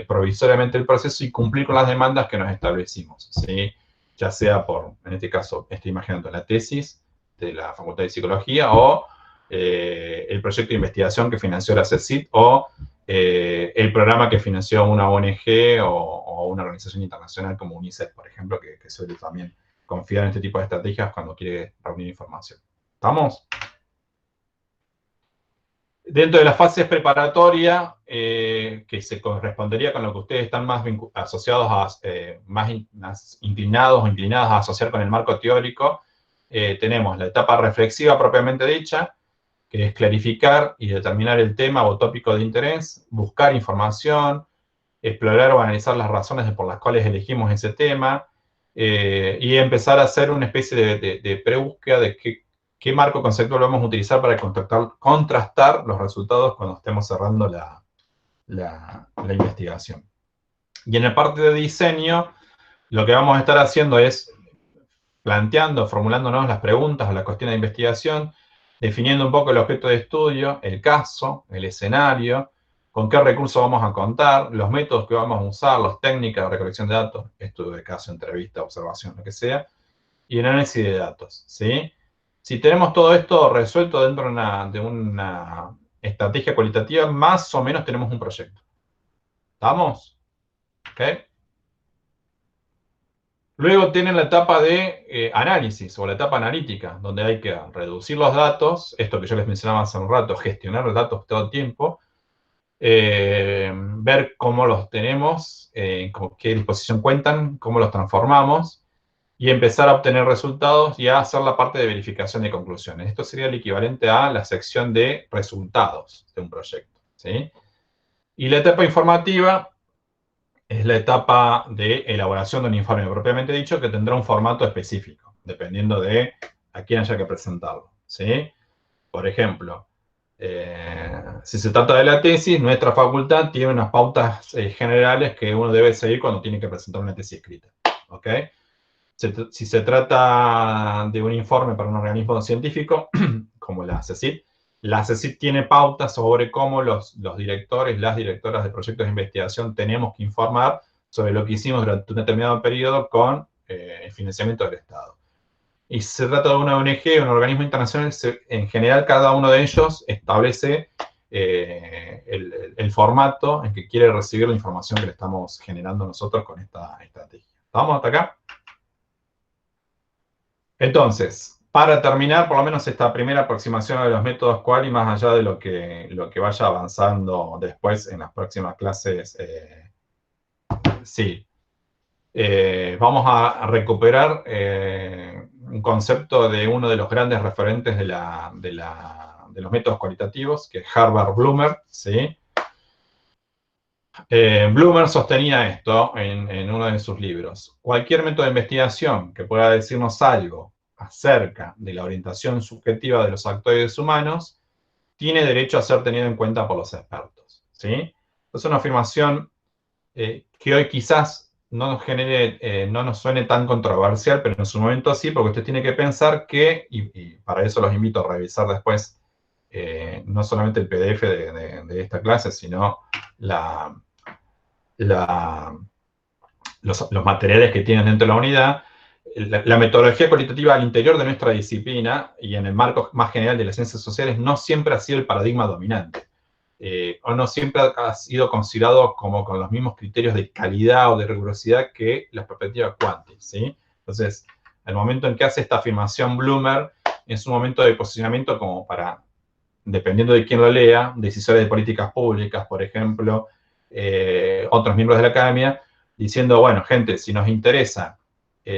provisoriamente el proceso y cumplir con las demandas que nos establecimos, ¿sí? Ya sea por, en este caso, estoy imaginando la tesis de la Facultad de Psicología o el proyecto de investigación que financió la CECIT o el programa que financió una ONG o una organización internacional como UNICEF, por ejemplo, que suele también confiar en este tipo de estrategias cuando quiere reunir información. ¿Estamos? Dentro de las fases preparatorias, que se correspondería con lo que ustedes están más asociados más inclinados o inclinadas a asociar con el marco teórico, tenemos la etapa reflexiva propiamente dicha, que es clarificar y determinar el tema o tópico de interés, buscar información, explorar o analizar las razones por las cuales elegimos ese tema, y empezar a hacer una especie de prebúsqueda de qué marco conceptual vamos a utilizar para contrastar los resultados cuando estemos cerrando la investigación. Y en la parte de diseño, lo que vamos a estar haciendo es planteando, formulándonos las preguntas o las cuestiones de investigación, definiendo un poco el objeto de estudio, el caso, el escenario, con qué recursos vamos a contar, los métodos que vamos a usar, las técnicas de recolección de datos, estudio de caso, entrevista, observación, lo que sea, y el análisis de datos, ¿sí? Si tenemos todo esto resuelto dentro de una estrategia cualitativa, más o menos tenemos un proyecto. ¿Estamos? ¿Ok? Luego tienen la etapa de análisis o la etapa analítica, donde hay que reducir los datos, esto que yo les mencionaba hace un rato, gestionar los datos todo el tiempo, ver cómo los tenemos, con qué disposición cuentan, cómo los transformamos, y empezar a obtener resultados y a hacer la parte de verificación de conclusiones. Esto sería el equivalente a la sección de resultados de un proyecto, ¿sí? Y la etapa informativa es la etapa de elaboración de un informe propiamente dicho, que tendrá un formato específico, dependiendo de a quién haya que presentarlo, ¿sí? Por ejemplo, Si se trata de la tesis, nuestra facultad tiene unas pautas generales que uno debe seguir cuando tiene que presentar una tesis escrita. ¿Ok? Si se trata de un informe para un organismo científico, como la CECIP tiene pautas sobre cómo los directores, las directoras de proyectos de investigación tenemos que informar sobre lo que hicimos durante un determinado periodo con el financiamiento del Estado. Y si se trata de una ONG, un organismo internacional, en general cada uno de ellos establece el formato en que quiere recibir la información que le estamos generando nosotros con esta estrategia. ¿Estamos hasta acá? Entonces, para terminar, por lo menos esta primera aproximación de los métodos quali, más allá de lo que vaya avanzando después en las próximas clases, sí. Vamos a recuperar un concepto de uno de los grandes referentes de los métodos cualitativos, que es Herbert Blumer, ¿sí? Blumer sostenía esto en uno de sus libros. Cualquier método de investigación que pueda decirnos algo acerca de la orientación subjetiva de los actores humanos tiene derecho a ser tenido en cuenta por los expertos, ¿sí? Es una afirmación que hoy quizás no nos genere, no nos suene tan controversial, pero en su momento sí, porque usted tiene que pensar que, y para eso los invito a revisar después, no solamente el PDF de esta clase, sino los materiales que tienen dentro de la unidad. La metodología cualitativa al interior de nuestra disciplina y en el marco más general de las ciencias sociales no siempre ha sido el paradigma dominante. O no siempre ha sido considerado como con los mismos criterios de calidad o de rigurosidad que la perspectiva cuántica, ¿sí? Entonces, el momento en que hace esta afirmación Blumer es un momento de posicionamiento como para, dependiendo de quién lo lea, decisores de políticas públicas, por ejemplo, otros miembros de la academia, diciendo, bueno, gente, si nos interesa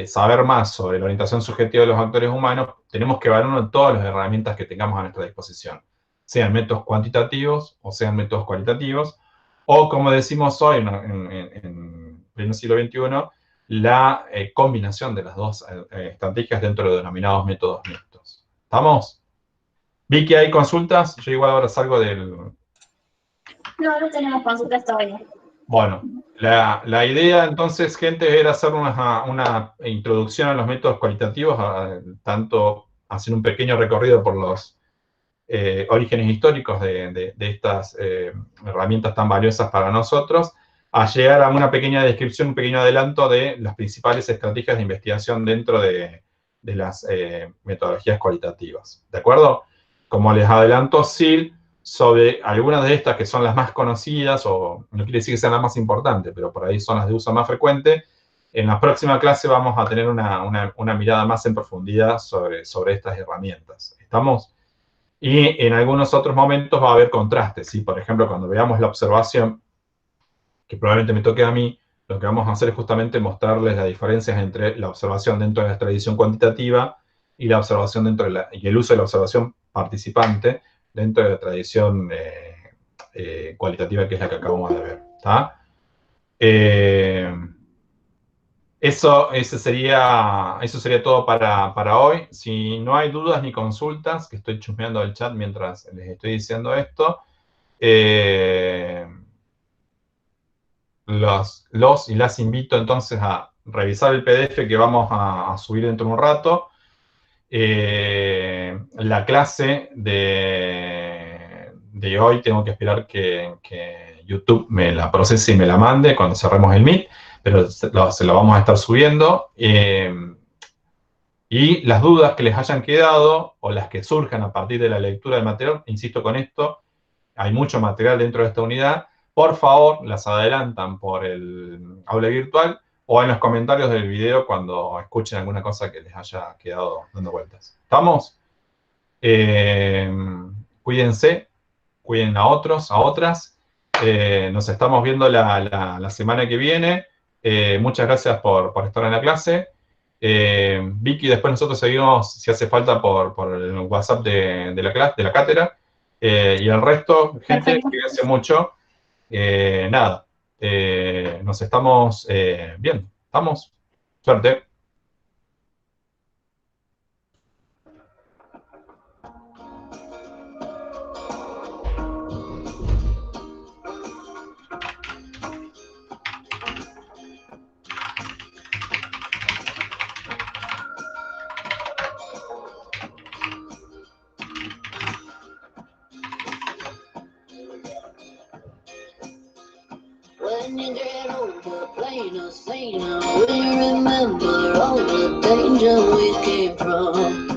saber más sobre la orientación subjetiva de los actores humanos, tenemos que valorarnos todas las herramientas que tengamos a nuestra disposición, sean métodos cuantitativos o sean métodos cualitativos, o como decimos hoy en pleno siglo XXI, la combinación de las dos estrategias dentro de denominados métodos mixtos. ¿Estamos? Vicky, ¿hay consultas? Yo igual ahora salgo del... No tenemos consultas todavía. Bueno, la idea entonces, gente, era hacer una introducción a los métodos cualitativos, tanto hacer un pequeño recorrido por los orígenes históricos de estas herramientas tan valiosas para nosotros, a llegar a una pequeña descripción, un pequeño adelanto de las principales estrategias de investigación dentro de las metodologías cualitativas. ¿De acuerdo? Como les adelanto, SIL, sobre algunas de estas que son las más conocidas, o no quiere decir que sean las más importantes, pero por ahí son las de uso más frecuente, en la próxima clase vamos a tener una mirada más en profundidad sobre estas herramientas. ¿Estamos? Y en algunos otros momentos va a haber contrastes, ¿sí? Por ejemplo, cuando veamos la observación, que probablemente me toque a mí, lo que vamos a hacer es justamente mostrarles las diferencias entre la observación dentro de la tradición cuantitativa y la observación y el uso de la observación participante dentro de la tradición cualitativa, que es la que acabamos de ver. ¿Está? Eso sería todo para hoy. Si no hay dudas ni consultas, que estoy chusmeando el chat mientras les estoy diciendo esto, los y las invito entonces a revisar el PDF que vamos a subir dentro de un rato. La clase de hoy tengo que esperar que YouTube me la procese y me la mande cuando cerremos el Meet, pero se lo vamos a estar subiendo. Y las dudas que les hayan quedado o las que surjan a partir de la lectura del material, insisto con esto, hay mucho material dentro de esta unidad, por favor las adelantan por el aula virtual o en los comentarios del video cuando escuchen alguna cosa que les haya quedado dando vueltas. ¿Estamos? Cuídense, cuiden a otros, a otras. Nos estamos viendo la semana que viene. Muchas gracias por estar en la clase. Vicky, después nosotros seguimos, si hace falta, por el WhatsApp de la clase, de la cátedra. Y el resto, gente, cuídense mucho. Nada, nos estamos viendo. ¿Estamos? Suerte. plain or saner, we remember all the danger we came from.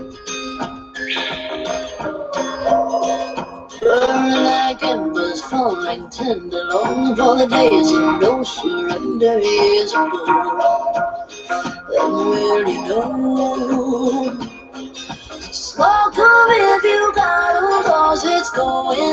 Burning like embers, falling tender, long for the days of no surrender years ago. Then really know